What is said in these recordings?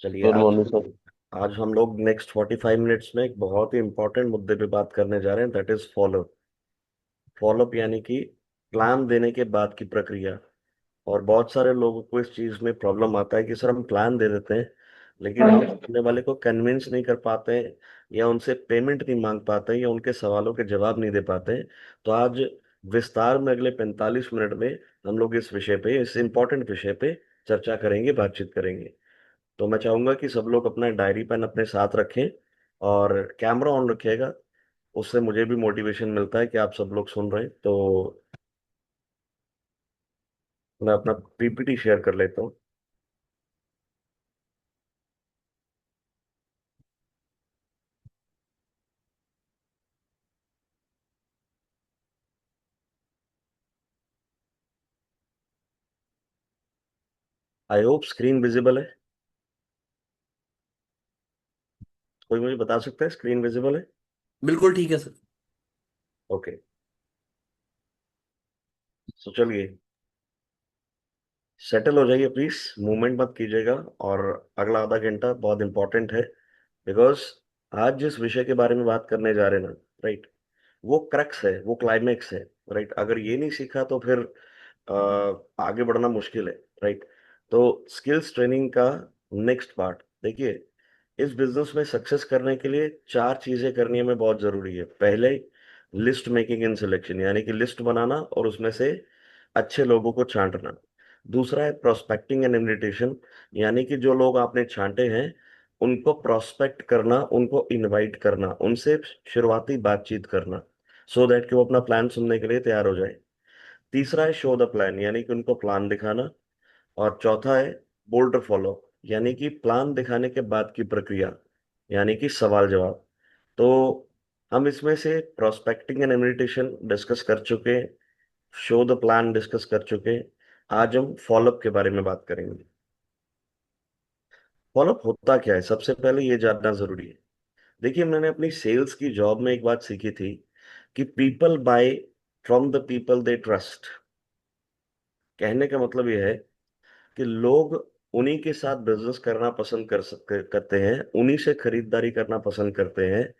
चलिए गुड आज morning sir. आज हम लोग नेक्स्ट 45 मिनट्स में एक बहुत ही इंपॉर्टेंट मुद्दे पे बात करने जा रहे हैं, दैट इज फॉलोअप। फॉलोअप यानी कि प्लान देने के बाद की प्रक्रिया। और बहुत सारे लोगों को इस चीज में प्रॉब्लम आता है कि सर हम प्लान दे देते हैं लेकिन हम सामने वाले को कन्विंस नहीं कर पाते हैं, या उनसे पेमेंट नहीं मांग पाते हैं, या उनके सवालों के जवाब नहीं दे पाते हैं। तो आज विस्तार में अगले 45 मिनट में हम लोग इस विषय पे, इस इंपॉर्टेंट विषय पे चर्चा करेंगे, बातचीत करेंगे। तो मैं चाहूंगा कि सब लोग अपना डायरी पेन अपने साथ रखें और कैमरा ऑन रखिएगा। उससे मुझे भी मोटिवेशन मिलता है कि आप सब लोग सुन रहे हैं। तो मैं अपना पीपीटी शेयर कर लेता हूँ। आई होप स्क्रीन विजिबल है। कोई मुझे बता सकता है स्क्रीन विजिबल है? बिल्कुल ठीक है सर। ओके। तो चलिए, सेटल हो जाइए प्लीज, मूवमेंट मत कीजिएगा। और अगला आधा घंटा बहुत इंपॉर्टेंट है, बिकॉज आज जिस विषय के बारे में बात करने जा रहे हैं ना, राइट, वो क्रक्स है, वो क्लाइमेक्स है। राइट, अगर ये नहीं सीखा तो फिर आगे बढ़ना मुश्किल है। राइट। तो स्किल्स ट्रेनिंग का नेक्स्ट पार्ट देखिए। इस बिजनेस में सक्सेस करने के लिए चार चीजें करनी हमें बहुत जरूरी है। पहले, लिस्ट मेकिंग एंड सिलेक्शन, यानी कि लिस्ट बनाना और उसमें से अच्छे लोगों को छांटना। दूसरा है प्रोस्पेक्टिंग एंड इनविटेशन, यानी कि जो लोग आपने छांटे हैं उनको प्रोस्पेक्ट करना, उनको इनवाइट करना, उनसे शुरुआती बातचीत करना, सो दैट कि वो अपना प्लान सुनने के लिए तैयार हो जाए। तीसरा है शो द प्लान, यानी कि उनको प्लान दिखाना। और चौथा है बोल्डर फॉलो, यानी कि प्लान दिखाने के बाद की प्रक्रिया, यानी कि सवाल जवाब। तो हम इसमें से प्रोस्पेक्टिंग एंड इनविटेशन डिस्कस कर चुके, शो द प्लान डिस्कस कर चुके। आज हम फॉलोअप के बारे में बात करेंगे। फॉलोअप होता क्या है, सबसे पहले ये जानना जरूरी है। देखिए, मैंने अपनी सेल्स की जॉब में एक बात सीखी थी कि people buy from the people they trust. कहने का मतलब यह है कि लोग उन्हीं के साथ बिजनेस करना पसंद करते हैं, उन्हीं से खरीदारी करना पसंद करते हैं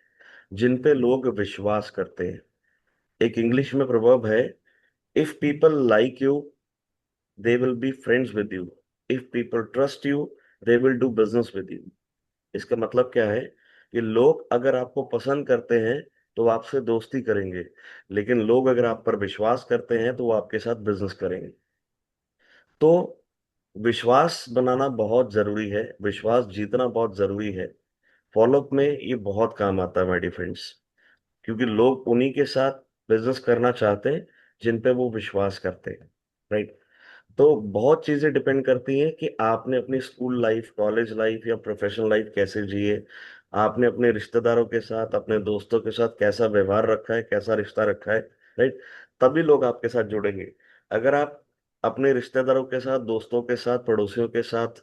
जिन पे लोग विश्वास करते हैं। एक इंग्लिश में प्रवर्ब है, if people like you they will be friends with you, if people trust you they will do business with you. इसका मतलब क्या है कि लोग अगर आपको पसंद करते हैं तो वो आपसे दोस्ती करेंगे, लेकिन लोग अगर आप पर विश्वास करते हैं तो वो आपके साथ बिजनेस करेंगे। तो विश्वास बनाना बहुत जरूरी है, विश्वास जीतना बहुत जरूरी है। फॉलोअप में ये बहुत काम आता है माय डियर फ्रेंड्स, क्योंकि लोग उन्हीं के साथ बिजनेस करना चाहते हैं जिन पे वो विश्वास करते हैं। राइट। तो बहुत चीजें डिपेंड करती हैं कि आपने अपनी स्कूल लाइफ, कॉलेज लाइफ या प्रोफेशनल लाइफ कैसे जिए, आपने अपने रिश्तेदारों के साथ, अपने दोस्तों के साथ कैसा व्यवहार रखा है, कैसा रिश्ता रखा है। राइट। तभी लोग आपके साथ जुड़ेंगे। अगर आप अपने रिश्तेदारों के साथ, दोस्तों के साथ, पड़ोसियों के साथ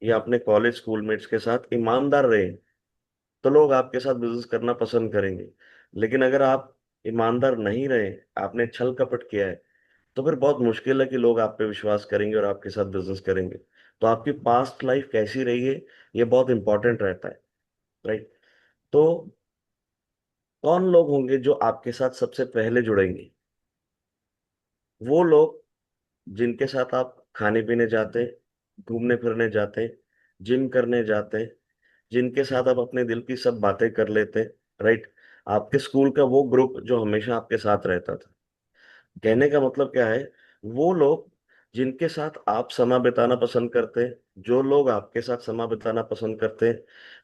या अपने कॉलेज स्कूलमेट्स के साथ ईमानदार रहे तो लोग आपके साथ बिजनेस करना पसंद करेंगे। लेकिन अगर आप ईमानदार नहीं रहे, आपने छल कपट किया है, तो फिर बहुत मुश्किल है कि लोग आप पे विश्वास करेंगे और आपके साथ बिजनेस करेंगे। तो आपकी पास्ट लाइफ कैसी रही है, ये बहुत इंपॉर्टेंट रहता है। राइट। तो कौन लोग होंगे जो आपके साथ सबसे पहले जुड़ेंगे? वो लोग जिनके साथ आप खाने पीने जाते हैं, घूमने फिरने जाते हैं, जिम करने जाते हैं, जिनके साथ आप अपने दिल की सब बातें कर लेते हैं। राइट। आपके स्कूल का वो ग्रुप जो हमेशा आपके साथ रहता था। कहने का मतलब क्या है, वो लोग जिनके साथ आप समय बिताना पसंद करते हैं, जो लोग आपके साथ समय बिताना पसंद करते हैं,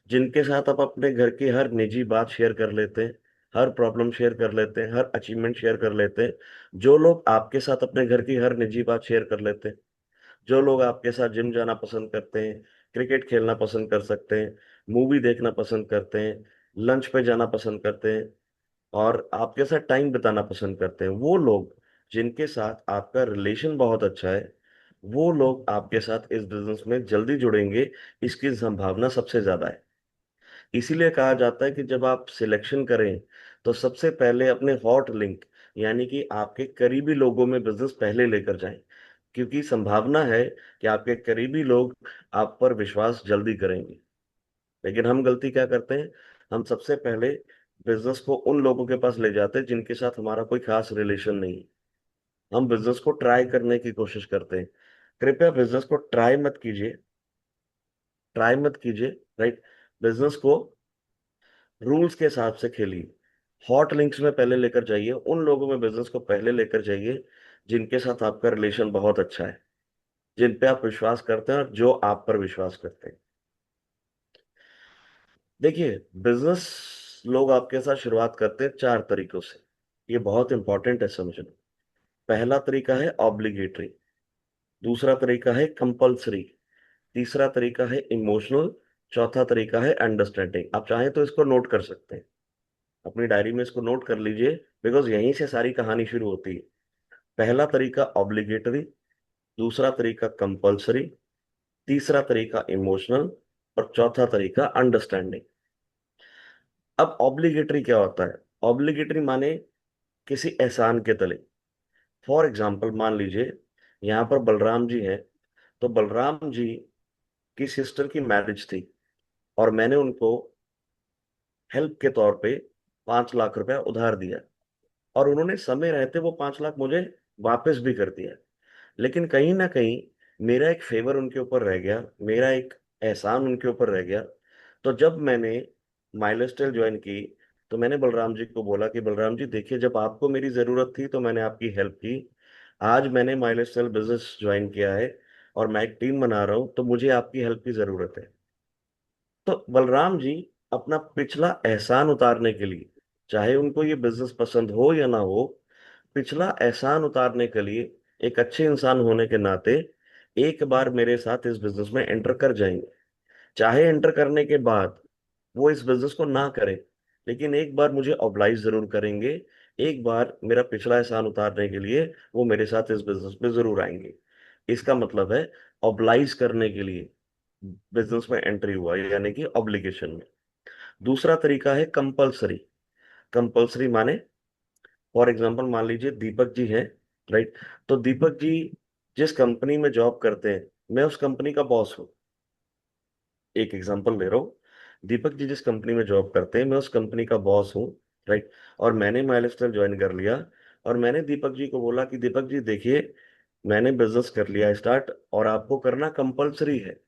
जिनके साथ आप अपने घर की हर निजी बात शेयर कर लेते हैं, हर प्रॉब्लम शेयर कर लेते हैं, हर अचीवमेंट शेयर कर लेते हैं, जो लोग आपके साथ अपने घर की हर निजी बात शेयर कर लेते हैं, जो लोग आपके साथ जिम जाना पसंद करते हैं, क्रिकेट खेलना पसंद कर सकते हैं, मूवी देखना पसंद करते हैं, लंच पे जाना पसंद करते हैं, और आपके साथ टाइम बिताना पसंद करते हैं, वो लोग जिनके साथ आपका रिलेशन बहुत अच्छा है, वो लोग आपके साथ इस बिजनेस में जल्दी जुड़ेंगे। इसकी संभावना सबसे ज्यादा है। इसीलिए कहा जाता है कि जब आप सिलेक्शन करें तो सबसे पहले अपने हॉट लिंक, यानी कि आपके करीबी लोगों में बिजनेस पहले लेकर जाएं। क्योंकि संभावना है कि आपके करीबी लोग आप पर विश्वास जल्दी करेंगे। लेकिन हम गलती क्या करते हैं, हम सबसे पहले बिजनेस को उन लोगों के पास ले जाते हैं जिनके साथ हमारा कोई खास रिलेशन नहीं है। हम बिजनेस को ट्राई करने की कोशिश करते हैं। कृपया बिजनेस को ट्राई मत कीजिए, ट्राई मत कीजिए। राइट। बिजनेस को रूल्स के हिसाब से खेलिए। हॉट लिंक्स में पहले लेकर जाइए, उन लोगों में बिजनेस को पहले लेकर जाइए जिनके साथ आपका रिलेशन बहुत अच्छा है, जिन पे आप विश्वास करते हैं और जो आप पर विश्वास करते हैं। देखिए, बिजनेस लोग आपके साथ शुरुआत करते हैं चार तरीकों से। ये बहुत इंपॉर्टेंट है समझना। पहला तरीका है ऑब्लिगेटरी, दूसरा तरीका है कंपल्सरी, तीसरा तरीका है इमोशनल, चौथा तरीका है अंडरस्टैंडिंग। आप चाहें तो इसको नोट कर सकते हैं, अपनी डायरी में इसको नोट कर लीजिए, बिकॉज यहीं से सारी कहानी शुरू होती है। पहला तरीका ऑब्लिगेटरी, दूसरा तरीका कंपल्सरी, तीसरा तरीका इमोशनल और चौथा तरीका अंडरस्टैंडिंग। अब ऑब्लिगेटरी क्या होता है? ऑब्लिगेटरी माने किसी एहसान के तले। फॉर एग्जाम्पल मान लीजिए यहाँ पर बलराम जी हैं, तो बलराम जी की सिस्टर की मैरिज थी और मैंने उनको हेल्प के तौर पे 5 लाख रुपया उधार दिया, और उन्होंने समय रहते वो 5 लाख मुझे वापस भी कर दिया। लेकिन कहीं ना कहीं मेरा एक फेवर उनके ऊपर रह गया, मेरा एक एहसान उनके ऊपर रह गया। तो जब मैंने माइलस्टाइल ज्वाइन की, तो मैंने बलराम जी को बोला कि बलराम जी देखिए, जब आपको मेरी ज़रूरत थी तो मैंने आपकी हेल्प की। आज मैंने माइलस्टाइल बिजनेस ज्वाइन किया है और मैं एक टीम बना रहा हूँ, तो मुझे आपकी हेल्प की ज़रूरत है। तो बलराम जी अपना पिछला एहसान उतारने के लिए, चाहे उनको ये बिजनेस पसंद हो या ना हो, पिछला एहसान उतारने के लिए एक अच्छे इंसान होने के नाते एक बार मेरे साथ इस बिजनेस में एंटर कर जाएंगे। चाहे एंटर करने के बाद वो इस बिजनेस को ना करें, लेकिन एक बार मुझे ऑब्लाइज जरूर करेंगे। एक बार मेरा पिछला एहसान उतारने के लिए वो मेरे साथ इस बिजनेस में जरूर आएंगे। इसका मतलब है ऑब्लाइज करने के लिए बिजनेस में एंट्री हुआ, यानी कि ऑब्लिगेशन में। दूसरा तरीका है कंपलसरी। कंपलसरी माने, फॉर एग्जाम्पल मान लीजिए दीपक जी हैं, राइट। तो दीपक जी जिस कंपनी में जॉब करते हैं, मैं उस कंपनी का बॉस हूँ। एक एग्जांपल ले रहा हूँ। दीपक जी जिस कंपनी में जॉब करते हैं, मैं उस कंपनी का बॉस हूँ, राइट। और मैंने माइलस्टाइल ज्वाइन कर लिया, और मैंने दीपक जी को बोला कि दीपक जी देखिए, मैंने बिजनेस कर लिया स्टार्ट और आपको करना कंपलसरी है।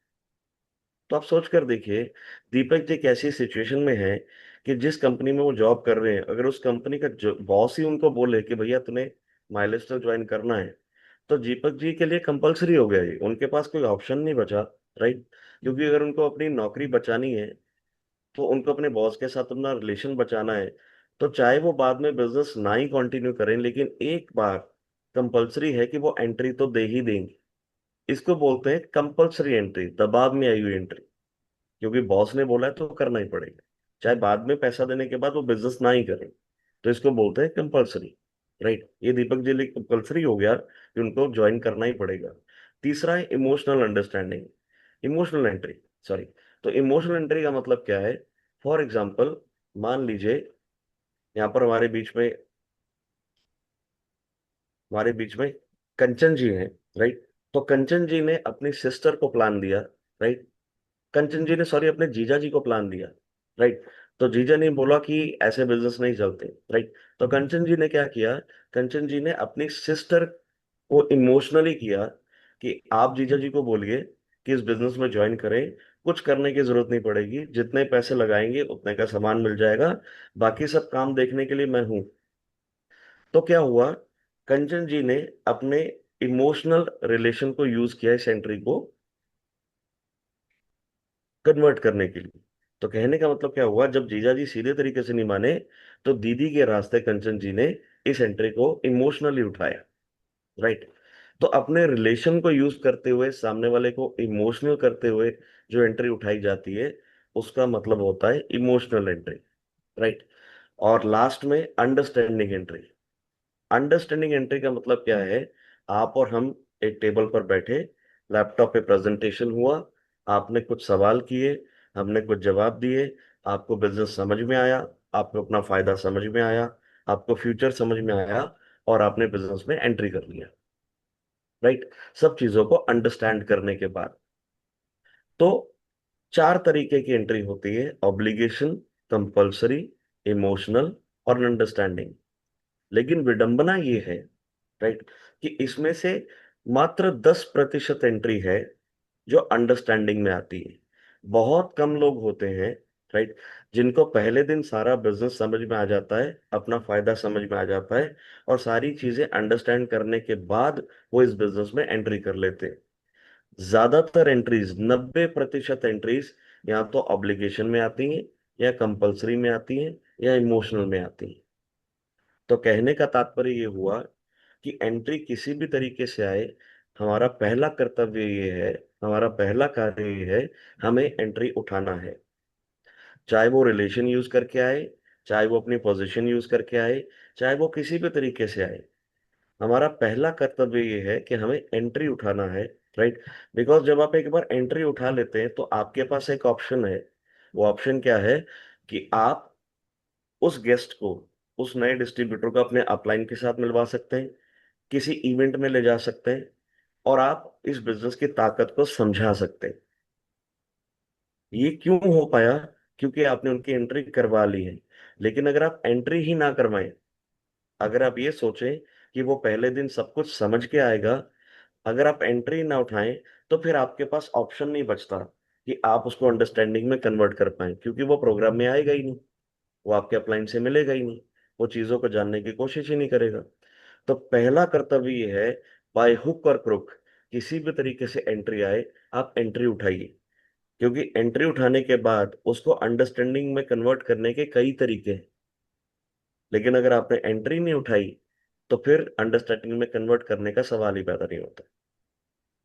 तो आप सोच कर देखिए, दीपक जी एक ऐसी सिचुएशन में है कि जिस कंपनी में वो जॉब कर रहे हैं, अगर उस कंपनी का बॉस ही उनको बोले कि भैया तुम्हें माइलस्टोन ज्वाइन करना है, तो दीपक जी के लिए कंपलसरी हो गया ये, उनके पास कोई ऑप्शन नहीं बचा। राइट। क्योंकि अगर उनको अपनी नौकरी बचानी है, तो उनको अपने बॉस के साथ अपना रिलेशन बचाना है, तो चाहे वो बाद में बिजनेस ना ही कंटिन्यू करें, लेकिन एक बार कंपलसरी है कि वो एंट्री तो दे ही देंगे। इसको बोलते हैं कंपलसरी एंट्री, दबाव में आई हुई एंट्री। क्योंकि बॉस ने बोला है तो करना ही पड़ेगा, चाहे बाद में पैसा देने के बाद वो बिजनेस ना ही करें। तो इसको बोलते हैं कंपलसरी। राइट। ये दीपक जी लिए कंपलसरी हो गया कि उनको ज्वाइन करना ही पड़ेगा। तीसरा है emotional understanding, emotional entry, sorry. तो इमोशनल एंट्री का मतलब क्या है? फॉर एग्जाम्पल मान लीजिए यहाँ पर हमारे बीच में कंचन जी हैं, राइट। तो कंचन जी ने अपनी सिस्टर को प्लान दिया, राइट। कंचन जी ने, सॉरी, अपने जीजा जी को प्लान दिया, राइट। तो जीजा ने बोला कि ऐसे बिजनेस नहीं चलते, राइट। तो कंचन जी ने क्या किया? कंचन जी ने अपनी सिस्टर को इमोशनली किया कि आप जीजा जी को बोलिए कि इस बिजनेस में ज्वाइन करें, कुछ करने की जरूरत नहीं पड़ेगी, जितने पैसे लगाएंगे उतने का सामान मिल जाएगा, बाकी सब काम देखने के लिए मैं हूं। तो क्या हुआ? कंचन जी ने अपने इमोशनल रिलेशन को यूज किया इस एंट्री को कन्वर्ट करने के लिए। तो कहने का मतलब क्या हुआ, जब जीजा जी सीधे तरीके से नहीं माने, तो दीदी के रास्ते कंचन जी ने इस एंट्री को इमोशनली उठाया, राइट। तो अपने रिलेशन को यूज करते हुए, सामने वाले को इमोशनल करते हुए जो एंट्री उठाई जाती है, उसका मतलब होता है इमोशनल एंट्री, राइट। और लास्ट में अंडरस्टैंडिंग एंट्री। अंडरस्टैंडिंग एंट्री का मतलब क्या है? आप और हम एक टेबल पर बैठे, लैपटॉप पे प्रेजेंटेशन हुआ, आपने कुछ सवाल किए, हमने कुछ जवाब दिए, आपको बिजनेस समझ में आया, आपको अपना फायदा समझ में आया, आपको फ्यूचर समझ में आया, और आपने बिजनेस में एंट्री कर लिया, राइट। सब चीजों को अंडरस्टैंड करने के बाद। तो चार तरीके की एंट्री होती है: ऑब्लिगेशन, कंपल्सरी, इमोशनल और अंडरस्टैंडिंग। लेकिन विडंबना ये है, राइट, कि इसमें से मात्र 10% एंट्री है जो अंडरस्टैंडिंग में आती है। बहुत कम लोग होते हैं, राइट, जिनको पहले दिन सारा बिजनेस समझ में आ जाता है, अपना फायदा समझ में आ जाता है, और सारी चीजें अंडरस्टैंड करने के बाद वो इस बिजनेस में एंट्री कर लेते हैं। ज्यादातर एंट्रीज, 90% एंट्रीज या तो ऑब्लिगेशन में आती हैं, या कंपल्सरी में आती हैं, या इमोशनल में आती हैं। तो कहने का तात्पर्य ये हुआ कि एंट्री किसी भी तरीके से आए, हमारा पहला कर्तव्य ये है, हमारा पहला कार्य ये है, हमें एंट्री उठाना है। चाहे वो रिलेशन यूज करके आए, चाहे वो अपनी पोजीशन यूज करके आए, चाहे वो किसी भी तरीके से आए, हमारा पहला कर्तव्य ये है कि हमें एंट्री उठाना है। राइट। बिकॉज जब आप एक बार एंट्री उठा लेते हैं तो आपके पास एक ऑप्शन है। वो ऑप्शन क्या है? कि आप उस गेस्ट को, उस नए डिस्ट्रीब्यूटर को अपने अपलाइन के साथ मिलवा सकते हैं, किसी इवेंट में ले जा सकते हैं, और आप इस बिजनेस की ताकत को समझा सकते हैं। ये क्यों हो पाया? क्योंकि आपने उनकी एंट्री करवा ली है। लेकिन अगर आप एंट्री ही ना करवाएं, अगर आप ये सोचें कि वो पहले दिन सब कुछ समझ के आएगा, अगर आप एंट्री ना उठाएं, तो फिर आपके पास ऑप्शन नहीं बचता कि आप उसको अंडरस्टैंडिंग में कन्वर्ट कर पाए, क्योंकि वो प्रोग्राम में आएगा ही नहीं, वो आपके अपलाइन से मिलेगा ही नहीं, वो चीजों को जानने की कोशिश ही नहीं करेगा। तो पहला कर्तव्य ये है, बाय हुक और क्रुक, किसी भी तरीके से एंट्री आए, आप एंट्री उठाइए। क्योंकि एंट्री उठाने के बाद उसको अंडरस्टैंडिंग में कन्वर्ट करने के कई तरीके हैं। लेकिन अगर आपने एंट्री नहीं उठाई, तो फिर अंडरस्टैंडिंग में कन्वर्ट करने का सवाल ही पैदा नहीं होता।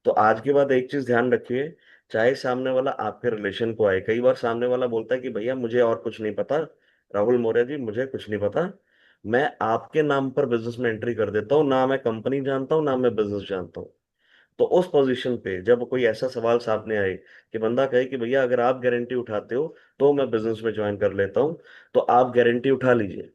तो आज के बाद एक चीज ध्यान रखिए, चाहे सामने वाला आपके रिलेशन को आए, कई बार सामने वाला बोलता है कि भैया मुझे और कुछ नहीं पता, राहुल मौर्य जी मुझे कुछ नहीं पता, मैं आपके नाम पर बिजनेस में एंट्री कर देता हूँ, ना मैं कंपनी जानता हूँ ना मैं बिजनेस जानता हूँ। तो उस पोजीशन पे जब कोई ऐसा सवाल सामने आए कि बंदा कहे कि भैया अगर आप गारंटी उठाते हो तो मैं बिजनेस में ज्वाइन कर लेता हूँ, तो आप गारंटी उठा लीजिए,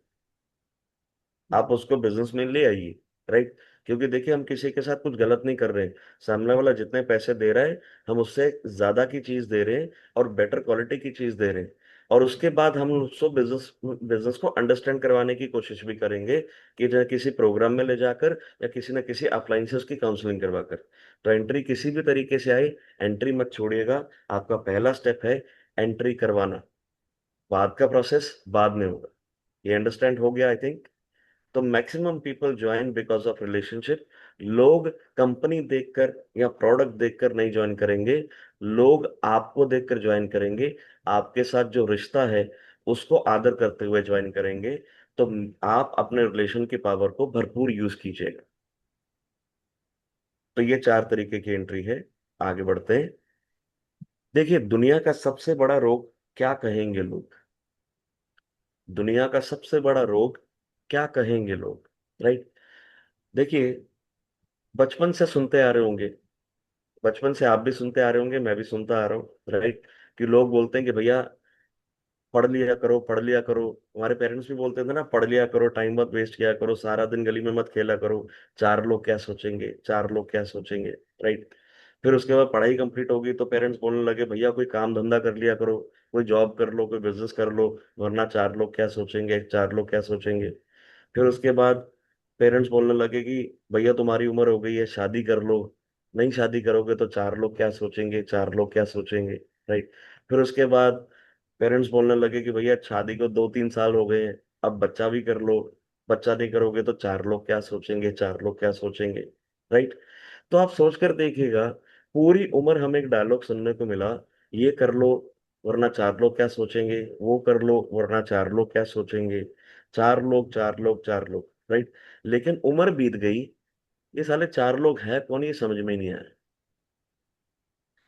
आप उसको बिजनेस में ले आइए। राइट। क्योंकि देखिए, हम किसी के साथ कुछ गलत नहीं कर रहे हैं। सामने वाला जितने पैसे दे रहा है, हम उससे ज्यादा की चीज दे रहे हैं, और बेटर क्वालिटी की चीज दे रहे हैं। और उसके बाद हम उसको बिजनेस बिजनेस को अंडरस्टैंड करवाने की कोशिश भी करेंगे, कि जो किसी प्रोग्राम में ले जाकर या किसी न किसी अपलाइन से उसकी काउंसलिंग करवाकर। तो एंट्री किसी भी तरीके से आए, एंट्री मत छोड़िएगा। आपका पहला स्टेप है एंट्री करवाना, बाद का प्रोसेस बाद में होगा। ये अंडरस्टैंड हो गया आई थिंक। तो maximum people join because of relationship. लोग कंपनी देखकर या प्रोडक्ट देखकर नहीं ज्वाइन करेंगे, लोग आपको देखकर ज्वाइन करेंगे, आपके साथ जो रिश्ता है उसको आदर करते हुए ज्वाइन करेंगे। तो आप अपने रिलेशन की पावर को भरपूर यूज कीजिएगा। तो ये चार तरीके की एंट्री है। आगे बढ़ते हैं। देखिए, दुनिया का सबसे बड़ा रोग क्या कहेंगे लोग? दुनिया का सबसे बड़ा रोग क्या कहेंगे लोग? राइट। देखिए, बचपन से सुनते आ रहे होंगे, बचपन से आप भी सुनते आ रहे होंगे, मैं भी सुनता आ रहा हूँ, राइट, कि लोग बोलते हैं कि भैया पढ़ लिया करो, पढ़ लिया करो। हमारे पेरेंट्स भी बोलते थे ना, पढ़ लिया करो, टाइम मत वेस्ट किया करो, सारा दिन गली में मत खेला करो, चार लोग क्या सोचेंगे, चार लोग क्या सोचेंगे। राइट। फिर उसके बाद पढ़ाई कंप्लीट होगी तो पेरेंट्स बोलने लगे भैया कोई काम धंधा कर लिया करो, कोई जॉब कर लो, कोई बिजनेस कर लो, वरना चार लोग क्या सोचेंगे, चार लोग क्या सोचेंगे। फिर उसके बाद पेरेंट्स बोलने लगे कि भैया तुम्हारी उम्र हो गई है, शादी कर लो, नहीं शादी करोगे तो चार लोग क्या सोचेंगे, चार लोग क्या सोचेंगे। राइट। फिर उसके बाद पेरेंट्स बोलने लगे कि भैया शादी को 2-3 साल हो गए हैं, अब बच्चा भी कर लो, बच्चा नहीं करोगे तो चार लोग क्या सोचेंगे, चार लोग क्या सोचेंगे। राइट। तो आप सोच कर देखिएगा, पूरी उम्र हमें एक डायलॉग सुनने को मिला, ये कर लो वरना चार लोग क्या सोचेंगे, वो कर लो वरना चार लोग क्या सोचेंगे, चार लोग चार लोग चार लोग। राइट। लेकिन उम्र बीत गई, ये साले चार लोग हैं कौन, ये समझ में नहीं आया।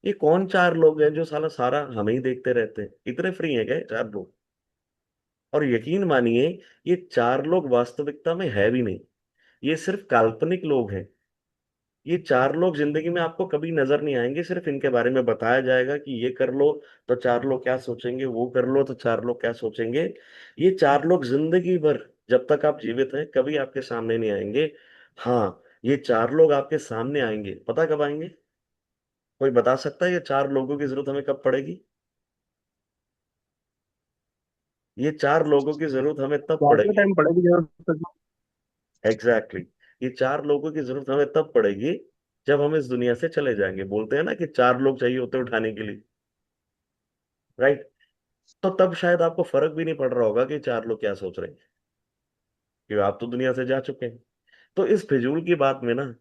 ये कौन चार लोग हैं जो साला सारा हमें ही देखते रहते हैं, इतने फ्री हैं क्या ये चार लोग? और यकीन मानिए, ये चार लोग वास्तविकता में है भी नहीं, ये सिर्फ काल्पनिक लोग हैं। ये चार लोग जिंदगी में आपको कभी नजर नहीं आएंगे, सिर्फ इनके बारे में बताया जाएगा कि ये कर लो तो चार लोग क्या सोचेंगे, वो कर लो तो चार लोग क्या सोचेंगे। ये चार लोग जिंदगी भर, जब तक आप जीवित हैं, कभी आपके सामने नहीं आएंगे। हाँ, ये चार लोग आपके सामने आएंगे, पता कब आएंगे? कोई बता सकता है ये चार लोगों की जरूरत हमें कब पड़ेगी? ये चार लोगों की जरूरत हमें तब जाते पड़ेगी। टाइम पड़ेगी जरूरत। Exactly exactly। ये चार लोगों की जरूरत हमें तब पड़ेगी जब हम इस दुनिया से चले जाएंगे। बोलते हैं ना कि चार लोग चाहिए होते हैं उठाने के लिए, राइट? तो तब शायद आपको फर्क भी नहीं पड़ रहा होगा कि चार लोग क्या सोच रहे हैं, क्योंकि आप तो दुनिया से जा चुके हैं। तो इस फिजूल की बात में ना,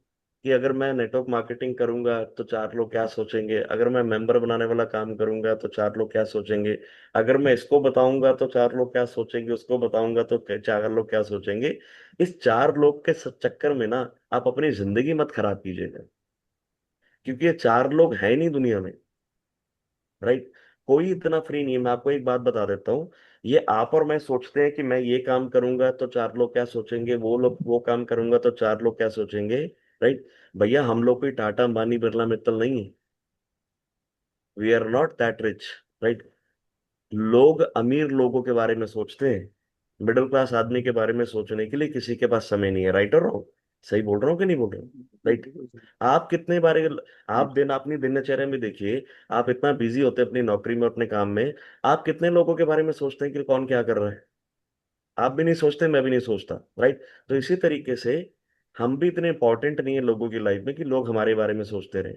कि अगर मैं नेटवर्क मार्केटिंग करूंगा तो चार लोग क्या सोचेंगे, अगर मैं मेंबर बनाने वाला काम करूंगा तो चार लोग क्या सोचेंगे, अगर मैं इसको बताऊंगा तो चार लोग क्या सोचेंगे, उसको बताऊंगा तो चार लोग क्या सोचेंगे, इस चार लोग के चक्कर में ना आप अपनी जिंदगी मत खराब कीजिएगा। क्योंकि ये चार लोग हैं ही नहीं दुनिया में, राइट? कोई इतना फ्री नहीं है। मैं आपको एक बात बता देता हूँ, ये आप और मैं सोचते हैं कि मैं ये काम करूंगा तो चार लोग क्या सोचेंगे, वो लोग वो काम करूंगा तो चार लोग क्या सोचेंगे, राइट? भैया हम लोग कोई टाटा अंबानी बिरला मित्तल नहीं है। We are not that rich, right? लोग अमीर लोगों के बारे में सोचते हैं, मिडिल क्लास आदमी के बारे में सोचने के लिए किसी के पास समय नहीं है। राइट और रॉन्ग? सही बोल रहा हूँ कि नहीं बोल रहा हूँ? राइट। आप कितने बारे, आप दिन अपनी दिनचर्या में देखिए, आप इतना बिजी होते हैं अपनी नौकरी में अपने काम में, आप कितने लोगों के बारे में सोचते हैं कि कौन क्या कर रहा है? आप भी नहीं सोचते, मैं भी नहीं सोचता, राइट? तो इसी तरीके से हम भी इतने इंपॉर्टेंट नहीं है लोगों की लाइफ में कि लोग हमारे बारे में सोचते रहे।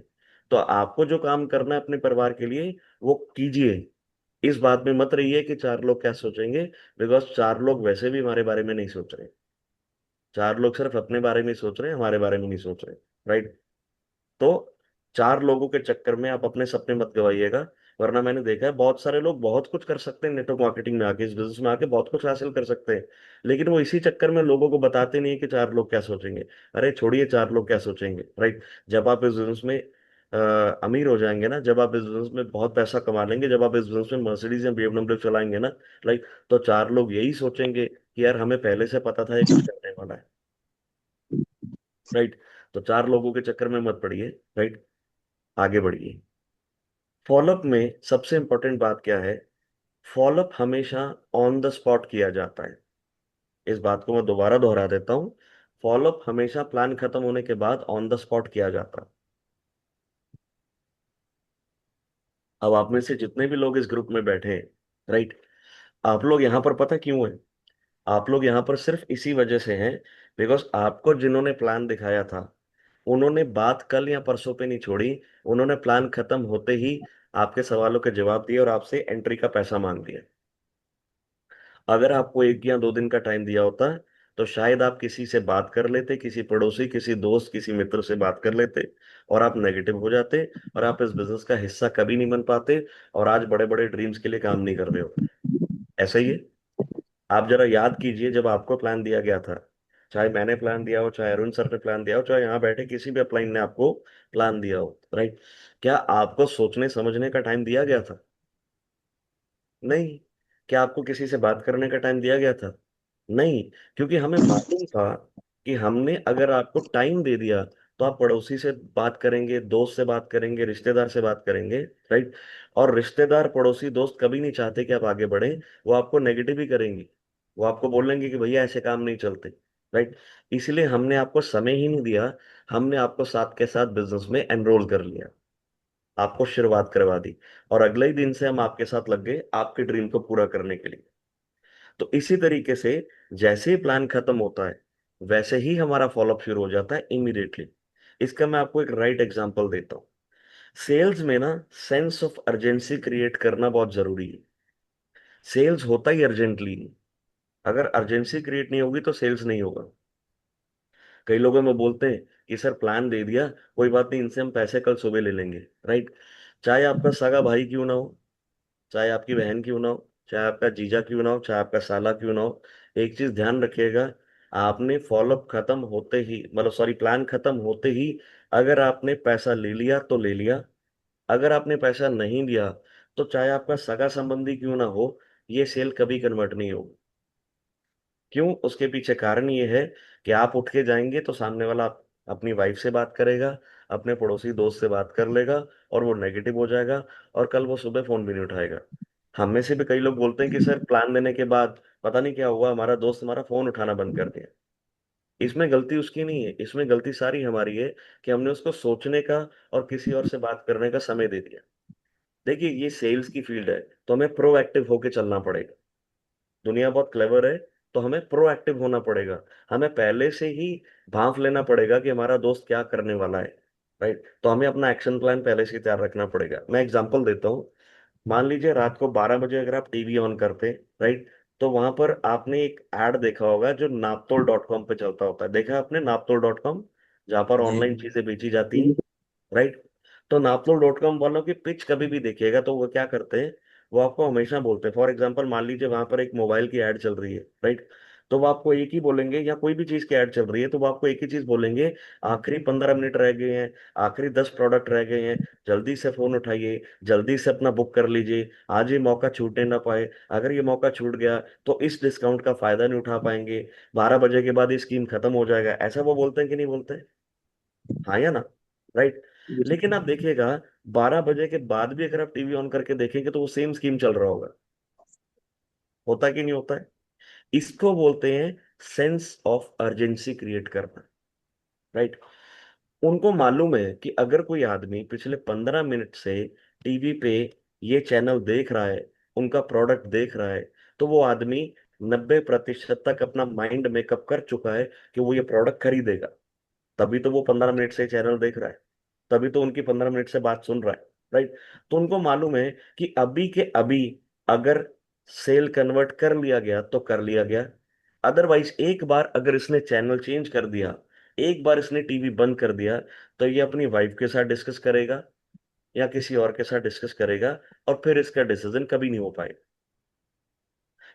तो आपको जो काम करना है अपने परिवार के लिए, वो कीजिए। इस बात में मत रहिए कि चार लोग क्या सोचेंगे, बिकॉज चार लोग वैसे भी हमारे बारे में नहीं सोच रहे। चार लोग सिर्फ अपने बारे में ही सोच रहे हैं, हमारे बारे में नहीं सोच रहे, राइट? तो चार लोगों के चक्कर में आप अपने सपने मत गवाइएगा। वरना मैंने देखा है बहुत सारे लोग बहुत कुछ कर सकते हैं, नेटवर्क मार्केटिंग में आके, इस बिजनेस में आके बहुत कुछ हासिल कर सकते हैं, लेकिन वो इसी चक्कर में लोगों को बताते नहीं है कि चार लोग क्या सोचेंगे। अरे छोड़िए चार लोग क्या सोचेंगे, राइट? जब आप इस बिजनेस में अमीर हो जाएंगे ना, जब आप इस बिजनेस में बहुत पैसा कमा लेंगे, जब आप इस बिजनेस में मर्सिडीज या BMW चलाएंगे ना, लाइक, तो चार लोग यही सोचेंगे कि यार हमें पहले से पता था ये कुछ करने वाला है, राइट? तो चार लोगों के चक्कर में मत पड़िए, राइट? आगे बढ़िए। फॉलोअप में सबसे इंपॉर्टेंट बात क्या है? फॉलोअप हमेशा ऑन द स्पॉट किया जाता है। इस बात को मैं दोबारा दोहरा देता हूँ, फॉलोअप हमेशा प्लान खत्म होने के बाद ऑन द स्पॉट किया जाता है। अब आप में से जितने भी लोग इस ग्रुप में बैठे हैं, राइट, आप लोग यहाँ पर पता क्यों हैं? आप लोग यहाँ पर सिर्फ इसी वजह से हैं, बिकॉज आपको जिन्होंने प्लान दिखाया था, उन्होंने बात कल या परसों पे नहीं छोड़ी, उन्होंने प्लान खत्म होते ही आपके सवालों के जवाब दिए और आपसे एंट्री का पैसा मांग दिया। अगर आपको एक या दो दिन का टाइम दिया होता तो शायद आप किसी से बात कर लेते, किसी पड़ोसी, किसी दोस्त, किसी मित्र से बात कर लेते, और आप नेगेटिव हो जाते, और आप इस बिजनेस का हिस्सा कभी नहीं बन पाते, और आज बड़े बड़े ड्रीम्स के लिए काम नहीं कर रहे होते। ऐसा ही है। आप जरा याद कीजिए, जब आपको प्लान दिया गया था, चाहे मैंने प्लान दिया हो, चाहे अरुण सर ने प्लान दिया हो, चाहे यहाँ बैठे किसी भी अपलाइन ने आपको प्लान दिया हो, राइट, क्या आपको सोचने समझने का टाइम दिया गया था? नहीं। क्या आपको किसी से बात करने का टाइम दिया गया था? नहीं। क्योंकि हमें मालूम था कि हमने अगर आपको टाइम दे दिया तो आप पड़ोसी से बात करेंगे, दोस्त से बात करेंगे, रिश्तेदार से बात करेंगे, राइट? और रिश्तेदार, पड़ोसी, दोस्त कभी नहीं चाहते कि आप आगे बढ़ें, वो आपको नेगेटिव ही करेंगे। वो आपको बोलेंगे कि भैया ऐसे काम नहीं चलते, राइट? इसलिए हमने आपको समय ही नहीं दिया, हमने आपको साथ के साथ बिजनेस में एनरोल कर लिया, आपको शुरुआत करवा दी, और अगले ही दिन से हम आपके साथ लग गए आपके ड्रीम को पूरा करने के लिए। तो इसी तरीके से जैसे ही प्लान खत्म होता है, वैसे ही हमारा फॉलोअप शुरू हो जाता है इमीडिएटली। इसका मैं आपको एक राइट एग्जांपल देता हूँ। सेल्स में ना सेंस ऑफ अर्जेंसी क्रिएट करना बहुत जरूरी है। सेल्स होता ही अर्जेंटली नहीं। अगर अर्जेंसी क्रिएट नहीं होगी तो सेल्स नहीं होगा। कई लोगों में बोलते हैं कि सर प्लान दे दिया, कोई बात नहीं, इनसे हम पैसे कल सुबह ले लेंगे, राइट? चाहे आपका सगा भाई क्यों ना हो, चाहे आपकी बहन क्यों ना हो, चाहे आपका जीजा क्यों ना हो, चाहे आपका साला क्यों ना हो, एक चीज ध्यान रखिएगा, आपने फॉलोअप खत्म होते ही, मतलब सॉरी, प्लान खत्म होते ही अगर आपने पैसा ले लिया तो ले लिया, अगर आपने पैसा नहीं लिया तो चाहे आपका सगा संबंधी क्यों ना हो, ये सेल कभी कन्वर्ट नहीं होगी। क्यों? उसके पीछे कारण ये है कि आप उठ के जाएंगे तो सामने वाला अपनी वाइफ से बात करेगा, अपने पड़ोसी दोस्त से बात कर लेगा, और वो नेगेटिव हो जाएगा, और कल वो सुबह फोन भी नहीं उठाएगा। हम में से भी कई लोग बोलते हैं कि सर प्लान देने के बाद पता नहीं क्या हुआ, हमारा दोस्त हमारा फोन उठाना बंद कर दिया। इसमें गलती उसकी नहीं है, इसमें गलती सारी हमारी है कि हमने उसको सोचने का और किसी और से बात करने का समय दे दिया। देखिए ये सेल्स की फील्ड है, तो हमें प्रोएक्टिव होके चलना पड़ेगा। दुनिया बहुत क्लेवर है, तो हमें प्रोएक्टिव होना पड़ेगा। हमें पहले से ही भांप लेना पड़ेगा कि हमारा दोस्त क्या करने वाला है। राइट, तो हमें अपना एक्शन प्लान पहले से ही तैयार रखना पड़ेगा। मैं एग्जांपल देता हूँ। मान लीजिए रात को 12 बजे अगर आप टीवी ऑन करते हैं, राइट, तो वहां पर आपने एक एड देखा होगा जो नापतोल.com पे चलता होता है। देखा है आपने नापतोल.com, जहाँ पर जी। ऑनलाइन चीजें बेची जाती हैं। राइट, तो नापतोल.com वालों की पिच कभी भी देखिएगा तो वो क्या करते हैं, वो आपको हमेशा बोलते हैं, फॉर एग्जांपल मान लीजिए वहां पर एक मोबाइल की ऐड चल रही है, राइट, तो वो आपको एक ही बोलेंगे, या कोई भी चीज की ऐड चल रही है तो वो आपको एक ही चीज बोलेंगे, आखिरी 15 मिनट रह गए हैं, आखिरी 10 प्रोडक्ट रह गए हैं, जल्दी से फोन उठाइए, जल्दी से अपना बुक कर लीजिए, आज ये मौका छूटने ना पाए, अगर ये मौका छूट गया तो इस डिस्काउंट का फायदा नहीं उठा पाएंगे, 12 बजे के बाद ये स्कीम खत्म हो जाएगा। ऐसा वो बोलते हैं कि नहीं बोलते? हाँ या ना? राइट। लेकिन आप देखिएगा 12 बजे के बाद भी अगर आप टीवी ऑन करके देखेंगे तो वो सेम स्कीम चल रहा होगा। होता कि नहीं होता है? इसको बोलते हैं सेंस ऑफ अर्जेंसी क्रिएट करना। राइट, उनको मालूम है कि अगर कोई आदमी पिछले 15 मिनट से टीवी पे ये चैनल देख रहा है, उनका प्रोडक्ट देख रहा है, तो वो आदमी 90% तक अपना माइंड मेकअप कर चुका है कि वो ये प्रोडक्ट खरीदेगा। तभी तो वो 15 मिनट से चैनल देख रहा है, तभी तो उनकी 15 मिनट से बात सुन रहा है। राइट, तो उनको मालूम है कि अभी के अभी अगर सेल कन्वर्ट कर लिया गया तो कर लिया गया, अदरवाइज एक बार अगर इसने चैनल चेंज कर दिया, एक बार इसने टीवी बंद कर दिया, तो ये अपनी वाइफ के साथ डिस्कस करेगा या किसी और के साथ डिस्कस करेगा, और फिर इसका डिसीजन कभी नहीं हो पाएगा।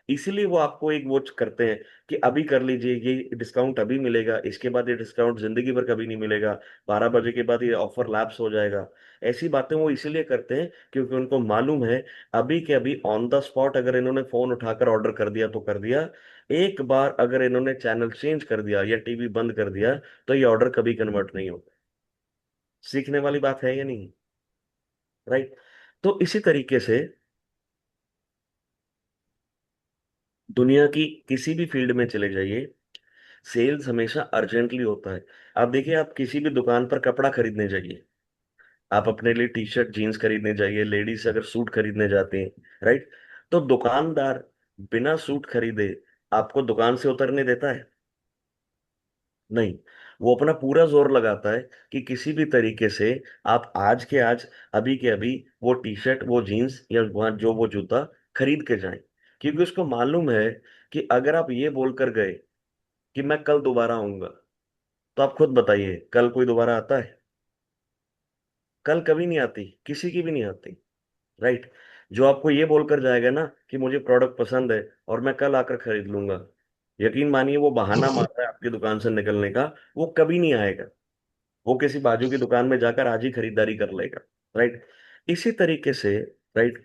इसीलिए वो आपको एक वो करते हैं कि अभी कर लीजिए, ये डिस्काउंट अभी मिलेगा, इसके बाद ये डिस्काउंट जिंदगी भर कभी नहीं मिलेगा, 12 बजे के बाद ये ऑफर लैप्स हो जाएगा। ऐसी बातें वो इसीलिए करते हैं क्योंकि उनको मालूम है अभी के अभी ऑन द स्पॉट अगर इन्होंने फोन उठाकर ऑर्डर कर दिया तो कर दिया, एक बार अगर इन्होंने चैनल चेंज कर दिया या टीवी बंद कर दिया तो ये ऑर्डर कभी कन्वर्ट नहीं होगा। सीखने वाली बात है या नहीं? राइट, तो इसी तरीके से दुनिया की किसी भी फील्ड में चले जाइए, सेल्स हमेशा अर्जेंटली होता है। आप देखिए, आप किसी भी दुकान पर कपड़ा खरीदने जाइए, आप अपने लिए टी शर्ट जीन्स खरीदने जाइए, लेडीज अगर सूट खरीदने जाते हैं, राइट, तो दुकानदार बिना सूट खरीदे आपको दुकान से उतरने देता है? नहीं। वो अपना पूरा जोर लगाता है कि किसी भी तरीके से आप आज के आज, अभी के अभी वो टी शर्ट, वो जीन्स या वहाँ जो वो जूता खरीद के जाएं, क्योंकि उसको मालूम है कि अगर आप ये बोलकर गए कि मैं कल दोबारा आऊंगा, तो आप खुद बताइए कल कोई दोबारा आता है? कल कभी नहीं आती, किसी की भी नहीं आती। राइट, जो आपको ये बोलकर जाएगा ना कि मुझे प्रोडक्ट पसंद है और मैं कल आकर खरीद लूंगा, यकीन मानिए वो बहाना मार रहा है आपकी दुकान से निकलने का, वो कभी नहीं आएगा। वो किसी बाजू की दुकान में जाकर आज ही खरीदारी कर लेगा। राइट, इसी तरीके से, राइट,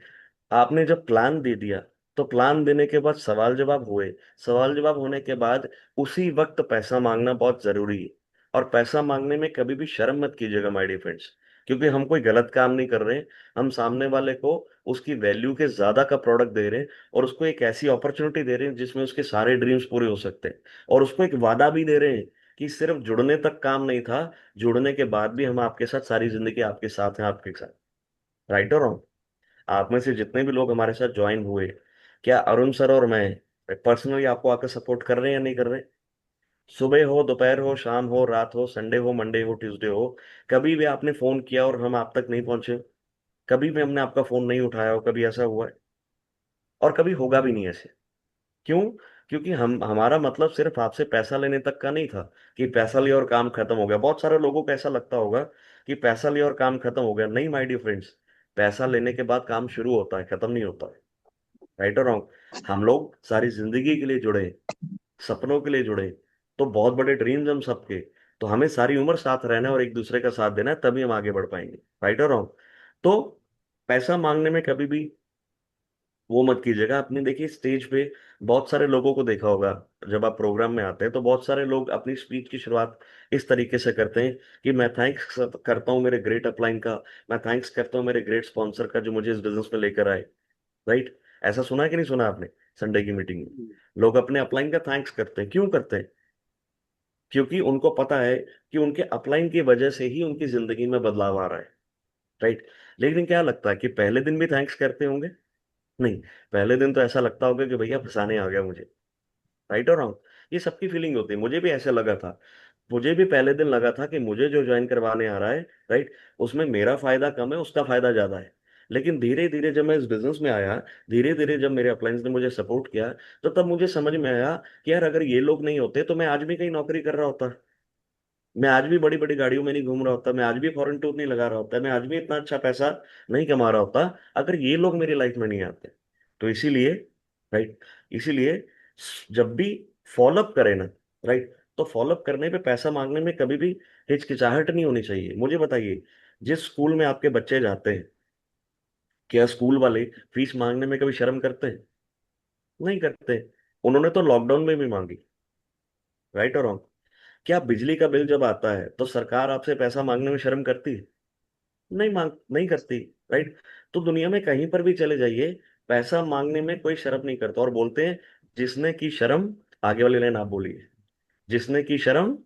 आपने जब प्लान दे दिया तो प्लान देने के बाद सवाल जवाब हुए, सवाल जवाब होने के बाद उसी वक्त पैसा मांगना बहुत जरूरी है। और पैसा मांगने में कभी भी शर्म मत कीजिएगा माय डियर फ्रेंड्स, क्योंकि हम कोई गलत काम नहीं कर रहे हैं। हम सामने वाले को उसकी वैल्यू के ज्यादा का प्रोडक्ट दे रहे हैं, और उसको एक ऐसी अपॉर्चुनिटी दे रहे हैं जिसमें उसके सारे ड्रीम्स पूरे हो सकते हैं। और उसको एक वादा भी दे रहे हैं कि सिर्फ जुड़ने तक काम नहीं था, जुड़ने के बाद भी हम आपके साथ सारी जिंदगी आपके साथ हैं, आपके साथ। राइट और रॉन्ग? आप में से जितने भी लोग हमारे साथ ज्वाइन हुए, क्या अरुण सर और मैं पर्सनली आपको आकर सपोर्ट कर रहे हैं या नहीं कर रहे? सुबह हो, दोपहर हो, शाम हो, रात हो, संडे हो, मंडे हो, ट्यूसडे हो, कभी भी आपने फोन किया और हम आप तक नहीं पहुंचे? कभी भी हमने आपका फोन नहीं उठाया हो? कभी ऐसा हुआ है? और कभी होगा भी नहीं ऐसे। क्यों? क्योंकि हम, हमारा मतलब सिर्फ आपसे पैसा लेने तक का नहीं था कि पैसा लिया और काम खत्म हो गया। बहुत सारे लोगों को ऐसा लगता होगा कि पैसा लिया और काम खत्म हो गया। नहीं माय डियर फ्रेंड्स, पैसा लेने के बाद काम शुरू होता है, खत्म नहीं होता है। राइट और रॉन्ग? हम लोग सारी जिंदगी के लिए जुड़े, सपनों के लिए जुड़े, तो बहुत बड़े ड्रीम्स हम सबके, तो हमें सारी उम्र साथ रहना है और एक दूसरे का साथ देना है, तभी हम आगे बढ़ पाएंगे। राइट और रॉन्ग? तो पैसा मांगने में कभी भी वो मत कीजिएगा। आपने देखिए स्टेज पे बहुत सारे लोगों को देखा होगा, जब आप प्रोग्राम में आते हैं तो बहुत सारे लोग अपनी स्पीच की शुरुआत इस तरीके से करते हैं कि मैं थैंक्स करता हूँ मेरे ग्रेट अपलाइन का, मैं थैंक्स करता हूँ मेरे ग्रेट स्पॉन्सर का जो मुझे इस बिजनेस में लेकर आए। राइट, ऐसा सुना है कि नहीं सुना आपने? संडे की मीटिंग में लोग अपने अपलाइन का थैंक्स करते हैं, क्यों करते हैं? क्योंकि उनको पता है कि उनके अपलाइन की वजह से ही उनकी जिंदगी में बदलाव आ रहा है। राइट। लेकिन क्या लगता है कि पहले दिन भी थैंक्स करते होंगे? नहीं। पहले दिन तो ऐसा लगता होगा कि भैया फंसाने आ गया मुझे। राइट और रॉन्ग? ये सबकी फीलिंग होती है, मुझे भी ऐसा लगा था। मुझे भी पहले दिन लगा था कि मुझे जो ज्वाइन करवाने आ रहा है, राइट, उसमें मेरा फायदा कम है, उसका फायदा ज्यादा है। लेकिन धीरे धीरे जब मैं इस बिजनेस में आया, धीरे धीरे जब मेरे अपलायंस ने मुझे सपोर्ट किया, तो तब मुझे समझ में आया कि यार अगर ये लोग नहीं होते तो मैं आज भी कहीं नौकरी कर रहा होता। मैं आज भी बड़ी बड़ी गाड़ियों में नहीं घूम रहा होता, मैं आज भी फॉरेन टूर नहीं लगा रहा होता, मैं आज भी इतना अच्छा पैसा नहीं कमा रहा होता, अगर ये लोग मेरी लाइफ में नहीं आते। तो इसीलिए, राइट, इसीलिए जब भी फॉलोअप करें ना, राइट, तो फॉलोअप करने पे पैसा मांगने में कभी भी हिचकिचाहट नहीं होनी चाहिए। मुझे बताइए, जिस स्कूल में आपके बच्चे जाते हैं, क्या स्कूल वाले फीस मांगने में कभी शर्म करते हैं? नहीं करते। उन्होंने तो लॉकडाउन में भी मांगी। राइट और रॉन्ग? क्या बिजली का बिल जब आता है तो सरकार आपसे पैसा मांगने में शर्म करती है? नहीं करती। राइट। तो दुनिया में कहीं पर भी चले जाइए, पैसा मांगने में कोई शर्म नहीं करता, और बोलते हैं जिसने की शर्म, आगे वाली लाइन आप बोलिए, जिसने की शर्म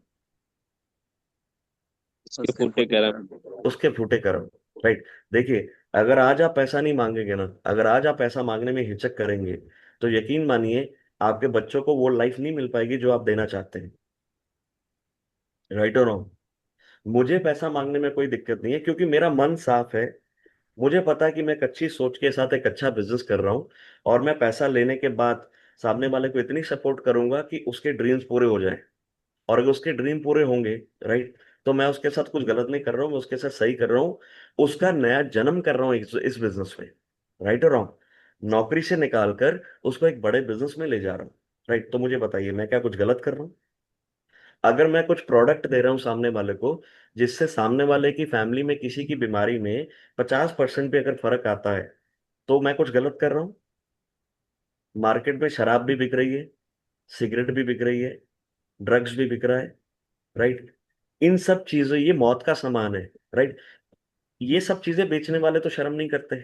इसके फूटे करम। उसके फूटे कर्म। राइट। देखिए, अगर आज आप पैसा नहीं मांगेंगे ना, अगर आज आप पैसा मांगने में हिचक करेंगे, तो यकीन मानिए आपके बच्चों को वो लाइफ नहीं मिल पाएगी जो आप देना चाहते हैं। राइट और रॉन्ग? मुझे पैसा मांगने में कोई दिक्कत नहीं है, क्योंकि मेरा मन साफ है। मुझे पता है कि मैं एक अच्छी सोच के साथ एक अच्छा बिजनेस कर रहा हूँ, और मैं पैसा लेने के बाद सामने वाले को इतनी सपोर्ट करूंगा कि उसके ड्रीम्स पूरे हो जाएं। और अगर उसके ड्रीम पूरे होंगे, राइट, तो मैं उसके साथ कुछ गलत नहीं कर रहा हूँ, मैं उसके साथ सही कर रहा हूँ। उसका नया जन्म कर रहा हूँ इस बिजनेस में। राइट और रॉन्ग? नौकरी से निकाल कर उसको एक बड़े बिजनेस में ले जा रहा हूँ। राइट। तो मुझे बताइए, मैं क्या कुछ गलत कर रहा हूँ? अगर मैं कुछ प्रोडक्ट दे रहा हूँ सामने वाले को, जिससे सामने वाले की फैमिली में किसी की बीमारी में 50% भी अगर फर्क आता है, तो मैं कुछ गलत कर रहा हूँ? मार्केट में शराब भी बिक रही है, सिगरेट भी बिक रही है, ड्रग्स भी बिक रहा है। राइट। इन सब चीजों, ये मौत का सामान है। राइट। ये सब चीजें बेचने वाले तो शर्म नहीं करते,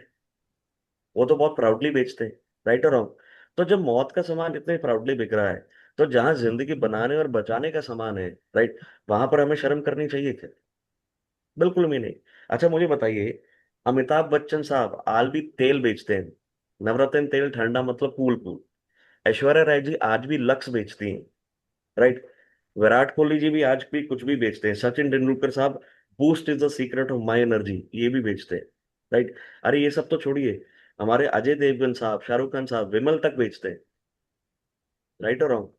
वो तो बहुत प्राउडली बेचते हैं। राइट और रॉन्ग? तो जब मौत का सामान इतने प्राउडली बिक रहा है, तो जहां जिंदगी बनाने और बचाने का सामान है, राइट, वहां पर हमें शर्म करनी चाहिए क्या? बिल्कुल भी नहीं। अच्छा मुझे बताइए, अमिताभ बच्चन साहब आज भी तेल बेचते हैं, नवरत्न तेल, ठंडा मतलब कूल कूल। ऐश्वर्या राय जी आज भी लक्स बेचती हैं। राइट। विराट कोहली जी भी आज भी कुछ भी बेचते हैं, सचिन तेंदुलकर साहब boost is the secret of my energy ये भी बेचते हैं। राइट। अरे ये सब तो छोड़िए, हमारे अजय देवगन साहब, शाहरुख खान साहब विमल तक बेचते हैं। राइट और रॉन्ग?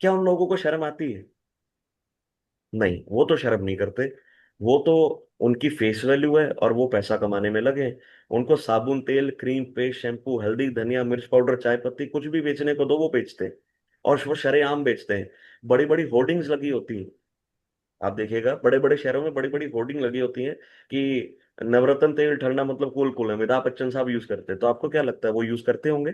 क्या उन लोगों को शर्म आती है? नहीं, वो तो शर्म नहीं करते। वो तो, उनकी फेस वैल्यू है और वो पैसा कमाने में लगे हैं। उनको साबुन, तेल, क्रीम, पेस्ट, शैम्पू, हल्दी, धनिया, मिर्च पाउडर, चाय पत्ती, कुछ भी बेचने को दो वो बेचते हैं। और वो शरेआम बेचते हैं। बड़ी बड़ी होर्डिंग्स लगी होती हैं। आप देखिएगा बड़े बड़े शहरों में बड़ी बड़ी होर्डिंग लगी होती हैं कि नवरत्न तेल ठंडा मतलब कूल कूल है, अमिताभ बच्चन साहब यूज करते हैं। तो आपको क्या लगता है वो यूज करते होंगे?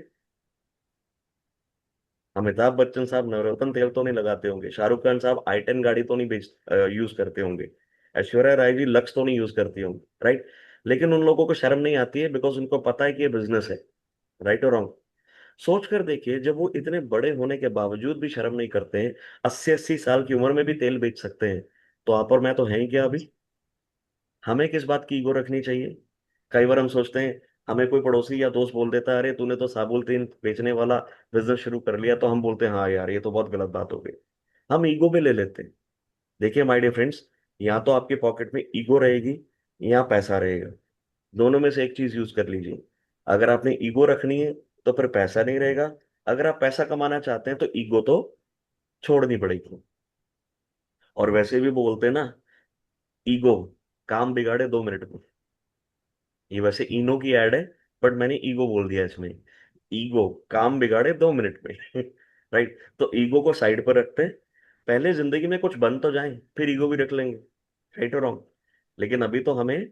अमिताभ बच्चन साहब नवरत्न तेल तो नहीं लगाते होंगे, शाहरुख खान साहब आई 10 गाड़ी तो नहीं बेच यूज करते होंगे, ऐश्वर्या राय जी लक्स तो नहीं यूज करती होंगी। राइट। लेकिन उन लोगों को शर्म नहीं आती है, बिकॉज उनको पता है कि ये बिजनेस है। राइट और रॉन्ग? सोच कर देखिए, जब वो इतने बड़े होने के बावजूद भी शर्म नहीं करते हैं, 80-80 साल की उम्र में भी तेल बेच सकते हैं, तो आप और मैं तो हैं ही क्या अभी? हमें किस बात की ईगो रखनी चाहिए? कई बार हम सोचते हैं, हमें कोई पड़ोसी या दोस्त बोल देता है अरे तूने तो साबुन तेल बेचने वाला बिजनेस शुरू कर लिया, तो हम बोलते हैं हाँ यार ये तो बहुत गलत बात हो गई। हम ईगो पे ले लेते हैं। देखिए माय डियर फ्रेंड्स, या तो आपके पॉकेट में ईगो रहेगी या पैसा रहेगा, दोनों में से एक चीज यूज कर लीजिए। अगर आपने ईगो रखनी है तो फिर पैसा नहीं रहेगा। अगर आप पैसा कमाना चाहते हैं तो ईगो तो छोड़नी पड़ेगी। और वैसे भी बोलते हैं ना, ईगो काम बिगाड़े 2 मिनट में। ये वैसे इनो की एड है, बट मैंने ईगो बोल दिया इसमें। ईगो काम बिगाड़े 2 मिनट में। राइट। तो ईगो को साइड पर रखते हैं, पहले जिंदगी में कुछ बन तो जाए, फिर ईगो भी रख लेंगे। राइट और रॉन्ग? लेकिन अभी तो हमें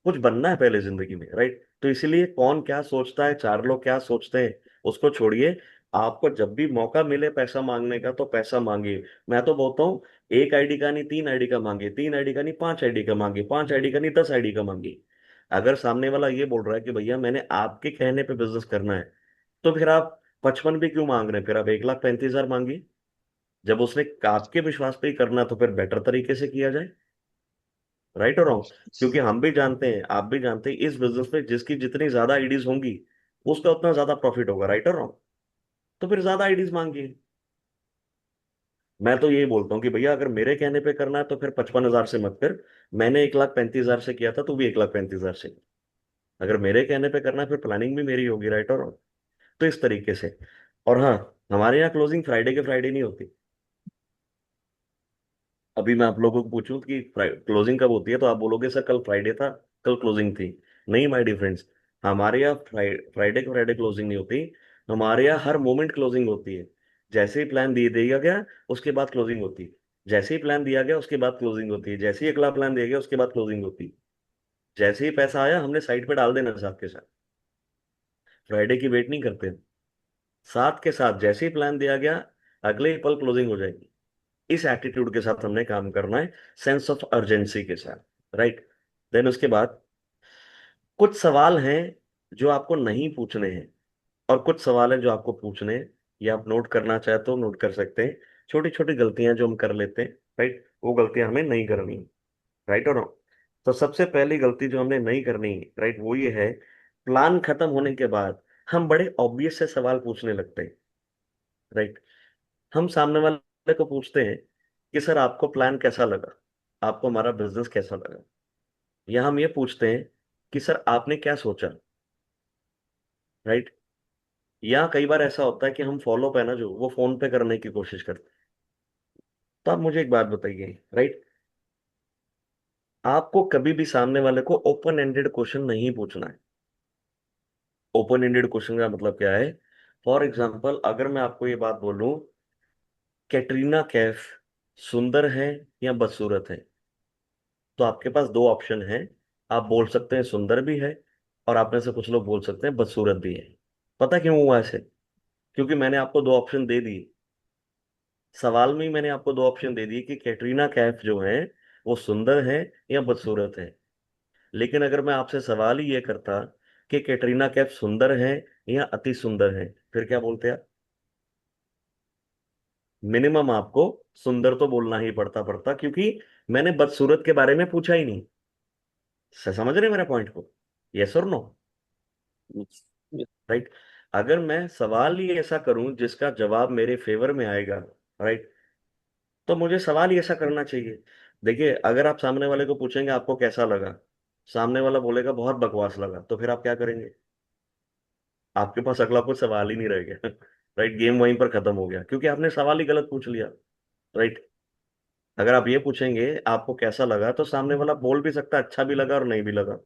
कुछ बनना है पहले जिंदगी में। राइट। तो इसीलिए कौन क्या सोचता है, चार लोग क्या सोचते हैं, उसको छोड़िए। आपको जब भी मौका मिले पैसा मांगने का तो पैसा मांगिए। मैं तो बोलता हूँ, एक आईडी का नहीं 3 आईडी का मांगिए, 3 आईडी का नहीं 5 आईडी का मांगिए, 5 आईडी का नहीं 10 आईडी का मांगिए। अगर सामने वाला ये बोल रहा है कि भैया मैंने आपके कहने पे बिजनेस करना है, तो फिर आप 55 भी क्यों मांग रहे हैं? फिर आप 1,35,000 मांगिए। जब उसने आपके विश्वास पे ही करना तो फिर बेटर तरीके से किया जाए। राइट और रॉन्ग? क्योंकि हम भी जानते हैं, आप भी जानते हैं, इस बिजनेस में जिसकी जितनी ज्यादा आईडीज होंगी उसका उतना ज्यादा प्रॉफिट होगा। राइट और रॉन्ग? तो फिर ज्यादा आईडीज मांगिए। मैं तो यही बोलता हूँ कि भैया अगर मेरे कहने पे करना है तो फिर 55,000 से मत कर। मैंने 1,35,000 से किया था, तू भी 1,35,000 से। अगर मेरे कहने पे करना है फिर प्लानिंग भी मेरी होगी। राइट और रॉन्ग? तो इस तरीके से। और हाँ, हमारे यहाँ क्लोजिंग फ्राइडे के फ्राइडे नहीं होती। अभी मैं आप लोगों को पूछूं कि क्लोजिंग कब होती है तो आप बोलोगे सर कल फ्राइडे था, कल क्लोजिंग थी। नहीं माय डियर फ्रेंड्स, हमारे यहाँ फ्राइडे को फ्राइडे क्लोजिंग नहीं होती। हमारे यहाँ हर मोमेंट क्लोजिंग होती है। जैसे ही प्लान दे दिया गया उसके बाद क्लोजिंग होती है। जैसे ही प्लान दिया गया उसके बाद क्लोजिंग होती है। जैसे ही अगला प्लान दिया गया उसके बाद क्लोजिंग होती है। जैसे ही पैसा आया हमने साइड पे डाल देना साथ के साथ। फ्राइडे की वेट नहीं करते। साथ के साथ जैसे ही प्लान दिया गया अगले ही पल क्लोजिंग हो जाएगी। इस एटीट्यूड के साथ हमने काम करना है, सेंस ऑफ अर्जेंसी के साथ। राइट? देन उसके बाद कुछ सवाल हैं जो आपको नहीं पूछने हैं, और कुछ सवाल हैं जो आपको पूछने हैं। ये आप नोट करना चाहे तो नोट कर सकते हैं। छोटी छोटी गलतियां जो हम कर लेते हैं, राइट, वो गलतियां हमें नहीं करनी। राइट और रॉन्ग? तो सबसे पहली गलती जो हमने नहीं करनी, राइट, वो ये है, प्लान खत्म होने के बाद हम बड़े ऑब्वियस से सवाल पूछने लगते हैं। राइट? हम सामने वाले को पूछते हैं कि सर आपको प्लान कैसा लगा, आपको हमारा बिजनेस कैसा लगा। या हम ये पूछते हैं कि सर आपने क्या सोचा। राइट? या कई बार ऐसा होता है कि हम फॉलो अप है ना जो, वो फोन पे करने की कोशिश करते हैं। तो आप मुझे एक बात बताइए, राइट, आपको कभी भी सामने वाले को ओपन एंडेड क्वेश्चन नहीं पूछना है। ओपन एंडेड क्वेश्चन का मतलब क्या है? फॉर एग्जाम्पल अगर मैं आपको ये बात बोलूं, कैटरीना कैफ सुंदर है या बदसूरत है, तो आपके पास दो ऑप्शन हैं। आप बोल सकते हैं सुंदर भी है, और आप में से कुछ लोग बोल सकते हैं बदसूरत भी है। पता क्यों हुआ ऐसे? क्योंकि मैंने आपको दो ऑप्शन दे दिए। सवाल में ही मैंने आपको दो ऑप्शन दे दिए कि कैटरीना कैफ जो है वो सुंदर है या बदसूरत है। लेकिन अगर मैं आपसे सवाल ही ये करता कि कैटरीना कैफ सुंदर है या अति सुंदर है, फिर क्या बोलते आप? मिनिमम आपको सुंदर तो बोलना ही पड़ता क्योंकि मैंने बदसूरत के बारे में पूछा ही नहीं। समझ रहे हैं मेरे पॉइंट को? यस और नो? राइट? अगर मैं सवाल ही ऐसा करूं जिसका जवाब मेरे फेवर में आएगा, राइट, तो मुझे सवाल ही ऐसा करना चाहिए। देखिए अगर आप सामने वाले को पूछेंगे आपको कैसा लगा, सामने वाला बोलेगा बहुत बकवास लगा, तो फिर आप क्या करेंगे? आपके पास अगला कोई सवाल ही नहीं रह गया। राइट? गेम वहीं पर खत्म हो गया क्योंकि आपने सवाल ही गलत पूछ लिया। राइट? अगर आप ये पूछेंगे आपको कैसा लगा, तो सामने वाला बोल भी सकता है अच्छा भी लगा और नहीं भी लगा,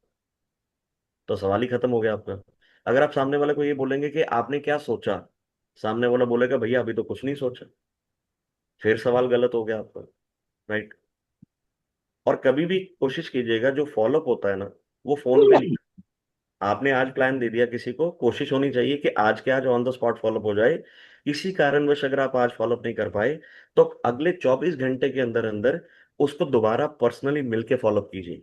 तो सवाल ही खत्म हो गया आपका। अगर आप सामने वाले को ये बोलेंगे कि आपने क्या सोचा, सामने वाला बोलेगा भैया अभी तो कुछ नहीं सोचा, फिर सवाल गलत हो गया आपका। राइट? और कभी भी कोशिश कीजिएगा जो फॉलोअप होता है ना, वो फोन पे नहीं। आपने आज प्लान दे दिया किसी को, कोशिश होनी चाहिए कि आज के आज ऑन द स्पॉट फॉलोअप हो जाए। किसी कारणवश अगर आप आज फॉलोअप नहीं कर पाए तो अगले 24 घंटे के अंदर अंदर उसको दोबारा पर्सनली मिलके फॉलोअप कीजिए।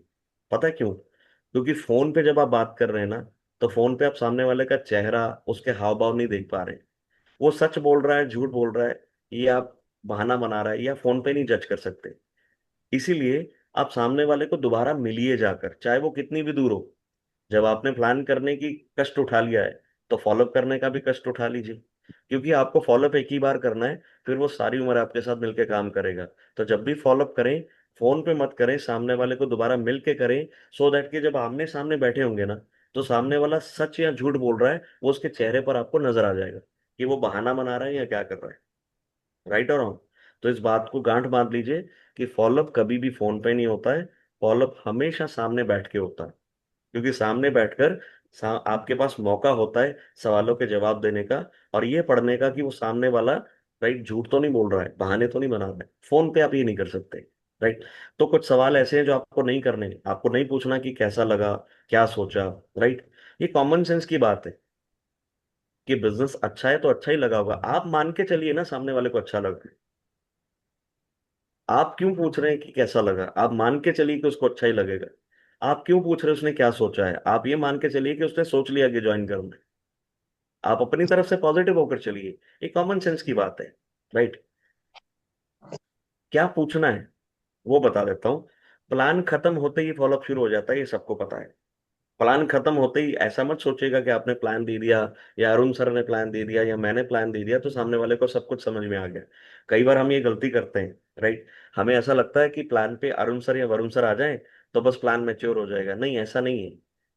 पता है क्यों? क्योंकि फोन पे जब आप बात कर रहे हैं ना, तो फोन पे आप सामने वाले का चेहरा, उसके हाव भाव नहीं देख पा रहे। वो सच बोल रहा है, झूठ बोल रहा है, ये आप बहाना बना रहा है, या फोन पे नहीं जज कर सकते। इसीलिए आप सामने वाले को दोबारा मिलिए जाकर, चाहे वो कितनी भी दूर हो। जब आपने प्लान करने की कष्ट उठा लिया है तो फॉलोअप करने का भी कष्ट उठा लीजिए। क्योंकि आपको फॉलोअप एक ही बार करना है, फिर वो सारी उम्र आपके साथ मिलकर काम करेगा। तो जब भी फॉलोअप करें, फोन पे मत करें, सामने वाले को दोबारा मिल के करें। सो दैट कि जब आमने सामने बैठे होंगे ना, तो सामने वाला सच या झूठ बोल रहा है वो उसके चेहरे पर आपको नजर आ जाएगा कि वो बहाना बना रहा है या क्या कर रहा है। राइट और रॉन्ग? तो इस बात को गांठ बांध लीजिए कि फॉलोअप कभी भी फोन पे नहीं होता है। फॉलोअप हमेशा सामने बैठ के होता है। क्योंकि सामने बैठकर आपके पास मौका होता है सवालों के जवाब देने का, और ये पढ़ने का कि वो सामने वाला, राइट, झूठ तो नहीं बोल रहा है, बहाने तो नहीं बना रहा है। फोन पे आप ये नहीं कर सकते। राइट? तो कुछ सवाल ऐसे हैं जो आपको नहीं करने, आपको नहीं पूछना कि कैसा लगा, क्या सोचा। राइट? ये कॉमन सेंस की बात है कि बिजनेस अच्छा है तो अच्छा ही लगा होगा। आप मान के चलिए ना सामने वाले को अच्छा लगा। आप क्यों पूछ रहे हैं कि कैसा लगा? आप मान के चलिए कि उसको अच्छा ही लगेगा। आप क्यों पूछ रहे हैं उसने क्या सोचा है? आप ये मान के चलिए कि उसने सोच लिया कि ज्वाइन करना है। आप अपनी तरफ से पॉजिटिव होकर चलिए। ये कॉमन सेंस की बात है। राइट? क्या पूछना है वो बता देता हूँ। प्लान खत्म होते ही फॉलोअप शुरू हो जाता है, ये सबको पता है। प्लान खत्म होते ही ऐसा मत सोचेगा कि आपने प्लान दे दिया, या अरुण सर ने प्लान दे दिया, या मैंने प्लान दे दिया तो सामने वाले को सब कुछ समझ में आ गया। कई बार हम ये गलती करते हैं, राइट। हमें ऐसा लगता है कि प्लान पे अरुण सर या वरुण सर आ जाएं तो बस प्लान मैच्योर हो जाएगा। नहीं, ऐसा नहीं है।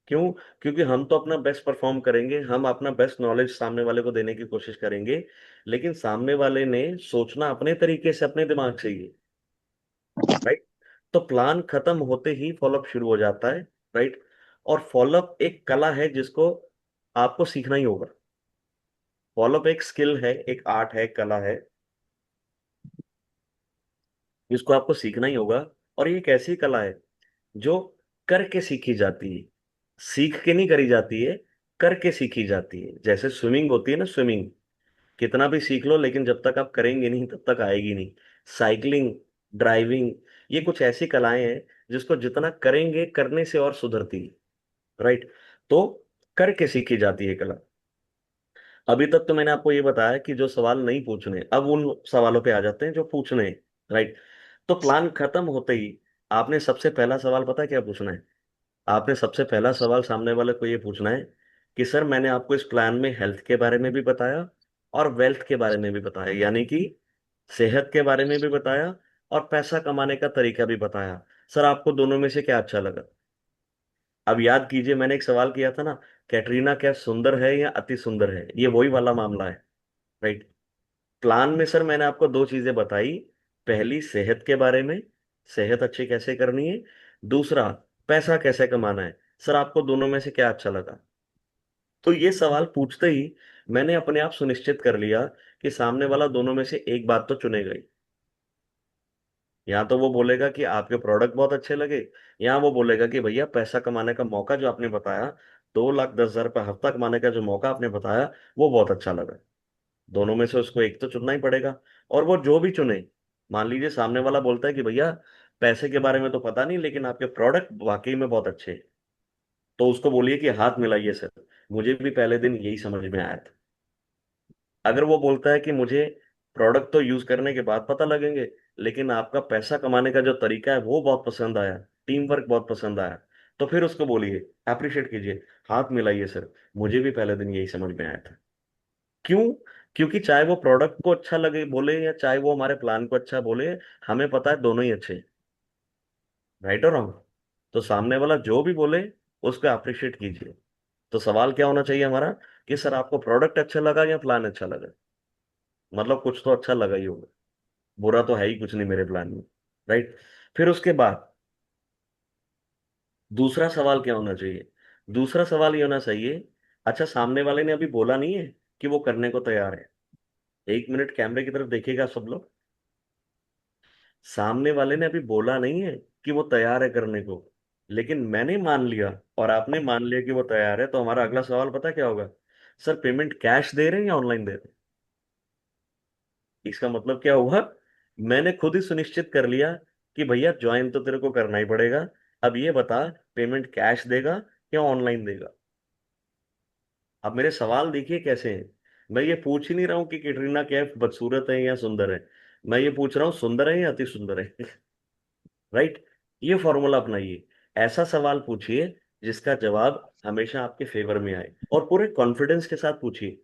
क्यों? क्योंकि हम तो अपना बेस्ट परफॉर्म करेंगे, हम अपना बेस्ट नॉलेज सामने वाले को देने की कोशिश करेंगे, लेकिन सामने वाले ने सोचना अपने तरीके से, अपने दिमाग से ही, राइट। तो प्लान खत्म होते ही फॉलोअप शुरू हो जाता है, राइट। और फॉलोअप एक कला है जिसको आपको सीखना ही होगा। फॉलोअप एक स्किल है, एक आर्ट है, एक कला है, जिसको आपको सीखना ही होगा। और ये एक ऐसी कला है जो करके सीखी जाती है, सीख के नहीं करी जाती है, करके सीखी जाती है। जैसे स्विमिंग होती है ना, स्विमिंग कितना भी सीख लो लेकिन जब तक आप करेंगे नहीं तब तक आएगी नहीं। साइकिलिंग, ड्राइविंग, ये कुछ ऐसी कलाएं हैं जिसको जितना करेंगे करने से और सुधरती है, राइट। तो करके सीखी जाती है कला। अभी तक तो मैंने आपको ये बताया कि जो सवाल नहीं पूछने, अब उन सवालों पे आ जाते हैं जो पूछने हैं, राइट। तो प्लान खत्म होते ही आपने सबसे पहला सवाल पता है क्या पूछना है? आपने सबसे पहला सवाल सामने वाले को ये पूछना है कि सर मैंने आपको इस प्लान में हेल्थ के बारे में भी बताया और वेल्थ के बारे में भी बताया, यानी कि सेहत के बारे में भी बताया और पैसा कमाने का तरीका भी बताया। सर आपको दोनों में से क्या अच्छा लगा? अब याद कीजिए, मैंने एक सवाल किया था ना, कैटरीना क्या सुंदर है या अति सुंदर है? ये वही वाला मामला है, राइट। प्लान में सर मैंने आपको दो चीजें बताई। पहली सेहत के बारे में, सेहत अच्छी कैसे करनी है। दूसरा, पैसा कैसे कमाना है। सर आपको दोनों में से क्या अच्छा लगा? तो ये सवाल पूछते ही मैंने अपने आप सुनिश्चित कर लिया कि सामने वाला दोनों में से एक बात तो चुनेगा ही। या तो वो बोलेगा कि आपके प्रोडक्ट बहुत अच्छे लगे, या वो बोलेगा कि भैया पैसा कमाने का मौका जो आपने बताया, 2,10,000 रुपये हफ्ता कमाने का जो मौका आपने बताया, वो बहुत अच्छा लगा। दोनों में से उसको एक तो चुनना ही पड़ेगा। और वो जो भी चुने, मान लीजिए सामने वाला बोलता है कि भैया पैसे के बारे में तो पता नहीं लेकिन आपके प्रोडक्ट वाकई में बहुत अच्छे हैं, तो उसको बोलिए कि हाथ मिलाइए सर, मुझे भी पहले दिन यही समझ में आया था। अगर वो बोलता है कि मुझे प्रोडक्ट तो यूज करने के बाद पता लगेंगे लेकिन आपका पैसा कमाने का जो तरीका है वो बहुत पसंद आया, टीम वर्क बहुत पसंद आया, तो फिर उसको बोलिए, अप्रिशिएट कीजिए, हाथ मिलाइए सर, मुझे भी पहले दिन यही समझ में आया था। क्यों? क्योंकि चाहे वो प्रोडक्ट को अच्छा लगे बोले या चाहे वो हमारे प्लान को अच्छा बोले, हमें पता है दोनों ही अच्छे हैं, राइट और रॉन्ग। तो सामने वाला जो भी बोले उसको अप्रिशिएट कीजिए। तो सवाल क्या होना चाहिए हमारा कि सर आपको प्रोडक्ट अच्छा लगा या प्लान अच्छा लगा? मतलब कुछ तो अच्छा लगा ही होगा, बुरा तो है ही कुछ नहीं मेरे प्लान में, राइट। फिर उसके बाद दूसरा सवाल क्या होना चाहिए? दूसरा सवाल ये होना चाहिए, अच्छा सामने वाले ने अभी बोला नहीं है कि वो करने को तैयार है। 1 मिनट कैमरे की तरफ देखिएगा सब लोग। सामने वाले ने अभी बोला नहीं है कि वो तैयार है करने को, लेकिन मैंने मान लिया और आपने मान लिया कि वो तैयार है, तो हमारा अगला सवाल पता क्या होगा? सर पेमेंट कैश दे रहे हैं या ऑनलाइन दे रहे हैं? इसका मतलब क्या हुआ? मैंने खुद ही सुनिश्चित कर लिया कि भैया ज्वाइन तो तेरे को करना ही पड़ेगा। अब ये बता, पेमेंट कैश देगा या ऑनलाइन देगा? अब मेरे सवाल देखिए कैसे हैं। मैं ये पूछ ही नहीं रहा हूं कि कैटरीना कैफ बदसूरत है या सुंदर है, मैं ये पूछ रहा हूँ सुंदर है या अति सुंदर है। राइट। ये फॉर्मूला अपनाइए। ऐसा सवाल पूछिए जिसका जवाब हमेशा आपके फेवर में आए, और पूरे कॉन्फिडेंस के साथ पूछिए।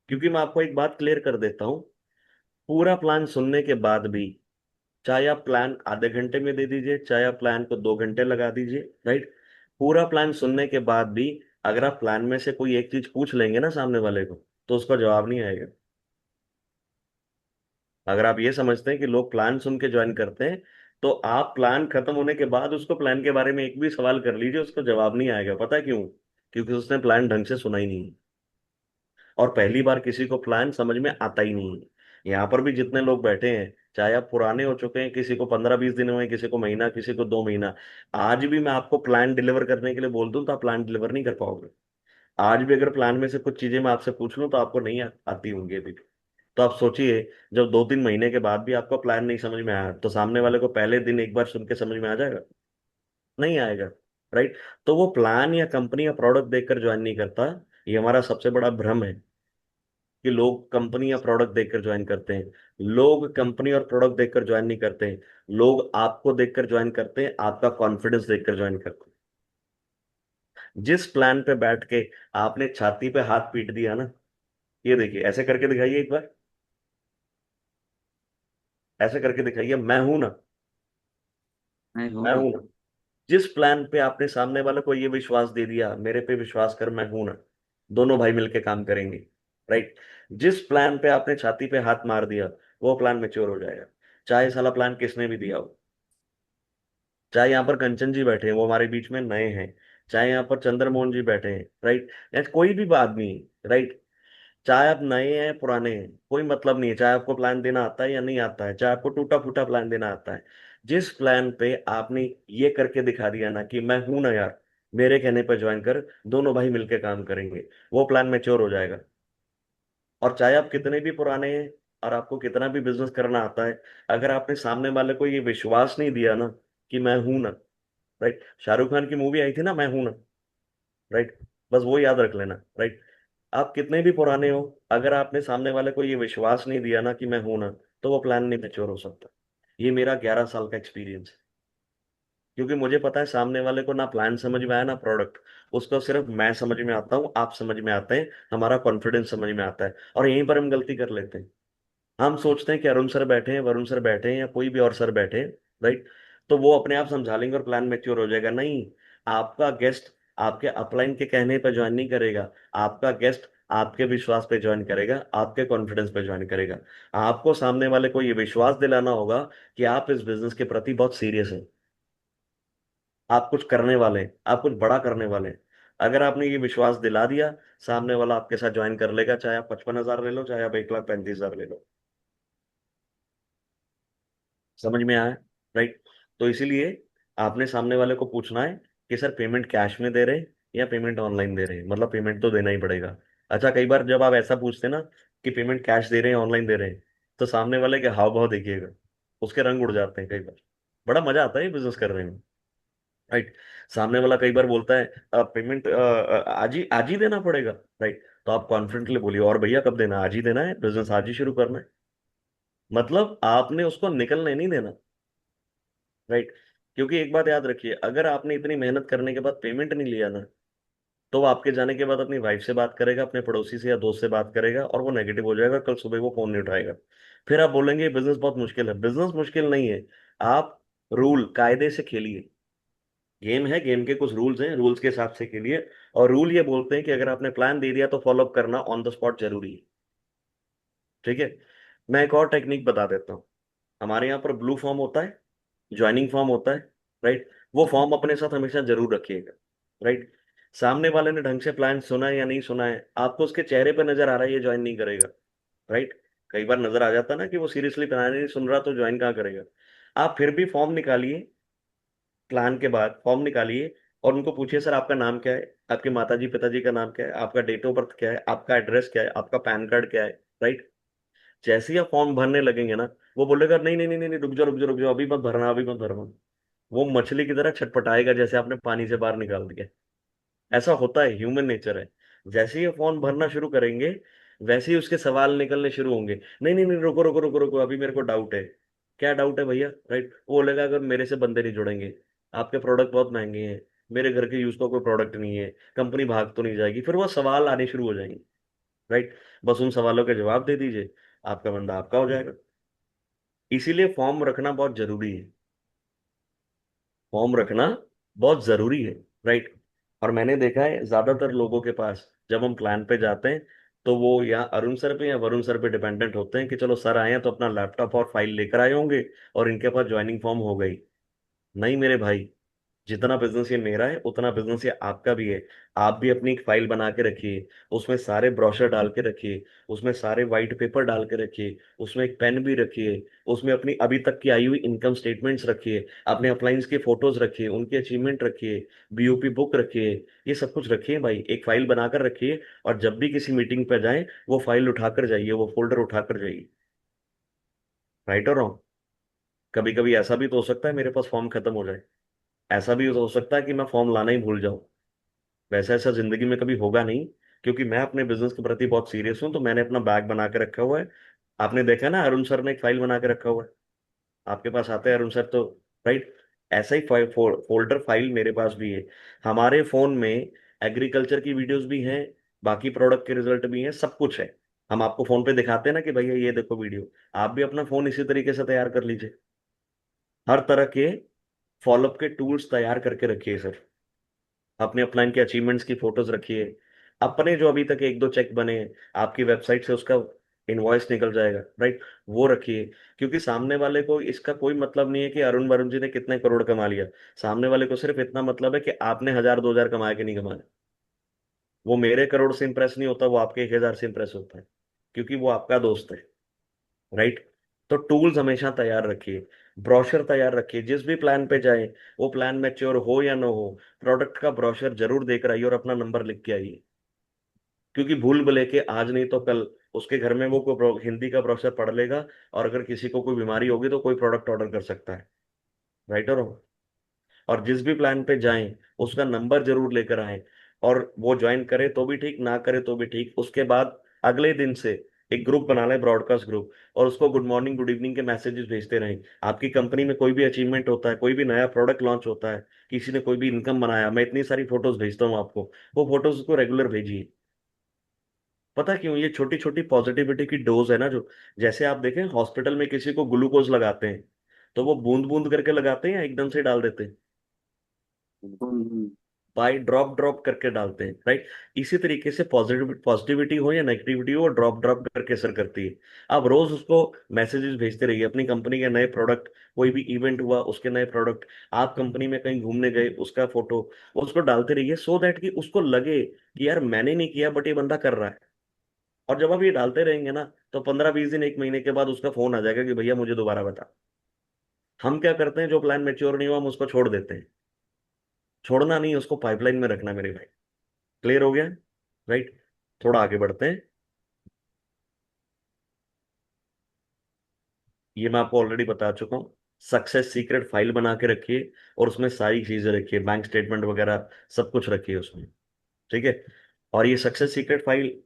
क्योंकि मैं आपको एक बात क्लियर कर देता हूं, पूरा प्लान सुनने के बाद भी, चाहे आप प्लान आधे घंटे में दे दीजिए चाहे आप प्लान को 2 घंटे लगा दीजिए, राइट। पूरा प्लान सुनने के बाद भी अगर आप प्लान में से कोई एक चीज पूछ लेंगे ना सामने वाले को, तो उसका जवाब नहीं आएगा। अगर आप ये समझते हैं कि लोग प्लान सुन के ज्वाइन करते हैं, तो आप प्लान खत्म होने के बाद उसको प्लान के बारे में एक भी सवाल कर लीजिए, उसको जवाब नहीं आएगा। पता है क्यों? क्योंकि उसने प्लान ढंग से सुना ही नहीं है। और पहली बार किसी को प्लान समझ में आता ही नहीं है। यहाँ पर भी जितने लोग बैठे हैं, चाहे आप पुराने हो चुके हैं, किसी को 15-20 दिन हुए, किसी को महीना, किसी को 2 महीना, आज भी मैं आपको प्लान डिलीवर करने के लिए बोल दूं तो आप प्लान डिलीवर नहीं कर पाओगे। आज भी अगर प्लान में से कुछ चीजें मैं आपसे पूछ लूं तो आपको नहीं आती होंगी अभी भी। तो आप सोचिए, जब 2-3 महीने के बाद भी आपको प्लान नहीं समझ में आया तो सामने वाले को पहले दिन एक बार सुन के समझ में आ जाएगा? नहीं आएगा, राइट। तो वो प्लान या कंपनी या प्रोडक्ट देखकर ज्वाइन नहीं करता, ये हमारा सबसे बड़ा भ्रम है। कि लोग कंपनी या प्रोडक्ट देखकर ज्वाइन करते हैं। लोग कंपनी और प्रोडक्ट देखकर ज्वाइन नहीं करते हैं। लोग आपको देखकर ज्वाइन करते हैं, आपका कॉन्फिडेंस देखकर ज्वाइन करते हैं। जिस प्लान पे बैठ के आपने छाती पे हाथ पीट दिया ना, ये देखिए, ऐसे करके दिखाइए एक बार, ऐसे करके दिखाइए, मैं हूं ना, मैं हूँ मैं ना। हूं ना। जिस प्लान पे आपने सामने वाले को ये विश्वास दे दिया, मेरे पे विश्वास कर, मैं हूं ना, दोनों भाई मिलके काम करेंगे। राइट। जिस प्लान पे आपने छाती पे हाथ मार दिया, वो प्लान मैच्योर हो जाएगा। चाहे साला प्लान किसने भी दिया हो, चाहे यहाँ पर कंचन जी बैठे हैं, वो हमारे बीच में नए हैं, चाहे यहाँ पर चंद्रमोहन जी बैठे हैं, राइट, या कोई भी आदमी, राइट, चाहे आप नए हैं पुराने हैं, कोई मतलब नहीं है, चाहे आपको प्लान देना आता है या नहीं आता है, चाहे आपको टूटा फूटा प्लान देना आता है, जिस प्लान पे आपने ये करके दिखा दिया ना कि मैं हूं ना यार, मेरे कहने पर ज्वाइन कर, दोनों भाई मिलकर काम करेंगे, वो प्लान मैच्योर हो जाएगा। और चाहे आप कितने भी पुराने हैं और आपको कितना भी बिजनेस करना आता है, अगर आपने सामने वाले को ये विश्वास नहीं दिया ना कि मैं हूं ना, राइट, शाहरुख खान की मूवी आई थी ना, मैं हूं ना, राइट, बस वो याद रख लेना, राइट। आप कितने भी पुराने हो, अगर आपने सामने वाले को ये विश्वास नहीं दिया ना कि मैं हूं ना, तो वो प्लान नहीं मैच्योर हो सकता। ये मेरा 11 साल का एक्सपीरियंस है। क्योंकि मुझे पता है सामने वाले को ना प्लान समझ में आया ना प्रोडक्ट, उसको सिर्फ मैं समझ में आता हूँ, आप समझ में आते हैं, हमारा कॉन्फिडेंस समझ में आता है, और यहीं पर हम गलती कर लेते हैं। हम सोचते हैं कि अरुण सर बैठे हैं, वरुण सर बैठे हैं, या कोई भी और सर बैठे हैं, राइट, तो वो अपने आप समझा लेंगे और प्लान मैच्योर हो जाएगा। नहीं, आपका गेस्ट आपके अपलाइन के कहने पर ज्वाइन नहीं करेगा। आपका गेस्ट आपके विश्वास पे ज्वाइन करेगा, आपके कॉन्फिडेंस पे ज्वाइन करेगा। आपको सामने वाले को ये विश्वास दिलाना होगा कि आप इस बिजनेस के प्रति बहुत सीरियस हैं, आप कुछ करने वाले हैं, आप कुछ बड़ा करने वाले हैं। अगर आपने ये विश्वास दिला दिया, सामने वाला आपके साथ ज्वाइन कर लेगा, चाहे आप 55,000 ले लो, चाहे आप 1,35,000 ले लो। समझ में आया? राइट। तो इसीलिए आपने सामने वाले को पूछना है कि सर पेमेंट कैश में दे रहे हैं या पेमेंट ऑनलाइन दे रहे हैं, मतलब पेमेंट तो देना ही पड़ेगा। अच्छा, कई बार जब आप ऐसा पूछते ना कि पेमेंट कैश दे रहे हैं ऑनलाइन दे रहे हैं, तो सामने वाले के हाव भाव देखिएगा, उसके रंग उड़ जाते हैं कई बार। बड़ा मजा आता है ये बिजनेस करने में। राइट। सामने वाला कई बार बोलता है पेमेंट आज ही देना पड़ेगा, राइट, तो आप कॉन्फिडेंटली बोलिए, और भैया कब देना, आज ही देना है, बिजनेस आज ही शुरू करना है। मतलब आपने उसको निकलने नहीं देना। राइट। क्योंकि एक बात याद रखिए, अगर आपने इतनी मेहनत करने के बाद पेमेंट नहीं लिया ना, तो वो आपके जाने के बाद अपनी वाइफ से बात करेगा, अपने पड़ोसी से या दोस्त से बात करेगा, और वो नेगेटिव हो जाएगा, कल सुबह वो फोन नहीं उठाएगा। फिर आप बोलेंगे बिजनेस बहुत मुश्किल है। बिजनेस मुश्किल नहीं है। आप रूल कायदे से खेलिए। गेम है, गेम के कुछ रूल्स हैं, रूल्स के हिसाब से खेलिए। और रूल ये बोलते हैं कि अगर आपने प्लान दे दिया तो फॉलो अप करना ऑन द स्पॉट जरूरी है। ठीक है। मैं एक और टेक्निक बता देता हूँ। हमारे यहाँ पर ब्लू फॉर्म होता है, ज्वाइनिंग फॉर्म होता है, राइट, वो फॉर्म अपने साथ हमेशा जरूर रखिएगा। राइट। सामने वाले ने ढंग से प्लान सुना है या नहीं सुना है, आपको उसके चेहरे पर नजर आ रहा है ये ज्वाइन नहीं करेगा। राइट। कई बार नजर आ जाता है ना कि वो सीरियसली प्लान नहीं सुन रहा, तो ज्वाइन कहाँ करेगा। आप फिर भी फॉर्म निकालिए, प्लान के बाद फॉर्म निकालिए, और उनको पूछिए सर आपका नाम क्या है, आपके माताजी पिताजी का नाम क्या है, आपका डेट ऑफ बर्थ क्या है, आपका एड्रेस क्या है, आपका पैन कार्ड क्या है। राइट। जैसे ही आप फॉर्म भरने लगेंगे ना, वो बोलेगा नहीं नहीं नहीं नहीं नहीं, रुक जाओ रुक जाओ रुक जाओ, अभी मत भरना, अभी मत भरना। वो मछली की तरह छटपटाएगा जैसे आपने पानी से बाहर निकाल दिया। ऐसा होता है, ह्यूमन नेचर है। जैसे ही ये फॉर्म भरना शुरू करेंगे, वैसे ही उसके सवाल निकलने शुरू होंगे। नहीं नहीं नहीं, रुको रुको रुको रुको, अभी मेरे को डाउट है। क्या डाउट है भैया? राइट। वो बोलेगा अगर मेरे से बंदे नहीं जुड़ेंगे, आपके प्रोडक्ट बहुत महंगे हैं, मेरे घर के यूज का कोई प्रोडक्ट नहीं है, कंपनी भाग तो नहीं जाएगी, फिर वो सवाल आने शुरू हो जाएंगे। राइट। बस उन सवालों के जवाब दे दीजिए, आपका बंदा आपका हो जाएगा। इसीलिए फॉर्म रखना बहुत जरूरी है। फॉर्म रखना बहुत जरूरी है। राइट। और मैंने देखा है ज्यादातर लोगों के पास, जब हम प्लान पे जाते हैं, तो वो या अरुण सर पे या वरुण सर पे डिपेंडेंट होते हैं कि चलो सर आए हैं तो अपना लैपटॉप और फाइल लेकर आए होंगे, और इनके पास ज्वाइनिंग फॉर्म हो गई। नहीं मेरे भाई, जितना बिजनेस ये मेरा है उतना बिजनेस ये आपका भी है। आप भी अपनी एक फाइल बना के रखिए, उसमें सारे ब्रोशर डाल के रखिए, उसमें सारे वाइट पेपर डाल के रखिए, उसमें एक पेन भी रखिए, उसमें अपनी अभी तक की आई हुई इनकम स्टेटमेंट्स रखिए, अपने अप्लायंस की फोटोज रखिए, उनके अचीवमेंट रखिए, बीओपी बुक रखिए। ये सब कुछ रखिए भाई, एक फाइल बनाकर रखिए, और जब भी किसी मीटिंग पर जाएं, वो फाइल उठाकर जाइए, वो फोल्डर उठाकर जाइए। राइट और रॉन्ग? कभी कभी ऐसा भी तो हो सकता है मेरे पास फॉर्म खत्म हो जाए, ऐसा भी हो सकता है कि मैं फॉर्म लाना ही भूल जाऊं। वैसा ऐसा जिंदगी में कभी होगा नहीं। क्योंकि मैं अपने बिजनेस के प्रति बहुत सीरियस हूं, तो मैंने अपना बैग बना के रखा हुआ है। आपने देखा ना, अरुण सर ने एक फाइल बना के रखा हुआ है, आपके पास आते हैं अरुण सर तो, राइट। ऐसा ही फोल्डर फाइल मेरे पास भी है। हमारे फोन में एग्रीकल्चर की वीडियोस भी हैं, बाकी प्रोडक्ट के रिजल्ट भी हैं, सब कुछ है। हम आपको फोन पे दिखाते हैं ना कि भैया ये देखो वीडियो। आप भी अपना फोन इसी तरीके से तैयार कर लीजिए। हर तरह के फॉलोअप के टूल्स तैयार करके रखिए सर। अपने अपलाइन के अचीवमेंट्स की फोटोज रखिए। अपने जो अभी तक एक दो चेक बने हैं, आपकी वेबसाइट से उसका इनवॉइस निकल जाएगा, राइट, वो रखिए। क्योंकि सामने वाले को इसका कोई मतलब नहीं है कि अरुण वरुण जी ने कितने करोड़ कमा लिया। सामने वाले को सिर्फ इतना मतलब है कि आपने 1000 2000 कमाया कि नहीं कमाया। वो मेरे करोड़ से इंप्रेस नहीं होता, वो आपके 1000 से इंप्रेस होता है, क्योंकि वो आपका दोस्त है, राइट। तो टूल्स हमेशा तैयार रखिए, ब्रोशर तैयार रखिए, जिस भी प्लान पे जाए, वो प्लान मैच्योर हो या ना हो, प्रोडक्ट का ब्रोशर जरूर देकर आइए और अपना नंबर लिख के आइए। क्योंकि भूल भुले के आज नहीं तो कल उसके घर में वो कोई हिंदी का ब्रोशर पढ़ लेगा, और अगर किसी को कोई बीमारी होगी तो कोई प्रोडक्ट ऑर्डर कर सकता है, राइट। और जिस भी प्लान पे जाएं, उसका नंबर जरूर लेकर आए। और वो ज्वाइन करे तो भी ठीक, ना करे तो भी ठीक, उसके बाद अगले दिन से एक ग्रुप बना लें, ब्रॉडकास्ट ग्रुप, और उसको गुड मॉर्निंग गुड इवनिंग के मैसेजेस भेजते रहें। आपकी कंपनी में कोई भी अचीवमेंट होता है, कोई भी नया प्रोडक्ट लॉन्च होता है, किसी ने कोई भी इनकम बनाया, मैं इतनी सारी फोटोज भेजता हूँ आपको, वो फोटोज को रेगुलर भेजिए। पता क्यों? ये छोटी छोटी पॉजिटिविटी की डोज है ना, जो जैसे आप देखें हॉस्पिटल में किसी को ग्लूकोज लगाते हैं, तो वो बूंद बूंद करके लगाते हैं या एकदम से डाल देते हैं? हम्म। बाय ड्रॉप ड्रॉप करके डालते हैं, राइट। इसी तरीके से पॉजिटिविटी हो या नेगेटिविटी हो, ड्रॉप ड्रॉप करके असर करती है। आप रोज उसको मैसेजेस भेजते रहिए, अपनी कंपनी के नए प्रोडक्ट, कोई भी इवेंट हुआ उसके नए प्रोडक्ट, आप कंपनी में कहीं घूमने गए उसका फोटो, उसको डालते रहिए, सो दैट कि उसको लगे कि यार मैंने नहीं किया बट ये बंदा कर रहा है। और जब आप ये डालते रहेंगे ना, तो 15 20 दिन, एक महीने के बाद उसका फोन आ जाएगा कि भैया मुझे दोबारा बता। हम क्या करते हैं, जो प्लान मेच्योर नहीं हुआ हम उसको छोड़ देते हैं। छोड़ना नहीं, उसको पाइपलाइन में रखना मेरे भाई। क्लियर हो गया, राइट। थोड़ा आगे बढ़ते हैं। ये मैं आपको ऑलरेडी बता चुका हूँ। सक्सेस सीक्रेट फाइल बना के रखिए, और उसमें सारी चीजें रखिए, बैंक स्टेटमेंट वगैरह सब कुछ रखिए उसमें, ठीक है। और ये सक्सेस सीक्रेट फाइल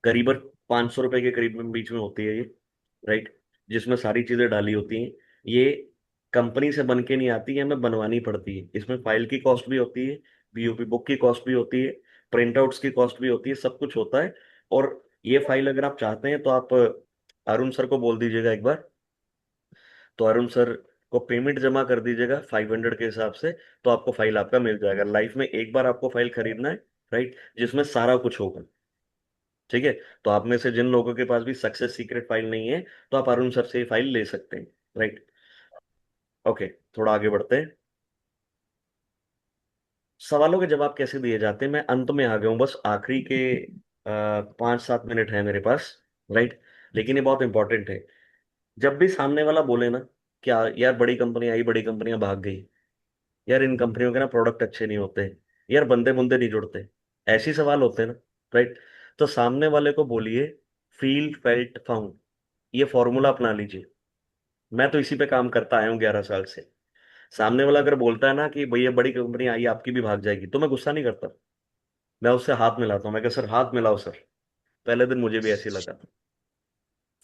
करीबन 500 रुपए के करीब में बीच में होती है ये, राइट, जिसमें सारी चीजें डाली होती हैं। ये कंपनी से बन के नहीं आती है, हमें बनवानी पड़ती है। इसमें फाइल की कॉस्ट भी होती है, बीओपी बुक की कॉस्ट भी होती है, प्रिंट आउट्स की कॉस्ट भी होती है, सब कुछ होता है। और ये फाइल अगर आप चाहते हैं तो आप अरुण सर को बोल दीजिएगा एक बार, तो अरुण सर को पेमेंट जमा कर दीजिएगा 500 के हिसाब से, तो आपको फाइल आपका मिल जाएगा। लाइफ में एक बार आपको फाइल खरीदना है, राइट, जिसमें सारा कुछ होगा, ठीक है। तो आप में से जिन लोगों के पास भी सक्सेस सीक्रेट फाइल नहीं है, तो आप अरुण सर से ये फाइल ले सकते हैं, राइट। ओके, थोड़ा आगे बढ़ते हैं। सवालों के जवाब कैसे दिए जाते हैं, मैं अंत में आ गया हूँ, बस आखिरी के 5 7 मिनट है मेरे पास, राइट। लेकिन ये बहुत इंपॉर्टेंट है। जब भी सामने वाला बोले ना, क्या यार बड़ी कंपनी आई, बड़ी कंपनियां भाग गई, यार इन कंपनियों के ना प्रोडक्ट अच्छे नहीं होते, यार बंदे बुंदे नहीं जुड़ते, ऐसे ही सवाल होते हैं ना, राइट। तो सामने वाले को बोलिए फील फेल्ट फाउंड, ये फॉर्मूला अपना लीजिए। मैं तो इसी पे काम करता आया हूँ 11 साल से। सामने वाला अगर बोलता है ना कि भैया बड़ी कंपनी आई आपकी भी भाग जाएगी, तो मैं गुस्सा नहीं करता, मैं उससे हाथ मिलाता हूँ, मैं कहता सर हाथ मिलाओ सर, पहले दिन मुझे भी ऐसे ही लगा था।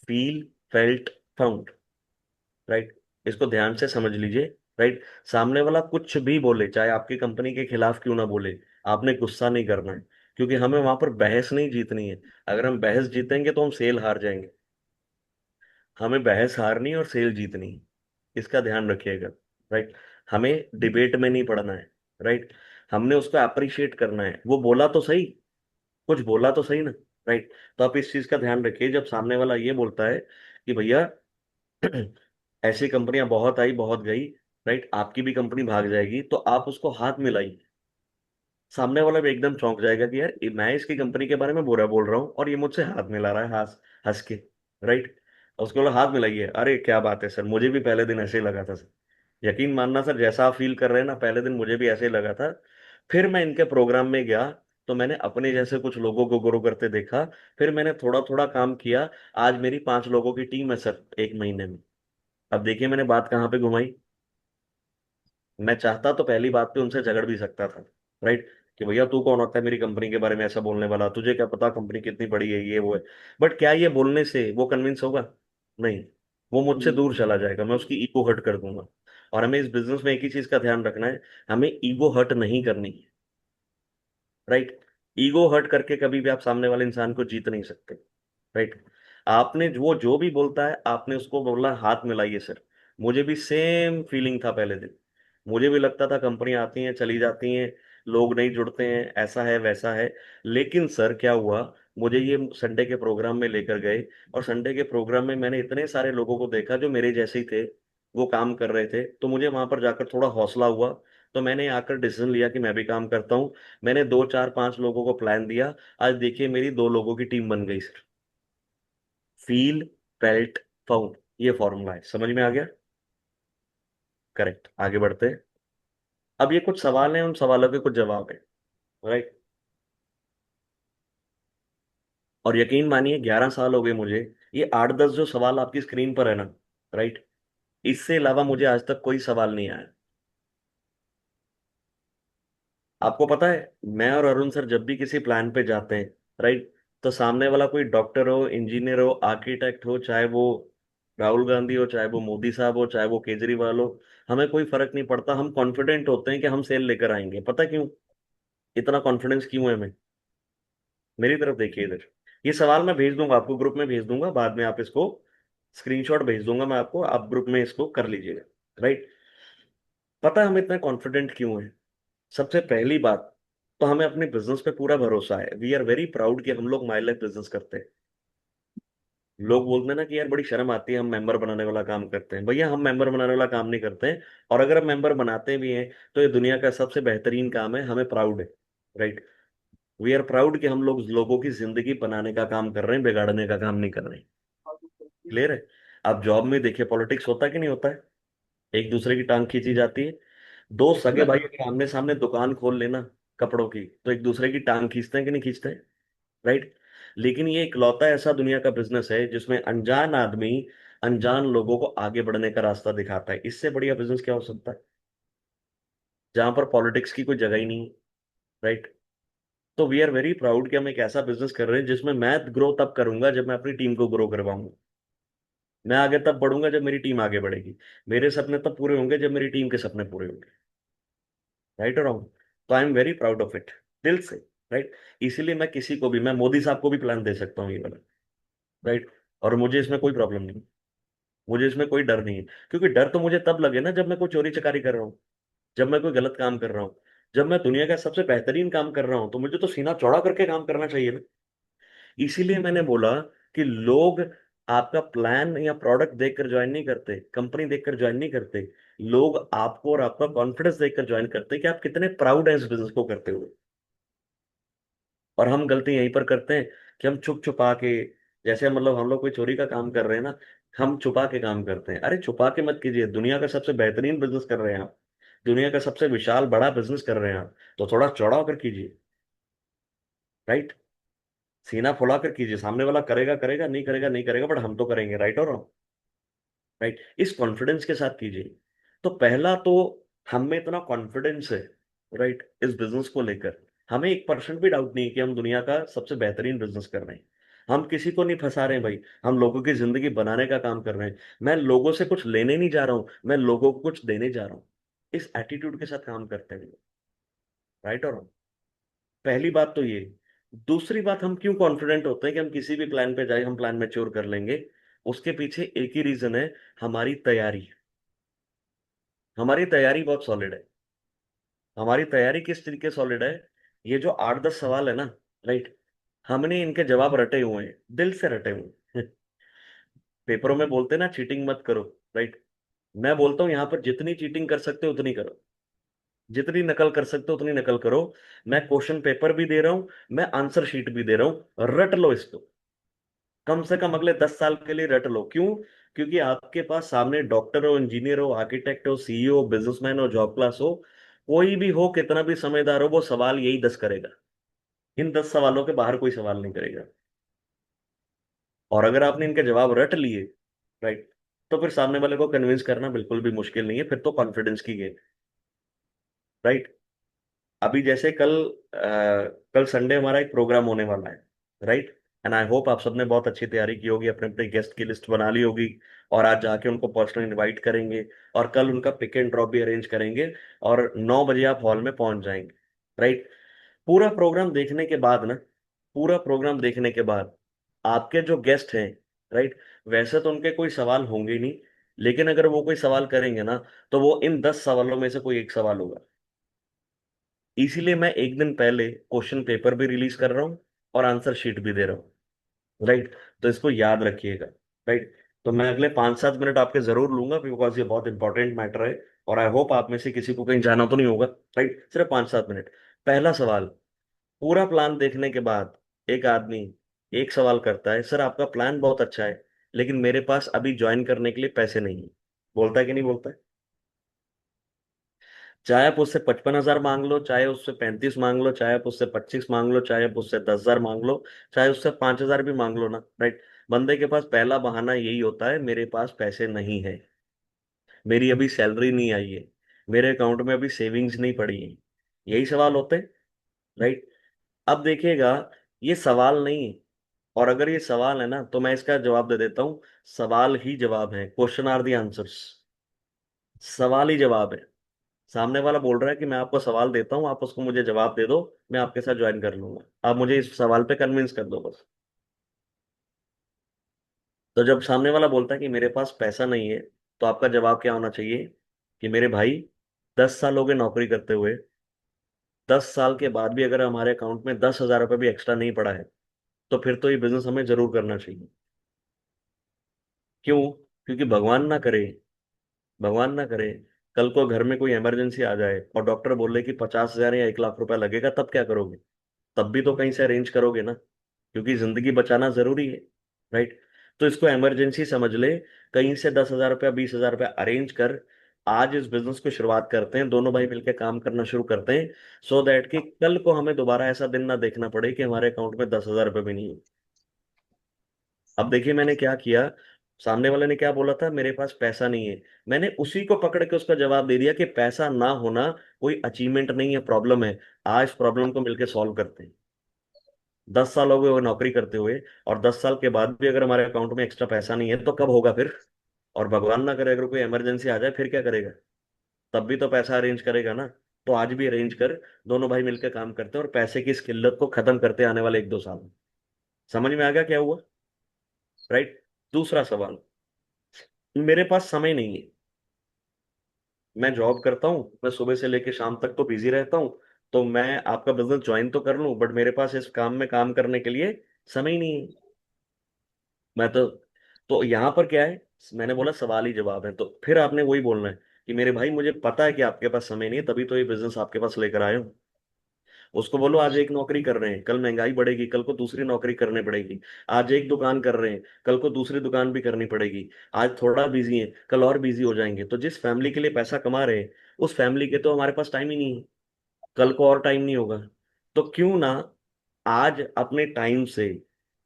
फील फेल्ट फाउंड, राइट, इसको ध्यान से समझ लीजिए, राइट। सामने वाला कुछ भी बोले, चाहे आपकी कंपनी के खिलाफ क्यों ना बोले, आपने गुस्सा नहीं करना है, क्योंकि हमें वहां पर बहस नहीं जीतनी है। अगर हम बहस जीतेंगे तो हम सेल हार जाएंगे। हमें बहस हारनी और सेल जीतनी है, इसका ध्यान रखिएगा, राइट। हमें डिबेट में नहीं पड़ना है, राइट। हमने उसको अप्रिशिएट करना है, वो बोला तो सही, कुछ बोला तो सही ना, राइट। तो आप इस चीज का ध्यान रखिए, जब सामने वाला ये बोलता है कि भैया ऐसी कंपनियां बहुत आई बहुत गई, राइट, आपकी भी कंपनी भाग जाएगी, तो आप उसको हाथ मिलाइए। सामने वाला भी एकदम चौंक जाएगा कि यार मैं इसकी कंपनी के बारे में बुरा बोल रहा हूँ और ये मुझसे हाथ मिला रहा है, हंस हंस के, राइट। उसको बोला हाथ मिलाइए, अरे क्या बात है सर, मुझे भी पहले दिन ऐसे ही लगा था सर। यकीन मानना सर, जैसा आप फील कर रहे हैं ना, पहले दिन मुझे भी ऐसे ही लगा था। फिर मैं इनके प्रोग्राम में गया, तो मैंने अपने जैसे कुछ लोगों को ग्रो करते देखा, फिर मैंने थोड़ा थोड़ा काम किया। आज मेरी 5 लोगों की टीम है सर, एक महीने में। अब देखिए मैंने बात कहाँ पे घुमाई। मैं चाहता तो पहली बात पे उनसे झगड़ भी सकता था, राइट। कि भैया तू कौन होता है मेरी कंपनी के बारे में ऐसा बोलने वाला, तुझे क्या पता कंपनी कितनी बड़ी है, ये वो है। बट क्या ये बोलने से वो कन्विंस होगा? नहीं। वो मुझसे दूर चला जाएगा, मैं उसकी ईगो हर्ट कर दूंगा। और हमें इस बिजनेस में एक ही चीज का ध्यान रखना है, हमें ईगो हर्ट नहीं करनी है। राइट। ईगो हर्ट करके कभी भी आप सामने वाले इंसान को जीत नहीं सकते। राइट। आपने वो जो भी बोलता है, आपने उसको बोला हाथ मिलाइए सर। मुझे भी सेम फीलिंग था पहले दिन। मुझे भी लगता था कंपनी आती हैं चली जाती हैं, लोग नहीं जुड़ते हैं, ऐसा है वैसा है। लेकिन सर क्या हुआ, मुझे ये संडे के प्रोग्राम में लेकर गए, और संडे के प्रोग्राम में मैंने इतने सारे लोगों को देखा जो मेरे जैसे ही थे, वो काम कर रहे थे, तो मुझे वहां पर जाकर थोड़ा हौसला हुआ। तो मैंने आकर डिसीजन लिया कि मैं भी काम करता हूँ। मैंने 2 4 5 लोगों को प्लान दिया। आज देखिए मेरी 2 लोगों की टीम बन गई सर। फील, फेल्ट, फाउंड, ये फॉर्मूला है, समझ में आ गया? करेक्ट, आगे बढ़ते हैं। अब ये कुछ सवाल हैं, उन सवालों के कुछ जवाब है। राइट। और यकीन मानिए 11 साल हो गए मुझे, ये 8 10 जो सवाल आपकी स्क्रीन पर है ना, राइट, इससे अलावा मुझे आज तक कोई सवाल नहीं आया। आपको पता है, मैं और अरुण सर जब भी किसी प्लान पे जाते हैं, राइट, तो सामने वाला कोई डॉक्टर हो, इंजीनियर हो, आर्किटेक्ट हो, चाहे वो राहुल गांधी हो, चाहे वो मोदी साहब हो, चाहे वो केजरीवाल हो, हमें कोई फर्क नहीं पड़ता। हम कॉन्फिडेंट होते हैं कि हम सेल लेकर आएंगे। पता क्यों? इतना कॉन्फिडेंस क्यों है हमें? मेरी तरफ देखिए इधर। ये सवाल मैं भेज दूंगा आपको, ग्रुप में भेज दूंगा, बाद में आप इसको स्क्रीनशॉट भेज दूंगा मैं आपको, आप ग्रुप में इसको कर लीजिएगा। राइट। पता है हम इतने कॉन्फिडेंट क्यों हैं? सबसे पहली बात, तो हमें अपने बिजनेस पे पूरा भरोसा है। वी आर वेरी प्राउड कि हम लोग माई लाइफ बिजनेस करते हैं। लोग बोलते हैं ना कि यार बड़ी शर्म आती है, हम मेंबर बनाने वाला काम करते हैं। भैया हम मेंबर बनाने वाला काम नहीं करते हैं। और अगर हम मेंबर बनाते भी हैं तो ये दुनिया का सबसे बेहतरीन काम है, हमें प्राउड है। राइट। वी आर प्राउड कि हम लोग लोगों की जिंदगी बनाने का काम कर रहे हैं, बिगाड़ने का काम नहीं कर रहे हैं। क्लियर है? आप जॉब में देखिए, पॉलिटिक्स होता है कि नहीं होता है? एक दूसरे की टांग खींची जाती है। दो सगे भाई अगर आमने सामने दुकान खोल लेना कपड़ों की, तो एक दूसरे की टांग खींचते हैं कि नहीं खींचते हैं? राइट। लेकिन ये इकलौता ऐसा दुनिया का बिजनेस है जिसमें अनजान आदमी अनजान लोगों को आगे बढ़ने का रास्ता दिखाता है। इससे बढ़िया बिजनेस क्या हो सकता है, जहां पर पॉलिटिक्स की कोई जगह ही नहीं है। राइट। तो वी आर वेरी प्राउड कि हम एक ऐसा बिजनेस कर रहे हैं जिसमें मैं ग्रो तब करूंगा जब मैं अपनी टीम को ग्रो करवाऊंगा। मैं आगे तब बढ़ूंगा जब मेरी टीम आगे बढ़ेगी। मेरे सपने तब पूरे होंगे जब मेरी टीम के सपने पूरे होंगे। राइट और रॉन्ग? तो I am very proud of it, दिल से। राइट। इसीलिए मैं किसी को भी, मैं मोदी साहब को भी प्लान दे सकता हूँ ये वाला। राइट। और मुझे इसमें कोई प्रॉब्लम नहीं, मुझे इसमें कोई डर नहीं है। क्योंकि डर तो मुझे तब लगे ना जब मैं कोई चोरी चकारी कर रहा हूँ, जब मैं कोई गलत काम कर रहा हूँ। जब मैं दुनिया का सबसे बेहतरीन काम कर रहा हूँ तो मुझे तो सीना चौड़ा करके काम करना चाहिए ना। इसीलिए मैंने बोला कि लोग आपका प्लान या प्रोडक्ट देखकर ज्वाइन नहीं करते, कंपनी देखकर ज्वाइन नहीं करते। लोग आपको और आपका कॉन्फिडेंस देखकर ज्वाइन करते हैं कि आप कितने प्राउड हैं इस बिजनेस को करते हुए। और हम गलती यहीं पर करते हैं कि हम छुप छुपा के, जैसे मतलब हम लोग कोई चोरी का काम कर रहे हैं ना, हम छुपा के काम करते हैं। अरे छुपा के मत कीजिए, दुनिया का सबसे बेहतरीन बिजनेस कर रहे हैं आप, दुनिया का सबसे विशाल बड़ा बिजनेस कर रहे हैं आप, तो थोड़ा चौड़ा होकर कीजिए। राइट। सीना फुला कर कीजिए, सामने वाला करेगा करेगा, नहीं करेगा नहीं करेगा, बट हम तो करेंगे। राइट और रॉन्ग? राइट। इस कॉन्फिडेंस के साथ कीजिए। तो पहला तो, हम में इतना कॉन्फिडेंस है, राइट, इस बिजनेस को लेकर, हमें 1% भी डाउट नहीं है कि हम दुनिया का सबसे बेहतरीन बिजनेस कर रहे हैं। हम किसी को नहीं फंसा रहे हैं भाई, हम लोगों की जिंदगी बनाने का काम कर रहे हैं। मैं लोगों से कुछ लेने नहीं जा रहा हूं, मैं लोगों को कुछ देने जा रहा हूं। इस एटीट्यूड के साथ काम करते हैं। राइट और, पहली बात तो ये। दूसरी बात, हम क्यों कॉन्फिडेंट होते हैं कि हम किसी भी प्लान पे जाए हम प्लान मैच्योर कर लेंगे? उसके पीछे एक ही रीजन है, हमारी तैयारी। हमारी तैयारी बहुत सॉलिड है। हमारी तैयारी किस तरीके सॉलिड है? ये जो 8 10 सवाल है ना, राइट, हमने इनके जवाब रटे हुए हैं, दिल से रटे हुए हैं। पेपरों में बोलते हैं ना चीटिंग मत करो, राइट, मैं बोलता हूँ यहाँ पर जितनी चीटिंग कर सकते हो उतनी करो, जितनी नकल कर सकते हो उतनी नकल करो। मैं क्वेश्चन पेपर भी दे रहा हूँ, मैं आंसर शीट भी दे रहा हूँ, रट लो इसको। कम से कम अगले 10 साल के लिए रट लो। क्यों? क्योंकि आपके पास सामने डॉक्टर हो, इंजीनियर हो, आर्किटेक्ट हो, सीईओ, बिजनेसमैन हो, जॉब क्लास हो, कोई भी हो, कितना भी समझदार हो, वो सवाल यही 10 करेगा। इन 10 सवालों के बाहर कोई सवाल नहीं करेगा। और अगर आपने इनके जवाब रट लिए, राइट, तो फिर सामने वाले को कन्विंस करना बिल्कुल भी मुश्किल नहीं है, फिर तो कॉन्फिडेंस की गेम। राइट। अभी जैसे कल संडे हमारा एक प्रोग्राम होने वाला है, राइट। एंड आई होप आप सबने बहुत अच्छी तैयारी की होगी, अपने अपने गेस्ट की लिस्ट बना ली होगी, और आज जाके उनको पर्सनली इनवाइट करेंगे, और कल उनका पिक एंड ड्रॉप भी अरेंज करेंगे, और 9 बजे आप हॉल में पहुंच जाएंगे, राइट। पूरा प्रोग्राम देखने के बाद ना, पूरा प्रोग्राम देखने के बाद आपके जो गेस्ट हैं, राइट, वैसे तो उनके कोई सवाल होंगे ही नहीं, लेकिन अगर वो कोई सवाल करेंगे ना, तो वो इन 10 सवालों में से कोई एक सवाल होगा। इसीलिए मैं एक दिन पहले क्वेश्चन पेपर भी रिलीज कर रहा हूँ और आंसर शीट भी दे रहा हूँ, राइट। तो इसको याद रखिएगा, राइट। तो मैं अगले 5-7 मिनट आपके जरूर लूंगा, बिकॉज ये बहुत इंपॉर्टेंट मैटर है, और आई होप आप में से किसी को कहीं जाना तो नहीं होगा, राइट। सिर्फ 5-7 मिनट। पहला सवाल। पूरा प्लान देखने के बाद एक आदमी एक सवाल करता है, सर आपका प्लान बहुत अच्छा है, लेकिन मेरे पास अभी ज्वाइन करने के लिए पैसे नहीं है। बोलता है कि नहीं बोलता है? चाहे आप उससे 55,000 मांग लो, चाहे उससे 35 मांग लो, चाहे आप उससे 25 मांग लो, चाहे आप उससे 10,000 मांग लो, चाहे उससे 5,000 भी मांग लो ना, राइट। बंदे के पास पहला बहाना यही होता है, मेरे पास पैसे नहीं है, मेरी अभी सैलरी नहीं आई है, मेरे अकाउंट में अभी सेविंग्स नहीं पड़ी है। यही सवाल होते हैं, राइट। अब देखिएगा, ये सवाल नहीं है, और अगर ये सवाल है ना, तो मैं इसका जवाब दे देता हूँ। सवाल ही जवाब है, क्वेश्चन आर दी आंसर्स। सवाल ही जवाब है। सामने वाला बोल रहा है कि मैं आपको सवाल देता हूँ, आप उसको मुझे जवाब दे दो, मैं आपके साथ ज्वाइन कर लूंगा, आप मुझे इस सवाल पे कन्विंस कर दो बस। तो जब सामने वाला बोलता है कि मेरे पास पैसा नहीं है, तो आपका जवाब क्या होना चाहिए? कि मेरे भाई, 10 साल हो गए नौकरी करते हुए, 10 साल के बाद भी अगर हमारे अकाउंट में 10,000 रुपये भी एक्स्ट्रा नहीं पड़ा है, तो फिर तो ये बिजनेस हमें जरूर करना चाहिए। क्यों? क्योंकि भगवान ना करे, कल को घर में कोई इमरजेंसी आ जाए और डॉक्टर बोले कि 50,000 या 1 लाख रुपया लगेगा, तब क्या करोगे? तब भी तो कहीं से अरेंज करोगे ना, क्योंकि जिंदगी बचाना जरूरी है, राइट। तो इसको इमरजेंसी समझ ले, कहीं से 10,000 रुपया 20,000 रुपया अरेंज कर, आज इस बिजनेस को शुरुआत करते हैं, दोनों भाई मिलकर काम करना शुरू करते हैं, सो दैट कि कल को हमें दोबारा ऐसा दिन ना देखना पड़े कि हमारे अकाउंट में 10,000 रुपये भी नहीं है। अब देखिए मैंने क्या किया। सामने वाले ने क्या बोला था, मेरे पास पैसा नहीं है, मैंने उसी को पकड़ के उसका जवाब दे दिया कि पैसा ना होना कोई अचीवमेंट नहीं है, प्रॉब्लम है। आज प्रॉब्लम को मिलकर सॉल्व करते हैं। 10 साल हो गए वो नौकरी करते हुए, और 10 साल के बाद भी अगर हमारे अकाउंट में एक्स्ट्रा पैसा नहीं है, तो कब होगा फिर? और भगवान ना करे अगर कोई इमरजेंसी आ जाए, फिर क्या करेगा? तब भी तो पैसा अरेंज करेगा ना। तो आज भी अरेंज कर, दोनों भाई मिलकर काम करते हैं और पैसे की इस किल्लत को खत्म करते हैं आने वाले 1-2 साल में। समझ में आ गया क्या हुआ? राइट। दूसरा सवाल। मेरे पास समय नहीं है, मैं जॉब करता हूँ, मैं सुबह से लेकर शाम तक तो बिजी रहता हूँ, तो मैं आपका बिजनेस ज्वाइन तो कर लूँ, बट मेरे पास इस काम में काम करने के लिए समय ही नहीं है। मैं तो यहाँ पर क्या है, मैंने बोला सवाल ही जवाब है, तो फिर आपने वही बोलना है कि मेरे भाई मुझे पता है कि आपके पास समय नहीं है, तभी तो ये बिजनेस आपके पास लेकर आए हूँ। उसको बोलो आज एक नौकरी कर रहे हैं, कल महंगाई बढ़ेगी, कल को दूसरी नौकरी करनी पड़ेगी। आज एक दुकान कर रहे हैं, कल को दूसरी दुकान भी करनी पड़ेगी। आज थोड़ा बिजी है, कल और बिजी हो जाएंगे, तो जिस फैमिली के लिए पैसा कमा रहे हैं, उस फैमिली के तो हमारे पास टाइम ही नहीं है, कल को और टाइम नहीं होगा। तो क्यों ना आज अपने टाइम से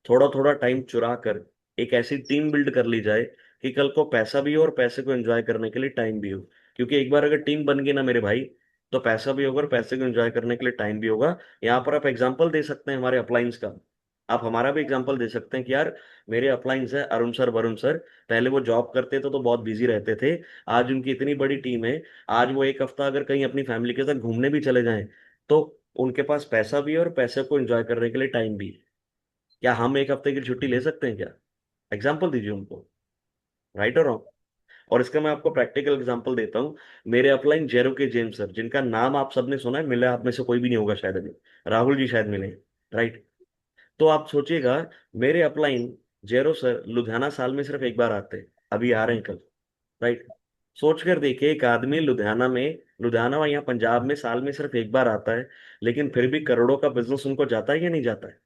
थोड़ा थोड़ा टाइम चुरा कर एक ऐसी टीम बिल्ड कर ली जाए कि कल को पैसा भी हो और पैसे को एंजॉय करने के लिए टाइम भी हो। क्योंकि एक बार अगर टीम बन गई ना मेरे भाई, तो पैसा भी होगा और पैसे को एंजॉय करने के लिए टाइम भी होगा। यहाँ पर आप एग्जाम्पल दे सकते हैं हमारे अपलाइंस का, आप हमारा भी एग्जाम्पल दे सकते हैं कि यार मेरे अपलाइंस है अरुण सर, वरुण सर, पहले वो जॉब करते थे तो बहुत बिजी रहते थे, आज उनकी इतनी बड़ी टीम है, आज वो एक हफ्ता अगर कहीं अपनी फैमिली के साथ घूमने भी चले जाएं, तो उनके पास पैसा भी है और पैसे को एंजॉय करने के लिए टाइम भी है। क्या हम एक हफ्ते की छुट्टी ले सकते हैं क्या? एग्जाम्पल दीजिए उनको, राइट और रॉन्ग। और इसका मैं आपको प्रैक्टिकल एग्जांपल देता हूँ। मेरे अपलाइन जेरो के जेम्स सर, जिनका नाम आप सबने सुना है, मिला आप में से कोई भी नहीं होगा शायद अभी, राहुल जी शायद मिले, राइट। तो आप सोचिएगा, मेरे अपलाइन जेरो सर लुधियाना साल में सिर्फ एक बार आते हैं, अभी आ रहे हैं कल, राइट। सोच कर देखिए, एक आदमी लुधियाना या पंजाब में साल में सिर्फ एक बार आता है, लेकिन फिर भी करोड़ों का बिजनेस उनको जाता है या नहीं जाता है?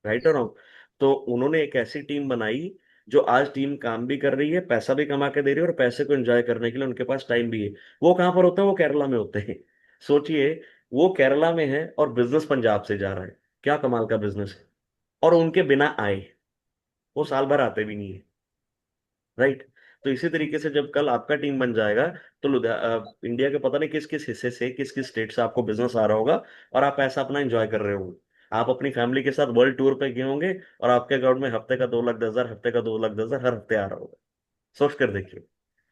राइट और रॉन्ग। तो उन्होंने एक ऐसी टीम बनाई, जो आज टीम काम भी कर रही है, पैसा भी कमा के दे रही है, और पैसे को एंजॉय करने के लिए उनके पास टाइम भी है। वो कहाँ पर होते हैं? वो केरला में होते हैं। सोचिए, वो केरला में है और बिजनेस पंजाब से जा रहा है, क्या कमाल का बिजनेस है। और उनके बिना आए, वो साल भर आते भी नहीं है, राइट। तो इसी तरीके से जब कल आपका टीम बन जाएगा, तो इंडिया के पता नहीं किस किस हिस्से से, किस किस स्टेट से आपको बिजनेस आ रहा होगा, और आप ऐसा अपना एंजॉय कर रहे होंगे। आप अपनी फैमिली के साथ वर्ल्ड टूर पे गए होंगे, और आपके अकाउंट में हफ्ते का 2,10,000, हफ्ते का 2,10,000 हर हफ्ते आ रहा होगा। सोच कर देखिए।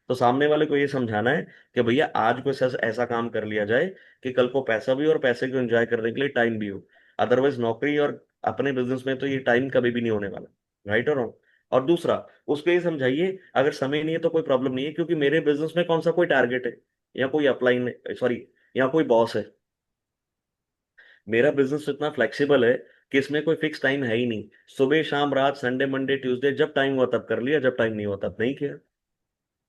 तो सामने वाले को ये समझाना है कि भैया आज को ऐसा ऐसा काम कर लिया जाए कि कल को पैसा भी और पैसे को एंजॉय करने के लिए टाइम भी हो। अदरवाइज नौकरी और अपने बिजनेस में तो ये टाइम कभी भी नहीं होने वाला। राइट और रॉन्ग। और दूसरा, उसको ये समझाइए अगर समय नहीं है तो कोई प्रॉब्लम नहीं है, क्योंकि मेरे बिजनेस में कौन सा कोई टारगेट है, या कोई अपलाइन है, सॉरी, या कोई बॉस है। मेरा बिजनेस इतना फ्लेक्सिबल है कि इसमें कोई फिक्स टाइम है ही नहीं। सुबह शाम रात संडे मंडे ट्यूसडे, जब टाइम हुआ तब कर लिया, जब टाइम नहीं हुआ तब नहीं किया।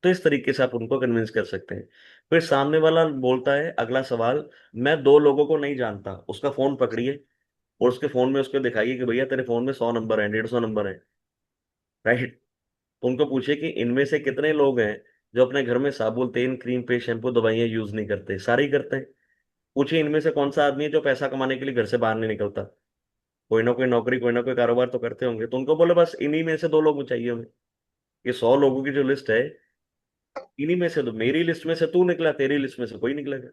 तो इस तरीके से आप उनको कन्विंस कर सकते हैं। फिर सामने वाला बोलता है अगला सवाल, मैं दो लोगों को नहीं जानता, उसका फोन पकड़िए और उसके फोन में उसको दिखाइए कि भैया तेरे फोन में 100 नंबर है, 150 नंबर है। राइट। तो उनको पूछिए कि इनमें से कितने लोग हैं जो अपने घर में साबुन तेल क्रीम पेस्ट शैम्पू दवाइयां यूज नहीं करते। सारे ही करते हैं। पूछिए इनमें से कौन सा आदमी है जो पैसा कमाने के लिए घर से बाहर नहीं निकलता। कोई ना कोई नौकरी, कोई ना कोई कारोबार तो करते होंगे। तो उनको बोले बस इन्हीं में से दो लोग चाहिए हमें। ये 100 लोगों की जो लिस्ट है, इन्हीं में से दो। मेरी लिस्ट में से तू निकला, तेरी लिस्ट में से कोई निकलेगा।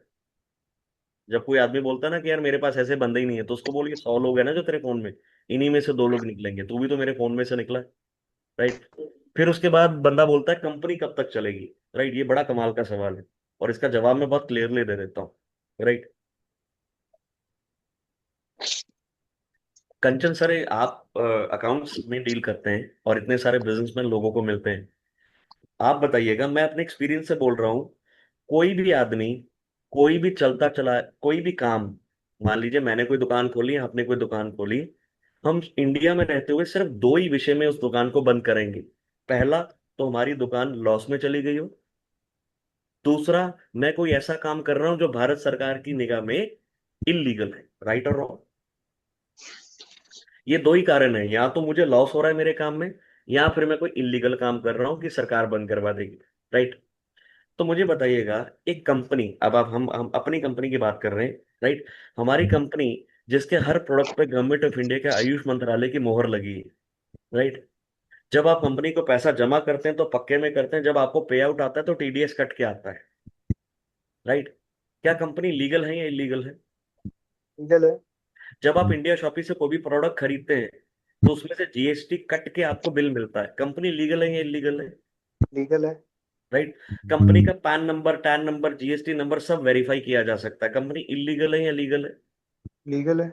जब कोई आदमी बोलता है ना कि यार मेरे पास ऐसे बंदे ही नहीं है, तो उसको बोलिए 100 लोग हैं ना जो तेरे फोन में, इन्हीं में से दो लोग निकलेंगे, तू भी तो मेरे फोन में से निकला है। राइट। फिर उसके बाद बंदा बोलता है कंपनी कब तक चलेगी। राइट, ये बड़ा कमाल का सवाल है, और इसका जवाब मैं बहुत क्लियरली दे देता हूँ। राइट। कंचन सर, आप अकाउंट्स में डील करते हैं और इतने सारे बिजनेसमैन लोगों को मिलते हैं। आप बताइएगा, मैं अपने एक्सपीरियंस से बोल रहा हूँ, कोई भी आदमी, कोई भी चलता चला कोई भी काम, मान लीजिए मैंने कोई दुकान खोली, आपने कोई दुकान खोली, हम इंडिया में रहते हुए सिर्फ दो ही विषय में उस दुकान को बंद करेंगे। पहला, तो हमारी दुकान लॉस में चली गई हो। दूसरा, मैं कोई ऐसा काम कर रहा हूं जो भारत सरकार की निगाह में इलीगल है। राइट और रॉन्ग। ये दो ही कारण है, या तो मुझे लॉस हो रहा है मेरे काम में, या फिर मैं कोई इलीगल काम कर रहा हूं कि सरकार बंद करवा देगी। राइट। तो मुझे बताइएगा, एक कंपनी, अब आप हम अपनी कंपनी की बात कर रहे हैं। राइट। हमारी कंपनी जिसके हर प्रोडक्ट पे गवर्नमेंट ऑफ इंडिया के आयुष मंत्रालय की मोहर लगी है। राइट। जब आप कंपनी को पैसा जमा करते हैं तो पक्के में करते हैं, जब आपको पे आउट आता है तो टीडीएस कट के आता है। राइट। क्या कंपनी लीगल है या इलीगल है? लीगल है। जब आप इंडिया शॉपी से कोई भी प्रोडक्ट खरीदते हैं तो उसमें से जीएसटी कट के आपको बिल मिलता है, कंपनी लीगल है या इलीगल है? लीगल है। राइट। कंपनी का pan number, tan number, GST number सब वेरीफाई किया जा सकता है, कंपनी इलीगल है या लीगल है? लीगल है।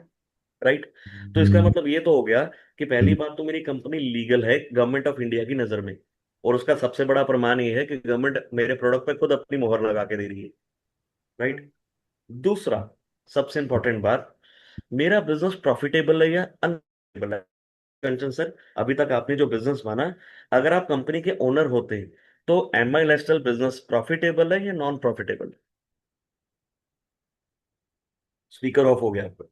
राइट। तो इसका मतलब ये तो हो गया कि पहली बात तो मेरी कंपनी लीगल है गवर्नमेंट ऑफ इंडिया की नजर में, और उसका सबसे बड़ा प्रमाण ये है कि गवर्नमेंट मेरे प्रोडक्ट पे खुद अपनी मोहर लगा के दे रही है। राइट। दूसरा, सबसे इंपॉर्टेंट बात, मेरा बिजनेस प्रॉफिटेबल है या अनप्रॉफिटेबल है? कंचन सर, अभी तक आपने जो बिजनेस माना, अगर आप कंपनी के ओनर होते तो एम आई लाइफस्टाइल बिजनेस प्रॉफिटेबल है या नॉन प्रॉफिटेबल? स्पीकर ऑफ हो गया आपका।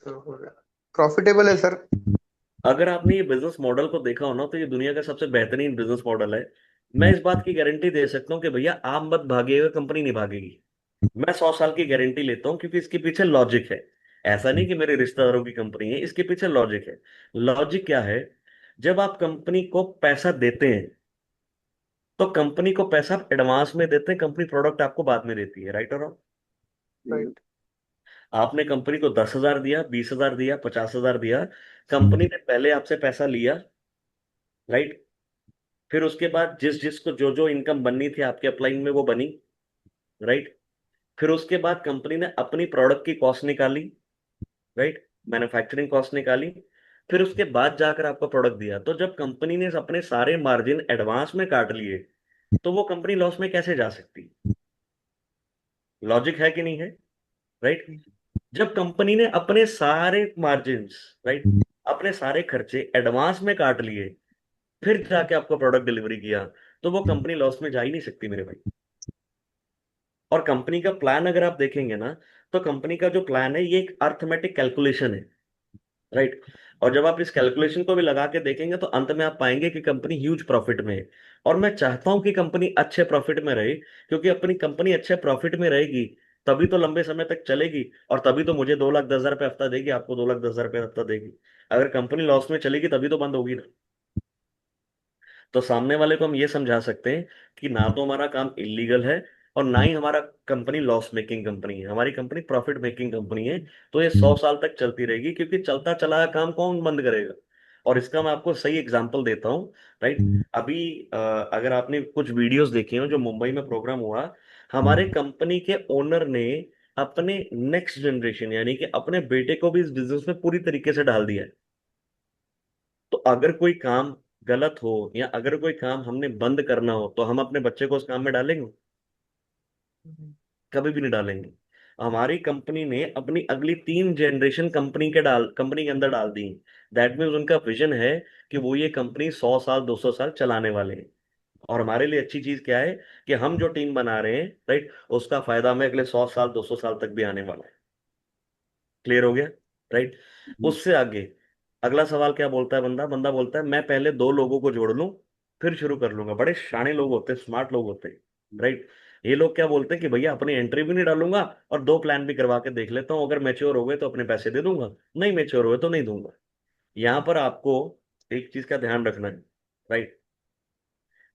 तो हो गया। प्रॉफिटेबल है सर। अगर आपने ये बिजनेस मॉडल को देखा हो ना, तो ये दुनिया का सबसे बेहतरीन बिजनेस मॉडल है। मैं इस बात की गारंटी दे सकता हूँ कि भैया आप मत भागिएगा, कंपनी नहीं भागेगी। मैं 100 साल की गारंटी लेता हूँ, क्योंकि इसके पीछे लॉजिक है। ऐसा नहीं कि मेरे रिश्तेदारों की कंपनी है, इसके पीछे लॉजिक है। लॉजिक क्या है? जब आप कंपनी को पैसा देते हैं तो कंपनी को पैसा आप एडवांस में देते हैं, कंपनी प्रोडक्ट आपको बाद में देती है। राइट और रॉन्ग? राइट। आपने कंपनी को 10,000 दिया, 20,000 दिया, 50,000 दिया, कंपनी ने पहले आपसे पैसा लिया। राइट। फिर उसके बाद जिस जिसको जो जो इनकम बननी थी आपके अपलाइन में वो बनी। राइट। फिर उसके बाद कंपनी ने अपनी प्रोडक्ट की कॉस्ट निकाली। राइट। मैन्युफैक्चरिंग कॉस्ट निकाली। फिर उसके बाद जाकर आपको प्रोडक्ट दिया। तो जब कंपनी ने अपने सारे मार्जिन एडवांस में काट लिए, तो वो कंपनी लॉस में कैसे जा सकती? लॉजिक है कि नहीं है? राइट। जब कंपनी ने अपने सारे मार्जिन्स, राइट, अपने सारे खर्चे एडवांस में काट लिए, फिर जाके आपको प्रोडक्ट डिलीवरी किया, तो वो कंपनी लॉस में जा ही नहीं सकती मेरे भाई। और कंपनी का प्लान अगर आप देखेंगे ना, तो कंपनी का जो प्लान है ये एक अर्थमेटिक कैलकुलेशन है। राइट। और जब आप इस कैलकुलेशन को भी लगा के देखेंगे तो अंत में आप पाएंगे कि कंपनी ह्यूज प्रॉफिट में है। और मैं चाहता हूं कि कंपनी अच्छे प्रॉफिट में रहे, क्योंकि अपनी कंपनी अच्छे प्रॉफिट में रहेगी तभी तो लंबे समय तक चलेगी, और तभी तो मुझे 2,10,000 रुपये हफ्ता देगी, आपको 2,10,000 रुपये हफ्ता देगी। अगर कंपनी लॉस में चलेगी तभी तो बंद होगी ना। तो सामने वाले को हम ये समझा सकते हैं कि ना तो हमारा काम इलीगल है और ना ही हमारा कंपनी लॉस मेकिंग कंपनी है, हमारी कंपनी प्रॉफिट मेकिंग कंपनी है। तो ये 100 साल तक चलती रहेगी, क्योंकि चलता चला काम कौन बंद करेगा। और इसका मैं आपको सही एग्जांपल देता हूँ। राइट। अभी अगर आपने कुछ वीडियोस देखी हो जो मुंबई में प्रोग्राम हुआ, हमारे कंपनी के ओनर ने अपने नेक्स्ट जनरेशन यानी कि अपने बेटे को भी इस बिजनेस में पूरी तरीके से डाल दिया है। तो अगर कोई काम गलत हो या अगर कोई काम हमने बंद करना हो तो हम अपने बच्चे को उस काम में डालेंगे? कभी भी नहीं डालेंगे। हमारी कंपनी ने अपनी अगली 3 जनरेशन कंपनी के अंदर डाल दी। दैट मीन्स उनका विजन है कि वो ये कंपनी 100 साल 200 साल चलाने वाले हैं। और हमारे लिए अच्छी चीज क्या है कि हम जो टीम बना रहे हैं, राइट, उसका फायदा हमें अगले 100 साल 200 साल तक भी आने वाला है। क्लियर हो गया? राइट। उससे आगे अगला सवाल क्या बोलता है बंदा? बंदा बोलता है मैं पहले 2 लोगों को जोड़ लूं फिर शुरू कर लूंगा। बड़े शाणे लोग होते हैं, स्मार्ट लोग होते हैं। राइट। ये लोग क्या बोलते हैं कि भैया अपनी एंट्री भी नहीं डालूंगा और 2 प्लान भी करवा के देख लेता हूँ, अगर मैच्योर हो गए तो अपने पैसे दे दूंगा, नहीं मैच्योर हुए तो नहीं दूंगा। यहां पर आपको एक चीज का ध्यान रखना है। राइट।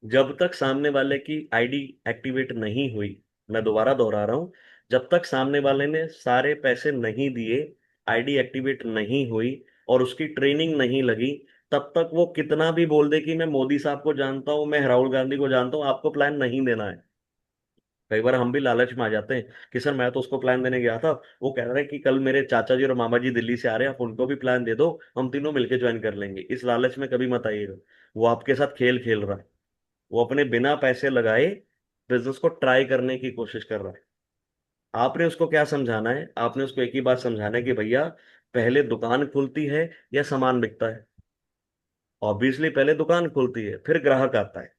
जब तक सामने वाले की आईडी एक्टिवेट नहीं हुई, मैं दोबारा दोहरा रहा हूं, जब तक सामने वाले ने सारे पैसे नहीं दिए, आईडी एक्टिवेट नहीं हुई और उसकी ट्रेनिंग नहीं लगी, तब तक वो कितना भी बोल दे कि मैं मोदी साहब को जानता हूं, मैं राहुल गांधी को जानता हूं, आपको प्लान नहीं देना है। कई बार हम भी लालच में आ जाते हैं कि सर मैं तो उसको प्लान देने गया था, वो कह रहे हैं कि कल मेरे चाचा जी और मामा जी दिल्ली से आ रहे हैं, आप उनको भी प्लान दे दो, हम तीनों मिलकर ज्वाइन कर लेंगे। इस लालच में कभी मत आइएगा। वो आपके साथ खेल खेल रहा है। वो अपने बिना पैसे लगाए बिजनेस को ट्राई करने की कोशिश कर रहा है। आपने उसको क्या समझाना है? आपने उसको एक ही बात समझाना है कि भैया पहले दुकान खुलती है या सामान बिकता है? ऑब्वियसली पहले दुकान खुलती है फिर ग्राहक आता है।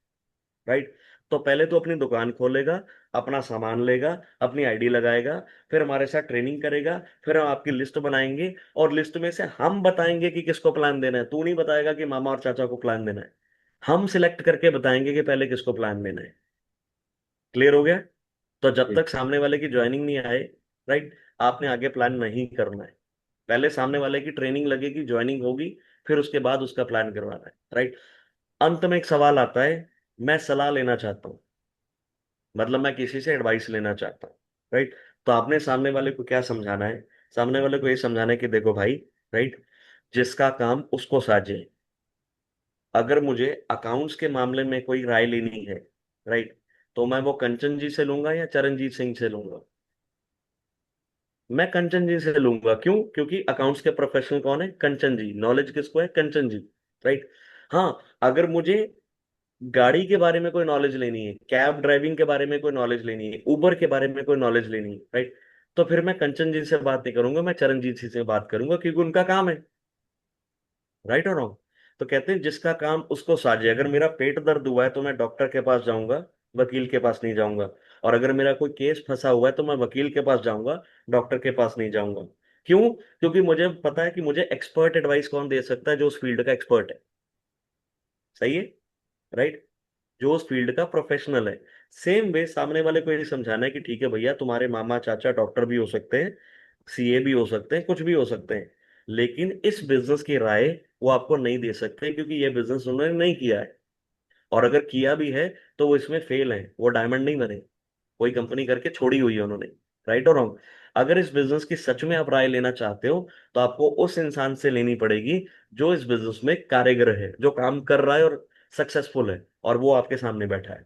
राइट। तो पहले तो अपनी दुकान खोलेगा, अपना सामान लेगा, अपनी आईडी लगाएगा, फिर हमारे साथ ट्रेनिंग करेगा, फिर हम आपकी लिस्ट बनाएंगे और लिस्ट में से हम बताएंगे कि किसको प्लान देना है। तू नहीं बताएगा कि मामा और चाचा को प्लान देना है, हम सिलेक्ट करके बताएंगे कि पहले किसको प्लान देना है। क्लियर हो गया? तो जब तक सामने वाले की ज्वाइनिंग नहीं आए, राइट, आपने आगे प्लान नहीं करना है। पहले सामने वाले की ट्रेनिंग लगेगी, ज्वाइनिंग होगी, फिर उसके बाद उसका प्लान करवाना है। राइट। अंत में एक सवाल आता है, मैं सलाह लेना चाहता हूँ, मतलब मैं किसी से एडवाइस लेना चाहता हूँ। राइट। तो आपने सामने वाले को क्या समझाना है? सामने वाले को ये समझाना है कि देखो भाई, राइट, जिसका काम उसको साझे। अगर मुझे अकाउंट्स के मामले में कोई राय लेनी है, राइट, तो मैं वो कंचन जी से लूंगा या चरणजीत सिंह से लूंगा? मैं कंचन जी से लूंगा। क्यों? क्योंकि अकाउंट्स के प्रोफेशनल कौन है? कंचन जी। नॉलेज किसको है? कंचन जी। राइट। हाँ, अगर मुझे गाड़ी के बारे में कोई नॉलेज लेनी है, कैब ड्राइविंग के बारे में कोई नॉलेज लेनी है, उबर के बारे में कोई नॉलेज लेनी है, राइट, तो फिर मैं कंचन जी से बात नहीं करूंगा, मैं चरणजीत सिंह से बात करूंगा, क्योंकि उनका काम है। राइट और रॉन्ग? तो कहते हैं जिसका काम उसको साझे। अगर मेरा पेट दर्द हुआ है तो मैं डॉक्टर के पास जाऊंगा, वकील के पास नहीं जाऊंगा। और अगर मेरा कोई केस फंसा हुआ है तो मैं वकील के पास जाऊंगा, डॉक्टर के पास नहीं जाऊंगा। क्यों? क्योंकि मुझे पता है कि मुझे एक्सपर्ट एडवाइस कौन दे सकता है? जो उस फील्ड का एक्सपर्ट है। सही है? राइट। जो उस फील्ड का प्रोफेशनल है। सेम वे सामने वाले को ये समझाना है कि ठीक है भैया, तुम्हारे मामा चाचा डॉक्टर भी हो सकते हैं, सीए भी हो सकते हैं, कुछ भी हो सकते हैं, लेकिन इस बिजनेस की राय वो आपको नहीं दे सकते, क्योंकि ये बिजनेस उन्होंने नहीं किया है। और अगर किया भी है तो वो इसमें फेल है, वो डायमंड नहीं बने, कोई कंपनी करके छोड़ी हुई है उन्होंने। राइट और रॉन्ग? अगर इस बिजनेस की सच में आप राय लेना चाहते हो तो आपको उस इंसान से लेनी पड़ेगी जो इस बिजनेस में कारीगर है, जो काम कर रहा है और सक्सेसफुल है, और वो आपके सामने बैठा है।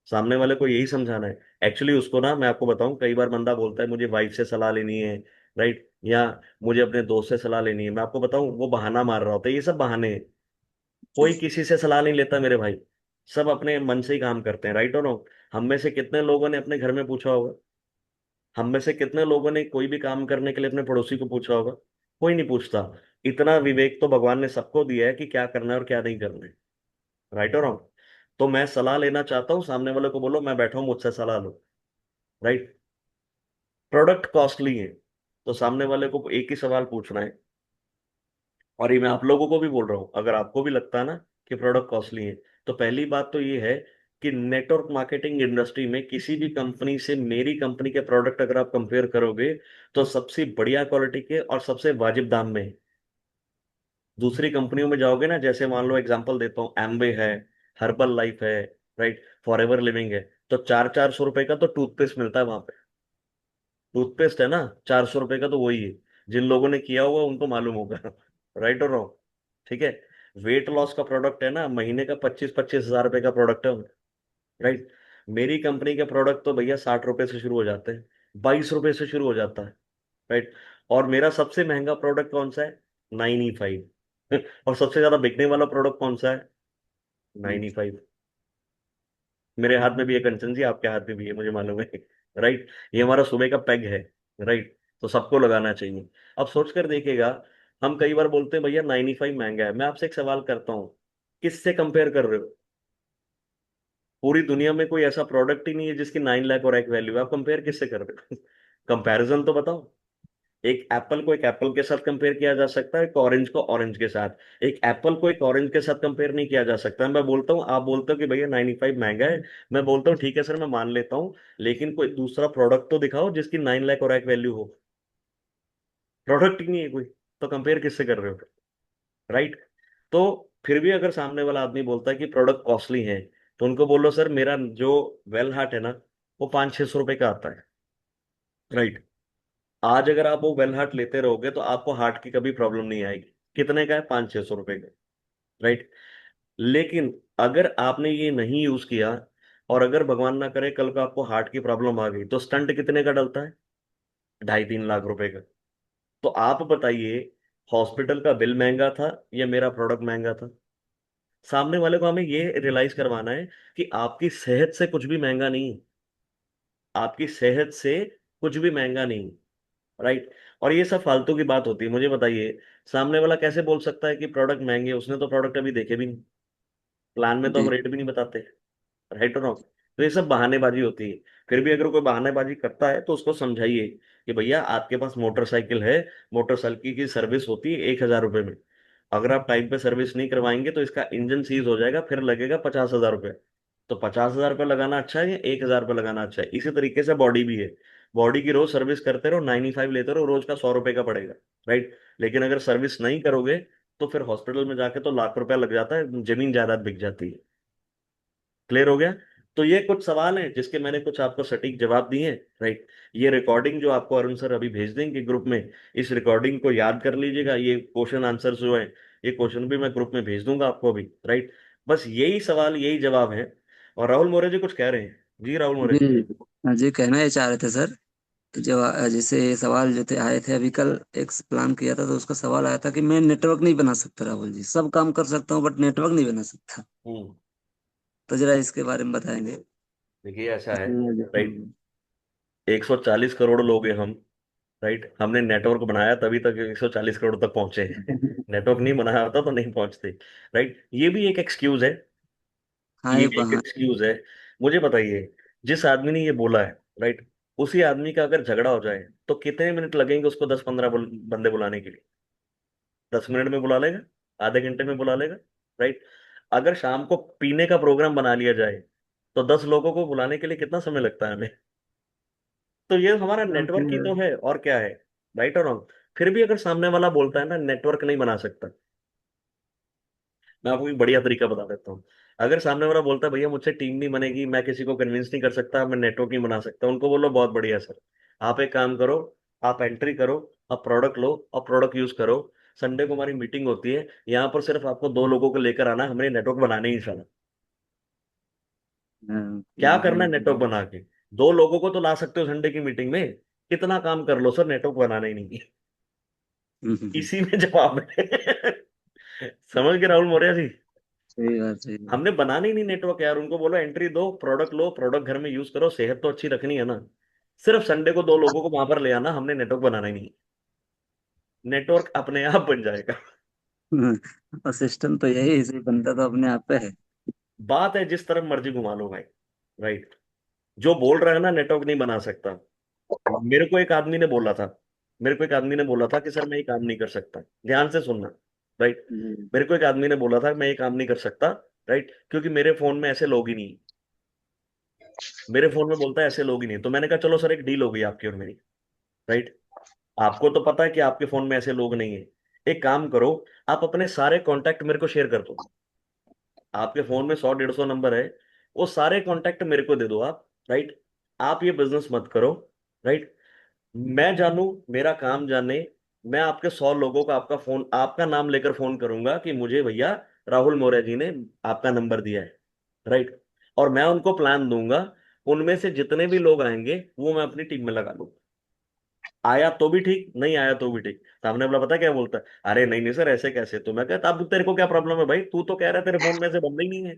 सामने वाले को यही समझाना है। एक्चुअली उसको ना, मैं आपको बताऊं, कई बार बंदा बोलता है मुझे वाइफ से सलाह लेनी है, राइट, या मुझे अपने दोस्त से सलाह लेनी है। मैं आपको बताऊं, वो बहाना मार रहा होता है, ये सब बहाने हैं। कोई किसी से सलाह नहीं लेता मेरे भाई, सब अपने मन से ही काम करते हैं। राइट और नो? हम में से कितने लोगों ने अपने घर में पूछा होगा? हम में से कितने लोगों ने कोई भी काम करने के लिए अपने पड़ोसी को पूछा होगा? कोई नहीं पूछता। इतना विवेक तो भगवान ने सबको दिया है कि क्या करना है और क्या नहीं करना है। राइट और रॉन्ग? तो मैं सलाह लेना चाहता हूँ, सामने वाले को बोलो मैं बैठा हूँ, मुझसे सलाह लो। राइट। प्रोडक्ट कॉस्टली है, तो सामने वाले को एक ही सवाल पूछना है। और ये मैं आप लोगों को भी बोल रहा हूँ, अगर आपको भी लगता है ना कि प्रोडक्ट कॉस्टली है, तो पहली बात तो ये है कि नेटवर्क मार्केटिंग इंडस्ट्री में किसी भी कंपनी से मेरी कंपनी के प्रोडक्ट अगर आप कंपेयर करोगे तो सबसे बढ़िया क्वालिटी के और सबसे वाजिब दाम में है। दूसरी कंपनियों में जाओगे ना, जैसे मान लो एग्जांपल देता हूँ, एम्बे है, हर्बल लाइफ है, राइट, फॉरएवर लिविंग है, तो 400-400 रुपए का तो टूथपेस्ट मिलता है वहां पे। टूथपेस्ट है ना, 400 रुपए का तो वही है। जिन लोगों ने किया हुआ उनको मालूम होगा। राइट और रॉन्ग? ठीक है। वेट लॉस का प्रोडक्ट है ना, महीने का 25-25 हजार रुपए का प्रोडक्ट है। राइट। मेरी कंपनी के प्रोडक्ट तो भैया 60 रुपए से शुरू हो जाते हैं, 22 रुपए से शुरू हो जाता है। राइट। और मेरा सबसे महंगा प्रोडक्ट कौन सा है? 9E5। और सबसे ज्यादा बिकने वाला प्रोडक्ट कौन सा है? 9E5। मेरे हाथ में भी है कंचन जी, आपके हाथ में भी है, मुझे मालूम है। राइट। ये हमारा सुबह का पैग है। राइट। तो सबको लगाना चाहिए। अब सोच कर देखिएगा, हम कई बार बोलते हैं भैया 9E5 महंगा है। मैं आपसे एक सवाल करता हूँ, किससे कंपेयर कर रहे हो? पूरी दुनिया में कोई ऐसा प्रोडक्ट ही नहीं है जिसकी 9 लाख और एक वैल्यू है, आप कंपेयर किससे कर रहे हो? कंपैरिजन तो बताओ। एक एप्पल को एक एप्पल के साथ कंपेयर किया जा सकता है, एक ऑरेंज को ऑरेंज के साथ। एक एप्पल को एक ऑरेंज के साथ कंपेयर नहीं किया जा सकता। मैं बोलता हूँ, आप बोलते हो कि भैया 95 महंगा है, मैं बोलता हूँ ठीक है सर, मैं मान लेता हूँ, लेकिन कोई दूसरा प्रोडक्ट तो दिखाओ जिसकी 9 लाख और एक वैल्यू हो। प्रोडक्ट ही नहीं है कोई, तो कंपेयर किससे कर रहे हो? राइट। तो फिर भी अगर सामने वाला आदमी बोलता है कि प्रोडक्ट कॉस्टली है, तो उनको बोलो सर, मेरा जो वेल हार्ट है ना, वो 500-600 रुपए का आता है। राइट। आज अगर आप वो वेल हार्ट लेते रहोगे तो आपको हार्ट की कभी प्रॉब्लम नहीं आएगी। कितने का है? 500-600 रुपए का। राइट। लेकिन अगर आपने ये नहीं यूज किया, और अगर भगवान ना करे कल को आपको हार्ट की प्रॉब्लम आ गई, तो स्टंट कितने का डलता है? 2.5-3 लाख रुपए का। तो आप बताइए, हॉस्पिटल का बिल महंगा था या मेरा प्रोडक्ट महंगा था? सामने वाले को हमें ये रियलाइज करवाना है कि आपकी सेहत से कुछ भी महंगा नहीं। आपकी सेहत से कुछ भी महंगा नहीं। राइट। और ये सब फालतू की बात होती है। मुझे बताइए, सामने वाला कैसे बोल सकता है कि प्रोडक्ट महंगे? उसने तो प्रोडक्ट अभी देखे भी नहीं। प्लान में तो हम जी। रेट भी नहीं बताते। राइट और रॉन्ग? तो ये सब बहानेबाजी होती है। फिर भी अगर कोई बहानेबाजी करता है तो उसको समझाइए कि भैया आपके पास मोटरसाइकिल है, मोटरसाइकिल की सर्विस होती है 1,000 रुपए में। अगर आप टाइम पे सर्विस नहीं करवाएंगे तो इसका इंजन सीज हो जाएगा, फिर लगेगा 50,000 रुपये। तो 50,000 रुपये लगाना अच्छा है या 1,000 रुपये लगाना अच्छा है? इसी तरीके से बॉडी भी है। बॉडी की रोज सर्विस करते रहो, 95 लेते रहो, रोज का 100 रुपये का पड़ेगा। राइट। लेकिन अगर सर्विस नहीं करोगे तो फिर हॉस्पिटल में जाके तो लाख रुपया लग जाता है, जमीन जायदाद बिक जाती है। क्लियर हो गया? तो ये कुछ सवाल हैं जिसके मैंने कुछ आपको सटीक जवाब दिए हैं। राइट। ये रिकॉर्डिंग जो आपको अरुण सर अभी भेज देंगे ग्रुप में, इस रिकॉर्डिंग को याद कर लीजिएगा। ये क्वेश्चन आंसर जो है, ये क्वेश्चन भी मैं ग्रुप में भेज दूंगा आपको अभी। राइट। बस यही सवाल, यही जवाब है। और राहुल मोरे जी कुछ कह रहे हैं? जी राहुल मोरे जी। जी। जी, कहना ये चाह रहे थे सर कि जो जैसे ये सवाल जो थे आए थे अभी कल, एक प्लान किया था तो उसका सवाल आया था कि मैं नेटवर्क नहीं बना सकता राहुल जी, सब काम कर सकता हूँ बट नेटवर्क नहीं बना सकता। हम्म। तो जरा इसके बारे में बताएंगे। देखिए ऐसा है। इसमें राइट। 140 करोड़ लोग हैं हम। राइट। हमने नेटवर्क बनाया तभी तक 140 करोड़ तक पहुंचे हैं। नेटवर्क नहीं बनाया होता तो नहीं पहुंचते। राइट। ये भी एक एक्सक्यूज है। हाँ ये एक एक बहाना। एक्सक्यूज है। मुझे बताइए, जिस आदमी ने ये बोला है, राइट, उसी आदमी का अगर झगड़ा हो जाए तो कितने मिनट लगेंगे उसको 10-15 बंदे बुलाने के लिए? 10 मिनट में बुला लेगा? आधे घंटे में बुला लेगा? राइट। अगर शाम को पीने का प्रोग्राम बना लिया जाए तो 10 लोगों को बुलाने के लिए कितना समय लगता है हमें? तो ये हमारा तो नेटवर्क ही फिर तो है, और क्या है? राइट और रॉन्ग? फिर भी अगर सामने वाला बोलता है ना नेटवर्क नहीं बना सकता, मैं आपको एक बढ़िया तरीका बता देता हूँ। अगर सामने वाला बोलता है भैया मुझसे टीम नहीं बनेगी, मैं किसी को कन्विंस नहीं कर सकता, मैं नेटवर्क नहीं बना सकता, उनको बोलो बहुत बढ़िया सर, आप एक काम करो, आप एंट्री करो, आप प्रोडक्ट लो और प्रोडक्ट यूज करो। संडे को हमारी मीटिंग होती है, यहाँ पर सिर्फ आपको 2 लोगों को लेकर आना है, हमें नेटवर्क बनाने ही साला। क्या करना है नेटवर्क बना के? 2 लोगों को तो ला सकते हो संडे की मीटिंग में, कितना काम कर लो सर, नेटवर्क बनाना ही नहीं है। इसी में जवाब है। समझ गए राहुल मौर्य जी? सही बात, सही बात। हमने बनाना ही नहीं नेटवर्क यार, उनको बोलो एंट्री दो, प्रोडक्ट लो, प्रोडक्ट घर में यूज करो, सेहत तो अच्छी रखनी है ना। सिर्फ संडे को 2 लोगों को वहां पर ले आना, हमने नेटवर्क बनाना ही नहीं। नेटवर्क अपने आप बन जाएगा। और सिस्टम तो यही है, इसे बनता तो अपने आप पे है। बात है जिस तरफ मर्जी घुमा लो भाई। राइट। जो बोल रहा है ना नेटवर्क नहीं बना सकता, मेरे को एक आदमी ने बोला था, मेरे को एक आदमी ने बोला था कि सर मैं ये काम नहीं कर सकता। ध्यान से सुनना। राइट। जी। मेरे को एक आदमी ने बोला था मैं ये काम नहीं कर सकता, राइट, क्योंकि मेरे फोन में ऐसे लोग ही नहीं। मेरे फोन में बोलता है ऐसे लोग ही नहीं। तो मैंने कहा चलो सर, एक डील हो गई आपकी और मेरी। राइट। आपको तो पता है कि आपके फोन में ऐसे लोग नहीं है, एक काम करो, आप अपने सारे कांटेक्ट मेरे को शेयर कर दो। आपके फोन में 100 150 नंबर है, वो सारे कांटेक्ट मेरे को दे दो आप। राइट। आप ये बिजनेस मत करो। राइट। मैं जानू, मेरा काम जाने, मैं आपके 100 लोगों का आपका फोन, आपका नाम लेकर फोन करूंगा कि मुझे भैया राहुल मौर्य जी ने आपका नंबर दिया है। राइट। और मैं उनको प्लान दूंगा, उनमें से जितने भी लोग आएंगे वो मैं अपनी टीम में लगा लूंगा। आया तो भी ठीक, नहीं आया तो भी ठीक। सामने वाला पता क्या बोलता है, अरे नहीं नहीं सर ऐसे कैसे, तो मैं कहता अब तेरे को क्या प्रॉब्लम है भाई, तू तो कह रहा है तेरे फोन में से बंदा ही नहीं है।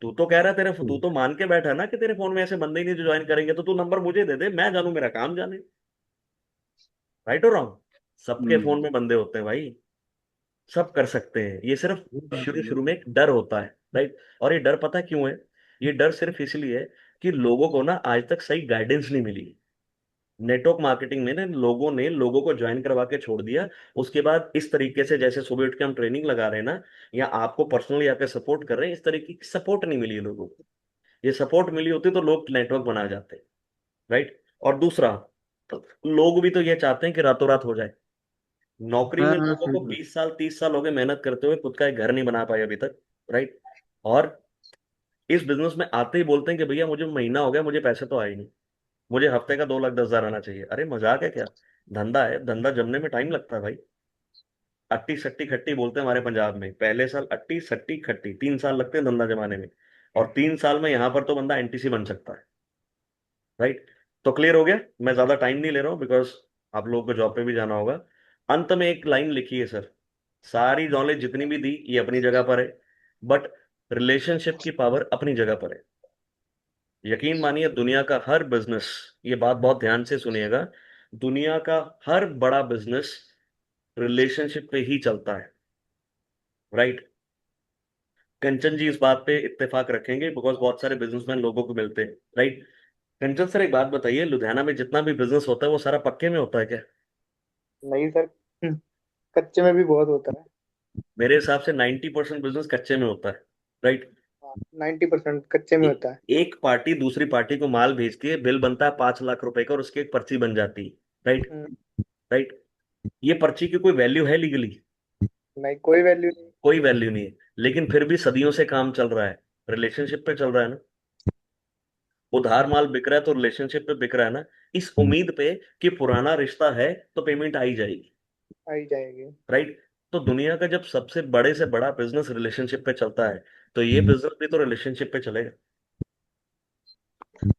तू तो कह रहा है तेरे, तू हम्म। तो मान के बैठा है ना कि तेरे फोन में ऐसे बंदे ही नहीं जो ज्वाइन करेंगे, तो तू नंबर मुझे दे दे, मैं जानू, मेरा काम जाने। राइट और रॉन्ग? सबके फोन हम्म। में बंदे होते हैं भाई, सब कर सकते हैं, ये सिर्फ शुरू शुरू में एक डर होता है। राइट। और ये डर पता क्यों है? ये डर सिर्फ इसलिए है कि लोगों को ना आज तक सही गाइडेंस नहीं मिली। नेटवर्क मार्केटिंग में ना लोगों ने लोगों को ज्वाइन करवा के छोड़ दिया। उसके बाद इस तरीके से जैसे सुबह उठ के हम ट्रेनिंग लगा रहे हैं ना, या आपको पर्सनली आके सपोर्ट कर रहे हैं, इस तरीके की सपोर्ट नहीं मिली है लोगों को। ये सपोर्ट मिली होती तो लोग नेटवर्क बना जाते। राइट। और दूसरा, तो लोग भी तो ये चाहते हैं कि रातों रात हो जाए। नौकरी हाँ में हाँ, लोगों सही को बात। 20 साल 30 साल हो गए मेहनत करते हुए, खुद का एक घर नहीं बना पाए अभी तक। राइट। और इस बिजनेस में आते ही बोलते हैं कि भैया मुझे महीना हो गया, मुझे पैसे तो आए नहीं, मुझे हफ्ते का 2,10,000 आना चाहिए। अरे मजाक है क्या? धंधा है, धंधा जमने में टाइम लगता है भाई। अट्टी सट्टी खट्टी बोलते हैं हमारे पंजाब में, पहले साल अट्टी सट्टी खट्टी, 3 साल लगते हैं धंधा जमाने में। और 3 साल में यहाँ पर तो बंदा एनटीसी बन सकता है। राइट। तो क्लियर हो गया? मैं ज्यादा टाइम नहीं ले रहा हूँ, बिकॉज आप लोगों को जॉब पे भी जाना होगा। अंत में एक लाइन लिखी है सर, सारी नॉलेज जितनी भी दी ये अपनी जगह पर है, बट रिलेशनशिप की पावर अपनी जगह पर है। यकीन मानिए दुनिया का हर बिजनेस, ये बात बहुत ध्यान से सुनिएगा, दुनिया का हर बड़ा बिजनेस रिलेशनशिप पे ही चलता है। राइट। कंचन जी इस बात पे इत्तेफाक रखेंगे, बिकॉज बहुत सारे बिजनेसमैन लोगों को मिलते हैं। राइट। कंचन सर एक बात बताइए, लुधियाना में जितना भी बिजनेस होता है वो सारा पक्के में होता है क्या? नहीं सर। कच्चे में भी बहुत होता है। मेरे हिसाब से 90% बिजनेस कच्चे में होता है। राइट। 90% कच्चे में होता है। एक पार्टी दूसरी पार्टी को माल भेजती है, बिल बनता है 5 लाख रुपए का और उसकी एक पर्ची बन जाती है। राइट। हम्म, राइट। ये पर्ची की कोई वैल्यू है लीगली? नहीं, कोई वैल्यू नहीं। कोई वैल्यू नहीं है। लेकिन फिर भी सदियों से काम चल रहा है, रिलेशनशिप पे चल रहा है ना। उधार माल बिक रहा है तो रिलेशनशिप पे बिक रहा है ना, इस उम्मीद पे कि पुराना रिश्ता है तो पेमेंट आई जाएगी। आ ही जाएगी। राइट। तो दुनिया का जब सबसे बड़े से बड़ा बिजनेस रिलेशनशिप पे चलता है, तो ये बिजनेस भी तो रिलेशनशिप पे चलेगा।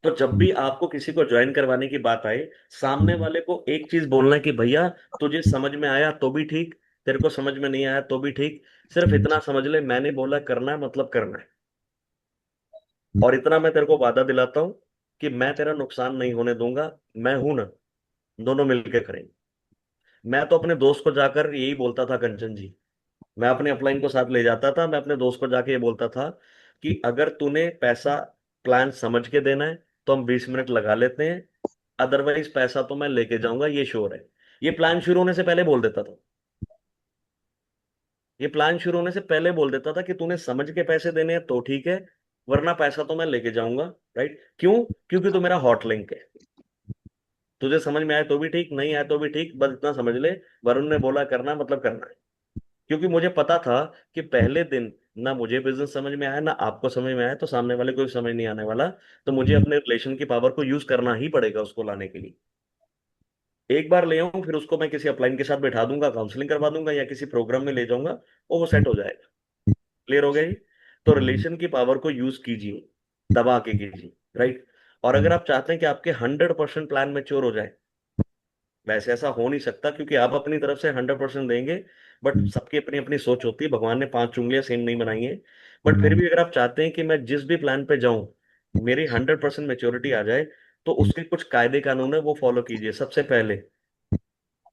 तो जब भी आपको किसी को ज्वाइन करवाने की बात आए, सामने वाले को एक चीज बोलना है कि भैया तुझे समझ में आया तो भी ठीक, तेरे को समझ में नहीं आया तो भी ठीक, सिर्फ इतना समझ ले मैंने बोला करना है मतलब करना है। और इतना मैं तेरे को वादा दिलाता हूं कि मैं तेरा नुकसान नहीं होने दूंगा। मैं हूं ना, दोनों मिलके करेंगे। मैं तो अपने दोस्त को जाकर यही बोलता था कंचन जी, मैं अपने अपलाइन को साथ ले जाता था, मैं अपने दोस्त को जाके ये बोलता था कि अगर तूने पैसा प्लान समझ के देना है तो हम 20 मिनट लगा लेते हैं, अदरवाइज पैसा तो मैं लेके जाऊंगा, ये श्योर है। ये प्लान शुरू होने से पहले बोल देता था। ये प्लान शुरू होने से पहले बोल देता था कि तूने समझ के पैसे देने हैं तो ठीक है, वरना पैसा तो मैं लेके जाऊंगा। राइट। क्यों? क्योंकि तू मेरा हॉट लिंक है। तुझे समझ में आए तो भी ठीक, नहीं आए तो भी ठीक, बस इतना समझ ले, वरुण ने बोला करना मतलब करना है। क्योंकि मुझे पता था कि पहले दिन ना मुझे बिजनेस समझ में आया ना आपको समझ में आया तो सामने वाले को भी समझ नहीं आने वाला। तो मुझे अपने रिलेशन की पावर को यूज करना ही पड़ेगा उसको लाने के लिए। एक बार ले आऊं फिर उसको मैं किसी अपलाइन के साथ बैठा दूंगा, काउंसलिंग करवा दूंगा या किसी प्रोग्राम में ले जाऊंगा और वो सेट हो जाएगा। क्लियर हो गई? तो रिलेशन की पावर को यूज कीजिए, दबा के कीजिए। राइट। और अगर आप चाहते हैं कि आपके 100% प्लान मैच्योर हो जाए, वैसे ऐसा हो नहीं सकता क्योंकि आप अपनी तरफ से 100% देंगे, बट सबकी अपनी अपनी सोच होती है, भगवान ने 5 उंगलियां सेम नहीं बनाई है। बट फिर भी अगर आप चाहते हैं कि मैं जिस भी प्लान पे जाऊं मेरी 100% मेच्योरिटी आ जाए, तो उसके कुछ कायदे कानून है वो फॉलो कीजिए। सबसे पहले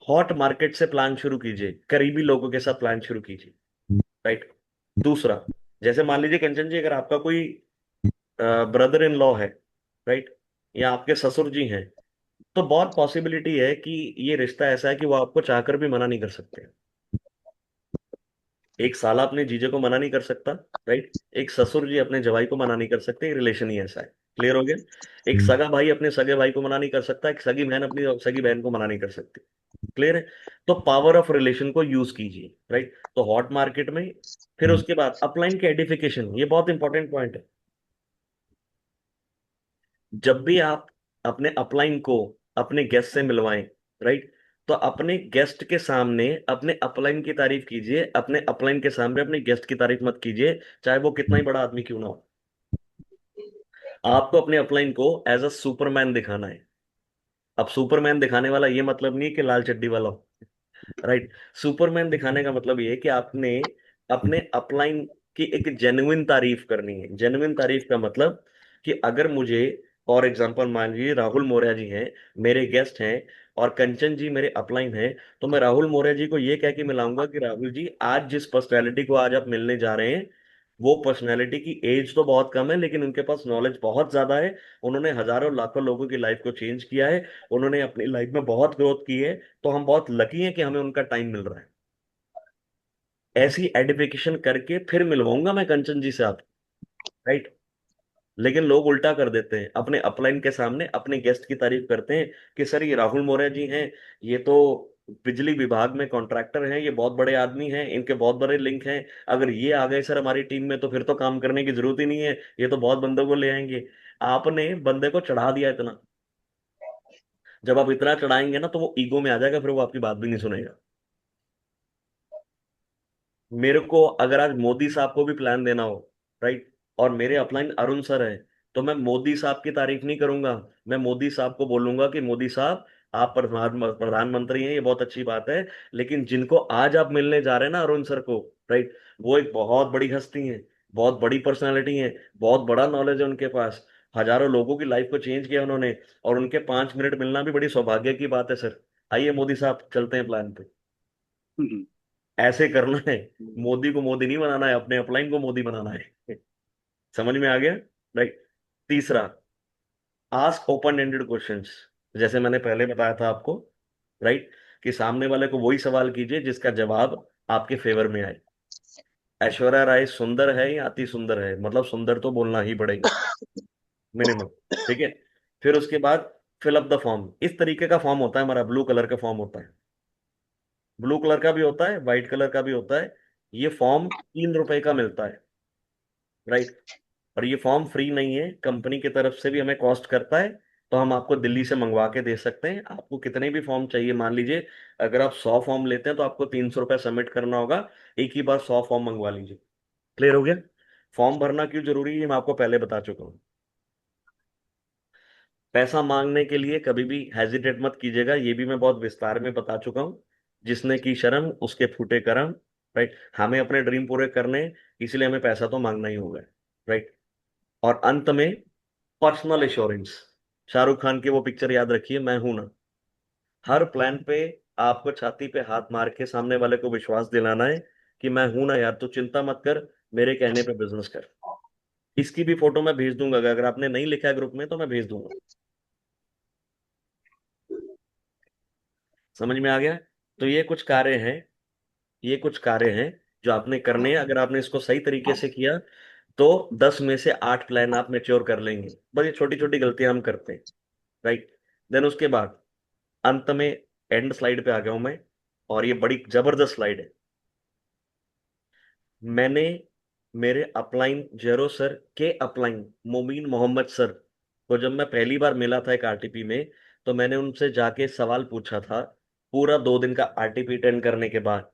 हॉट मार्केट से प्लान शुरू कीजिए, करीबी लोगों के साथ प्लान शुरू कीजिए। राइट। दूसरा, जैसे मान लीजिए कंचन जी अगर आपका कोई ब्रदर इन लॉ है, राइट, या आपके ससुर जी हैं, तो बहुत पॉसिबिलिटी है कि ये रिश्ता ऐसा है कि वो आपको चाहकर भी मना नहीं कर सकते। एक साला अपने जीजे को मना नहीं कर सकता। राइट। एक ससुर जी अपने जवाई को मना नहीं कर सकते, रिलेशन ही ऐसा है। क्लियर हो गया? एक सगा भाई अपने सगे भाई को मना नहीं कर सकता, एक सगी बहन अपनी सगी बहन को मना नहीं कर सकती। क्लियर है? तो पावर ऑफ रिलेशन को यूज कीजिए, राइट? तो हॉट मार्केट में, फिर उसके बाद अपलाइन के एडिफिकेशन, ये बहुत इंपॉर्टेंट पॉइंट है। जब भी आप अपने अपलाइन को अपने गेस्ट से मिलवाएं, राइट, तो अपने गेस्ट के सामने अपने अपलाइन की तारीफ कीजिए, अपने अपलाइन के सामने अपने गेस्ट की तारीफ मत कीजिए, चाहे वो कितना ही बड़ा आदमी क्यों ना हो। आपको अपने अपलाइन को एज अ सुपरमैन दिखाना है। अब सुपरमैन दिखाने वाला ये मतलब नहीं कि लाल चड्डी वाला हो, राइट? सुपरमैन दिखाने का मतलब ये है कि आपने अपने अपलाइन की एक जेन्युइन तारीफ करनी है। जेन्युइन तारीफ का मतलब कि अगर मुझे, फॉर एग्जांपल मान लीजिए राहुल मौर्य जी हैं, मेरे गेस्ट हैं, और कंचन जी मेरे अपलाइन हैं, तो मैं राहुल मौर्य जी को ये कह के मिलाऊंगा कि राहुल जी, आज जिस पर्सनैलिटी को आज आप मिलने जा रहे हैं, वो पर्सनैलिटी की एज तो बहुत कम है लेकिन उनके पास नॉलेज बहुत ज्यादा है। उन्होंने हजारों लाखों लोगों की लाइफ को चेंज किया है, उन्होंने अपनी लाइफ में बहुत ग्रोथ की है, तो हम बहुत लकी हैं कि हमें उनका टाइम मिल रहा है। ऐसी एडिफिकेशन करके फिर मिलवाऊंगा मैं कंचन जी से आप, राइट? लेकिन लोग उल्टा कर देते हैं, अपने अपलाइन के सामने अपने गेस्ट की तारीफ करते हैं कि सर ये राहुल मौर्य जी हैं, ये तो बिजली विभाग में कॉन्ट्रैक्टर हैं, ये बहुत बड़े आदमी हैं, इनके बहुत बड़े लिंक हैं, अगर ये आ गए सर हमारी टीम में तो फिर तो काम करने की जरूरत ही नहीं है, ये तो बहुत बंदों को ले आएंगे। आपने बंदे को चढ़ा दिया इतना। जब आप इतना चढ़ाएंगे ना तो वो ईगो में आ जाएगा, फिर वो आपकी बात भी नहीं सुनेगा। मेरे को अगर आज मोदी साहब को भी प्लान देना हो, राइट, और मेरे अपलाइन अरुण सर है, तो मैं मोदी साहब की तारीफ नहीं करूंगा। मैं मोदी साहब को बोलूंगा कि मोदी साहब, आप प्रधानमंत्री हैं, ये बहुत अच्छी बात है, लेकिन जिनको आज आप मिलने जा रहे हैं ना अरुण सर को, राइट, वो एक बहुत बड़ी हस्ती है, बहुत बड़ी पर्सनालिटी है, बहुत बड़ा नॉलेज है उनके पास, हजारों लोगों की लाइफ को चेंज किया उन्होंने, और उनके 5 मिनट मिलना भी बड़ी सौभाग्य की बात है सर। आइए मोदी साहब चलते हैं प्लान पे। हम्म। ऐसे करना है। मोदी को मोदी नहीं बनाना है, अपने अपलाइन को मोदी बनाना है। समझ में आ गया? राइट। तीसरा, आस्क ओपन एंडेड क्वेश्चंस। जैसे मैंने पहले बताया था आपको, राइट, कि सामने वाले को वही सवाल कीजिए जिसका जवाब आपके फेवर में आए। ऐश्वर्या राय सुंदर है या अति सुंदर है, मतलब सुंदर तो बोलना ही पड़ेगा, मिनिमम। ठीक है? फिर उसके बाद फिल अप द फॉर्म। इस तरीके का फॉर्म होता है हमारा, ब्लू कलर का फॉर्म होता है, ब्लू कलर का भी होता है, व्हाइट कलर का भी होता है। ये फॉर्म 3 रुपए का मिलता है, राइट? और ये फॉर्म फ्री नहीं है, कंपनी की तरफ से भी हमें कॉस्ट करता है। तो हम आपको दिल्ली से मंगवा के दे सकते हैं। आपको कितने भी फॉर्म चाहिए, मान लीजिए अगर आप 100 फॉर्म लेते हैं तो आपको 300 रुपये सबमिट करना होगा, एक ही बार 100 फॉर्म मंगवा लीजिए। क्लियर हो गया? फॉर्म भरना क्यों जरूरी है ये मैं आपको पहले बता चुका हूँ। पैसा मांगने के लिए कभी भी हेजिटेट मत कीजिएगा, ये भी मैं बहुत विस्तार में बता चुका हूँ। जिसने की शर्म उसके फूटे करम, राइट? हमें अपने ड्रीम पूरे करने हैं, इसलिए हमें पैसा तो मांगना ही होगा, राइट? और अंत में पर्सनल एश्योरेंस। शाहरुख खान की वो पिक्चर याद रखिए, मैं हूं ना। हर प्लान पे आपको छाती पे हाथ मार के सामने वाले को विश्वास दिलाना है कि मैं हूं ना यार, तू चिंता मत कर, मेरे कहने पे बिजनेस कर। इसकी भी फोटो मैं भेज दूंगा, अगर आपने नहीं लिखा है ग्रुप में तो मैं भेज दूंगा। समझ में आ गया? तो ये कुछ कार्य हैं, ये कुछ कार्य हैं जो आपने करने हैं। अगर आपने इसको सही तरीके से किया तो 10 में से 8 प्लान आप मेच्योर कर लेंगे। बस ये छोटी छोटी गलतियां हम करते हैं, राइट? देन उसके बाद अंत में, एंड स्लाइड पे आ गया हूं मैं, और ये बड़ी जबरदस्त स्लाइड है। मैंने मेरे अपलाइन जेरो सर के अपलाइन मोमीन मोहम्मद सर को जब मैं पहली बार मिला था एक आरटीपी में, तो मैंने उनसे जाके सवाल पूछा था, पूरा 2 दिन का आरटीपी अटेंड करने के बाद,